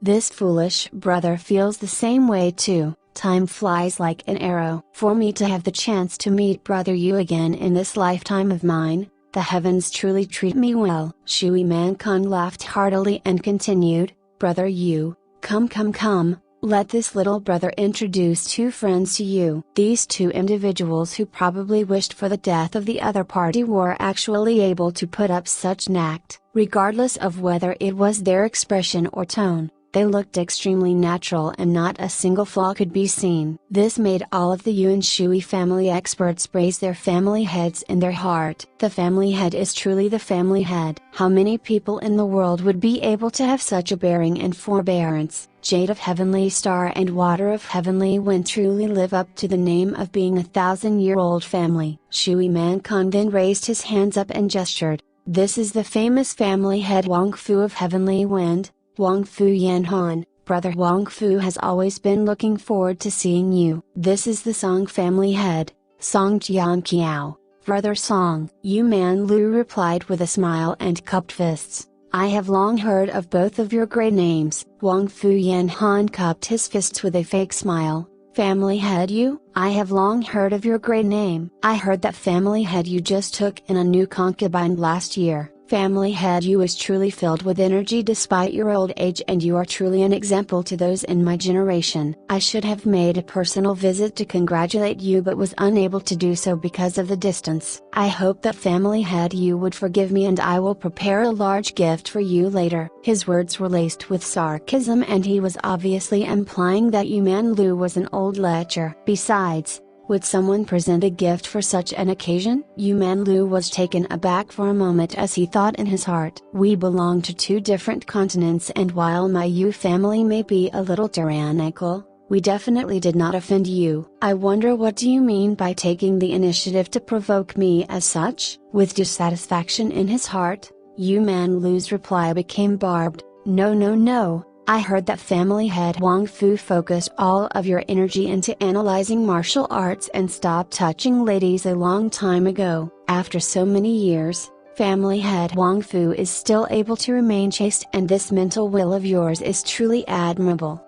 this foolish brother feels the same way too. Time flies like an arrow. For me to have the chance to meet Brother Yu again in this lifetime of mine, the heavens truly treat me well. Shui Man Kong laughed heartily and continued, Brother Yu, come. Let this little brother introduce two friends to you. These two individuals who probably wished for the death of the other party were actually able to put up such an act. Regardless of whether it was their expression or tone, they looked extremely natural and not a single flaw could be seen. This made all of the Yu and Shui family experts raise their family heads in their heart. The family head is truly the family head. How many people in the world would be able to have such a bearing and forbearance? Jade of Heavenly Star and Water of Heavenly Wind truly live up to the name of being a 1,000-year-old family. Shui Man Kong then raised his hands up and gestured. This is the famous family head Wang Fu of Heavenly Wind, Wang Fu Yan Han. Brother Wang Fu has always been looking forward to seeing you. This is the Song family head, Song Jian Kiao. Brother Song. Yu Man Lu replied with a smile and cupped fists. I have long heard of both of your great names. Wang Fu Yan Han cupped his fists with a fake smile. Family head Yu, I have long heard of your great name. I heard that family head Yu just took in a new concubine last year. Family head Yu is truly filled with energy despite your old age, and you are truly an example to those in my generation. I should have made a personal visit to congratulate you but was unable to do so because of the distance. I hope that family head Yu would forgive me, and I will prepare a large gift for you later. His words were laced with sarcasm, and he was obviously implying that Yu Man Lu was an old lecher. Besides, would someone present a gift for such an occasion? Yu Man Lu was taken aback for a moment as he thought in his heart. We belong to two different continents, and while my Yu family may be a little tyrannical, we definitely did not offend you. I wonder, what do you mean by taking the initiative to provoke me as such? With dissatisfaction in his heart, Yu Man Lu's reply became barbed. No, no, no. I heard that family head Wang Fu focused all of your energy into analyzing martial arts and stopped touching ladies a long time ago. After so many years, family head Wang Fu is still able to remain chaste, and this mental will of yours is truly admirable.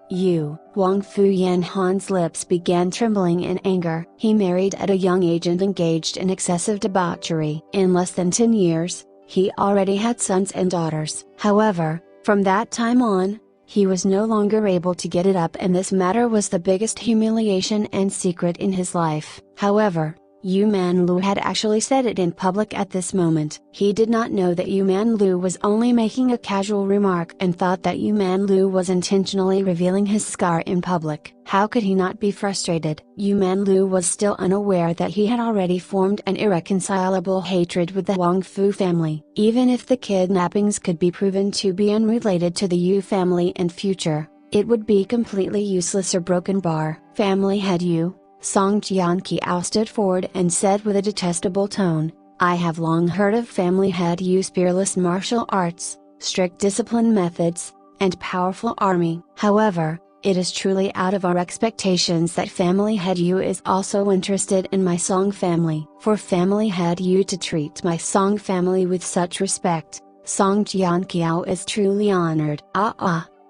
Wang Fu Yanhan's lips began trembling in anger. He married at a young age and engaged in excessive debauchery. In less than 10 years, he already had sons and daughters. However, from that time on, he was no longer able to get it up, and this matter was the biggest humiliation and secret in his life. However, Yu Manlu had actually said it in public at this moment. He did not know that Yu Manlu was only making a casual remark and thought that Yu Manlu was intentionally revealing his scar in public. How could he not be frustrated? Yu Manlu was still unaware that he had already formed an irreconcilable hatred with the Wang Fu family. Even if the kidnappings could be proven to be unrelated to the Yu family in future, it would be completely useless or broken bar. Family head Yu, Song Jianqiao stood forward and said with a detestable tone, "I have long heard of family head Yu's fearless martial arts, strict discipline methods, and powerful army. However, it is truly out of our expectations that family head Yu is also interested in my Song family. For family head Yu to treat my Song family with such respect, Song Jianqiao is truly honored."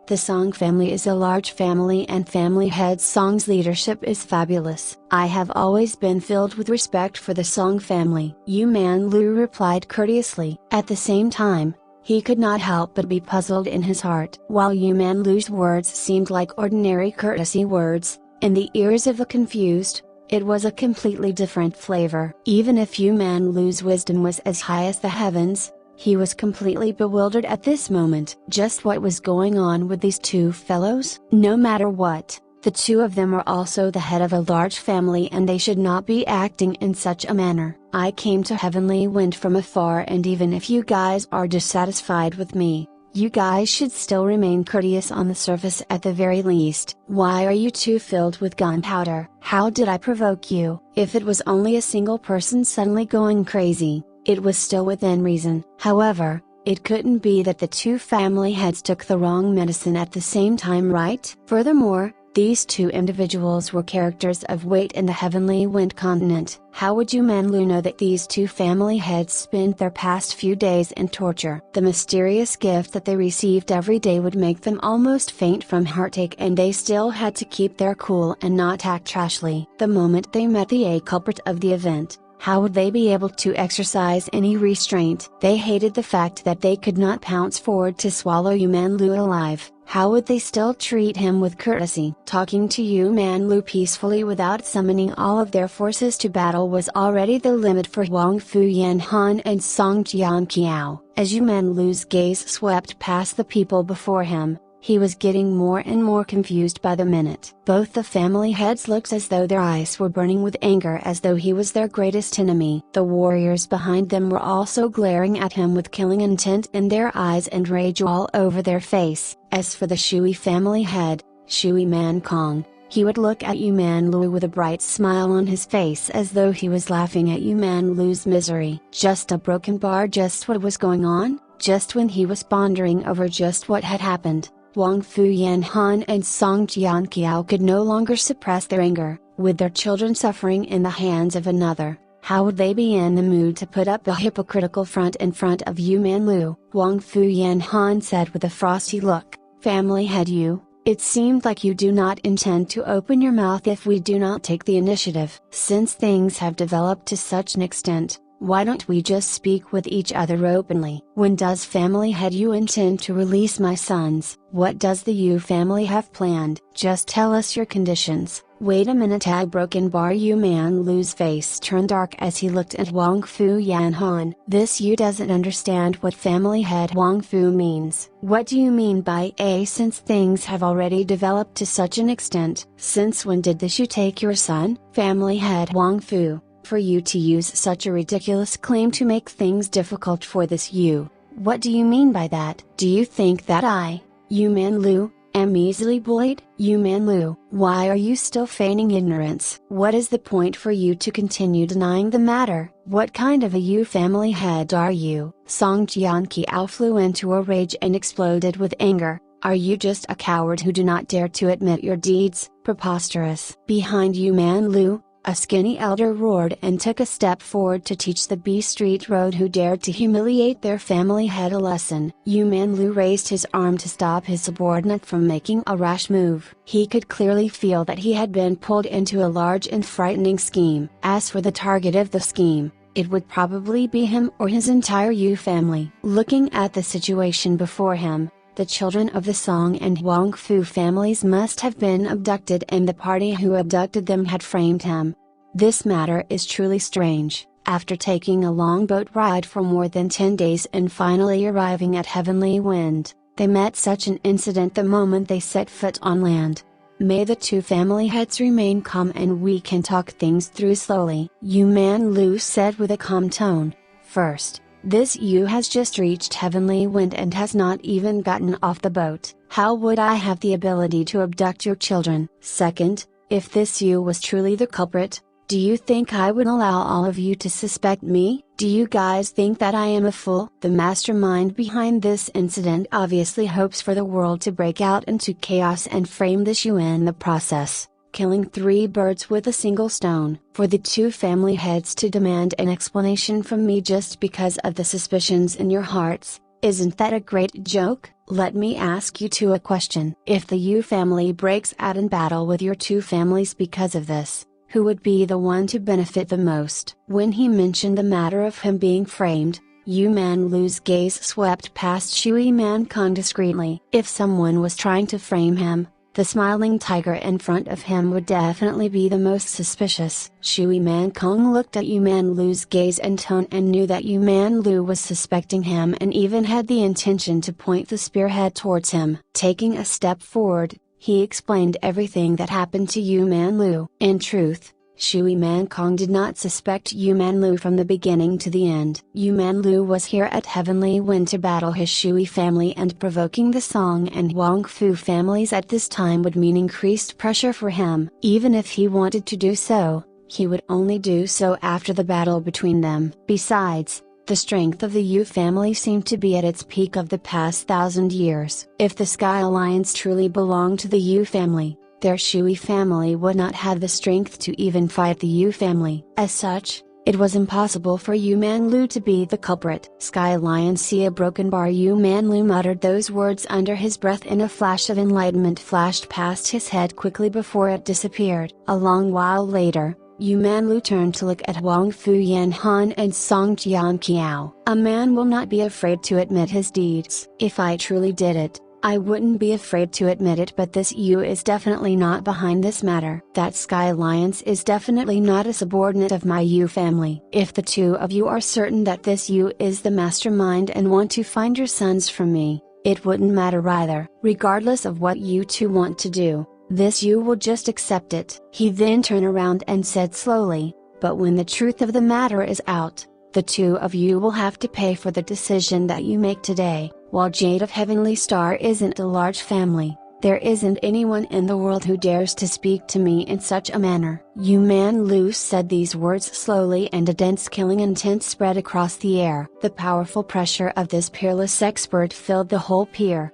The Song family is a large family and family head Song's leadership is fabulous. I have always been filled with respect for the Song family. Yu Manlu replied courteously. At the same time, he could not help but be puzzled in his heart. While Yu Manlu's words seemed like ordinary courtesy words, in the ears of the confused, it was a completely different flavor. Even if Yu Manlu's wisdom was as high as the heavens, he was completely bewildered at this moment. Just what was going on with these two fellows? No matter what, the two of them are also the head of a large family and they should not be acting in such a manner. I came to Heavenly Wind from afar, and even if you guys are dissatisfied with me, you guys should still remain courteous on the surface at the very least. Why are you two filled with gunpowder? How did I provoke you? If it was only a single person suddenly going crazy, it was still within reason. However, it couldn't be that the two family heads took the wrong medicine at the same time, right? Furthermore, these two individuals were characters of weight in the Heavenly Wind continent. How would Yu Manlu know that these two family heads spent their past few days in torture? The mysterious gift that they received every day would make them almost faint from heartache, and they still had to keep their cool and not act trashly. The moment they met the culprit of the event, how would they be able to exercise any restraint? They hated the fact that they could not pounce forward to swallow Yu Manlu alive. How would they still treat him with courtesy? Talking to Yu Manlu peacefully without summoning all of their forces to battle was already the limit for Wang Fu Yanhan and Song Jianqiao. As Yu Manlu's gaze swept past the people before him, he was getting more and more confused by the minute. Both the family heads looked as though their eyes were burning with anger, as though he was their greatest enemy. The warriors behind them were also glaring at him with killing intent in their eyes and rage all over their face. As for the Shui family head, Shui Man Kong, he would look at Yu Manlu with a bright smile on his face as though he was laughing at Yu Manlu's misery. Just a broken bar, just what was going on? Just when he was pondering over just what had happened, Wang Fu Yanhan and Song Jianqiao could no longer suppress their anger. With their children suffering in the hands of another, how would they be in the mood to put up a hypocritical front in front of Yu Manlu? Wang Fu Yanhan said with a frosty look, "Family head Yu, it seemed like you do not intend to open your mouth if we do not take the initiative. Since things have developed to such an extent, why don't we just speak with each other openly? When does family head Yu intend to release my sons? What does the Yu family have planned? Just tell us your conditions." Wait a minute, broken bar. Yu Manlu's face turned dark as he looked at Wang Fu Yanhan. This Yu doesn't understand what family head Wang Fu means. What do you mean by since things have already developed to such an extent? Since when did this Yu take your son? Family head Wang Fu, for you to use such a ridiculous claim to make things difficult for this Yu. What do you mean by that? Do you think that I, Yu Manlu, Am easily bullied? Yu Manlu, why are you still feigning ignorance? What is the point for you to continue denying the matter? What kind of a Yu family head are you? Song Jianqiao flew into a rage and exploded with anger. Are you just a coward who do not dare to admit your deeds? Preposterous. Behind Yu Manlu, a skinny elder roared and took a step forward to teach the B Street Road who dared to humiliate their family head a lesson. Yu Manlu raised his arm to stop his subordinate from making a rash move. He could clearly feel that he had been pulled into a large and frightening scheme. As for the target of the scheme, it would probably be him or his entire Yu family. Looking at the situation before him, the children of the Song and Wang Fu families must have been abducted and the party who abducted them had framed him. This matter is truly strange. After taking a long boat ride for more than 10 days and finally arriving at Heavenly Wind, they met such an incident the moment they set foot on land. May the two family heads remain calm and we can talk things through slowly, Yu Manlu said with a calm tone. First, this Yu has just reached Heavenly Wind and has not even gotten off the boat. How would I have the ability to abduct your children? Second, if this Yu was truly the culprit, do you think I would allow all of you to suspect me? Do you guys think that I am a fool? The mastermind behind this incident obviously hopes for the world to break out into chaos and frame this Yu in the process, killing 3 birds with a single stone. For the two family heads to demand an explanation from me just because of the suspicions in your hearts, isn't that a great joke? Let me ask you two a question. If the Yu family breaks out in battle with your two families because of this, who would be the one to benefit the most? When he mentioned the matter of him being framed, Yu Manlu's gaze swept past Shui Mankong discreetly. If someone was trying to frame him, the smiling tiger in front of him would definitely be the most suspicious. Shui Mankong looked at Yu Manlu's gaze and tone and knew that Yu Manlu was suspecting him and even had the intention to point the spearhead towards him. Taking a step forward, he explained everything that happened to Yu Manlu. In truth, Shui Mankong did not suspect Yu Manlu from the beginning to the end. Yu Manlu was here at Heavenly Wind to battle his Shui family, and provoking the Song and Wang Fu families at this time would mean increased pressure for him. Even if he wanted to do so, he would only do so after the battle between them. Besides, the strength of the Yu family seemed to be at its peak of the past 1,000 years. If the Sky Alliance truly belonged to the Yu family, their Shui family would not have the strength to even fight the Yu family. As such, it was impossible for Yu Manlu to be the culprit. Sky Alliance see a broken bar. Yu Manlu muttered those words under his breath and a flash of enlightenment flashed past his head quickly before it disappeared. A long while later, Yu Manlu turned to look at Wang Fu Yanhan and Song Jianqiao. A man will not be afraid to admit his deeds. If I truly did it, I wouldn't be afraid to admit it, but this Yu is definitely not behind this matter. That Sky Alliance is definitely not a subordinate of my Yu family. If the two of you are certain that this Yu is the mastermind and want to find your sons from me, it wouldn't matter either. Regardless of what you two want to do, this Yu will just accept it. He then turned around and said slowly, but when the truth of the matter is out, the two of you will have to pay for the decision that you make today. While Jade of Heavenly Star isn't a large family, there isn't anyone in the world who dares to speak to me in such a manner. Yu Manlu said these words slowly and a dense killing intent spread across the air. The powerful pressure of this peerless expert filled the whole pier.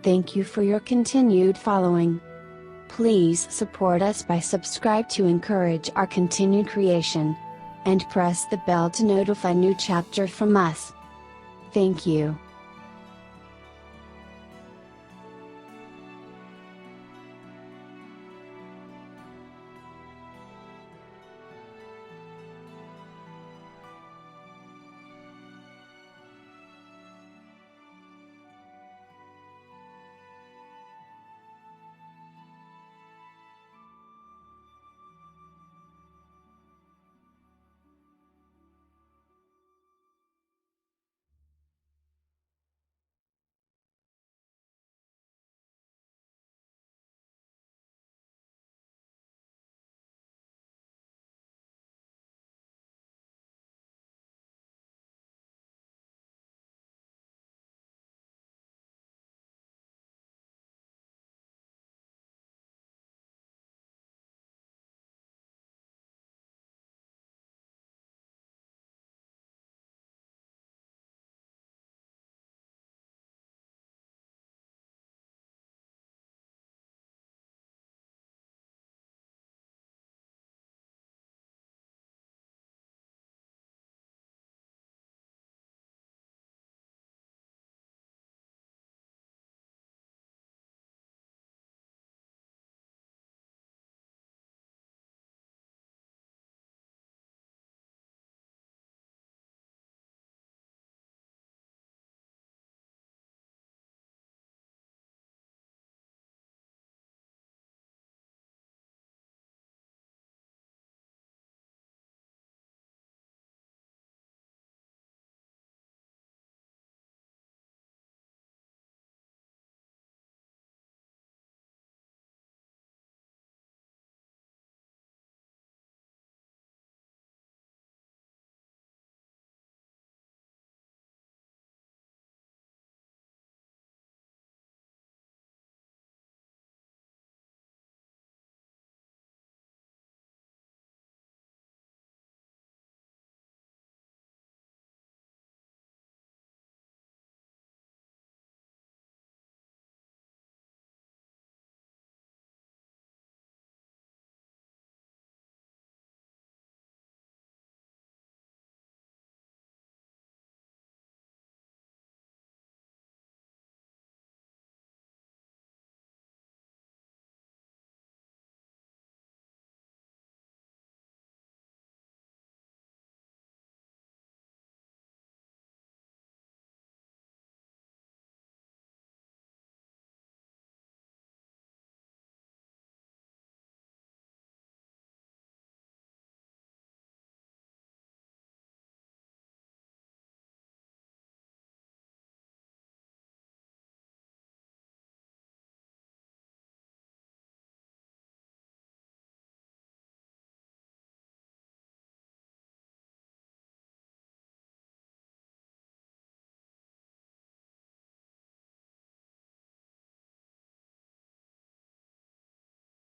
Thank you for your continued following. Please support us by subscribe to encourage our continued creation. And press the bell to notify new chapter from us. Thank you.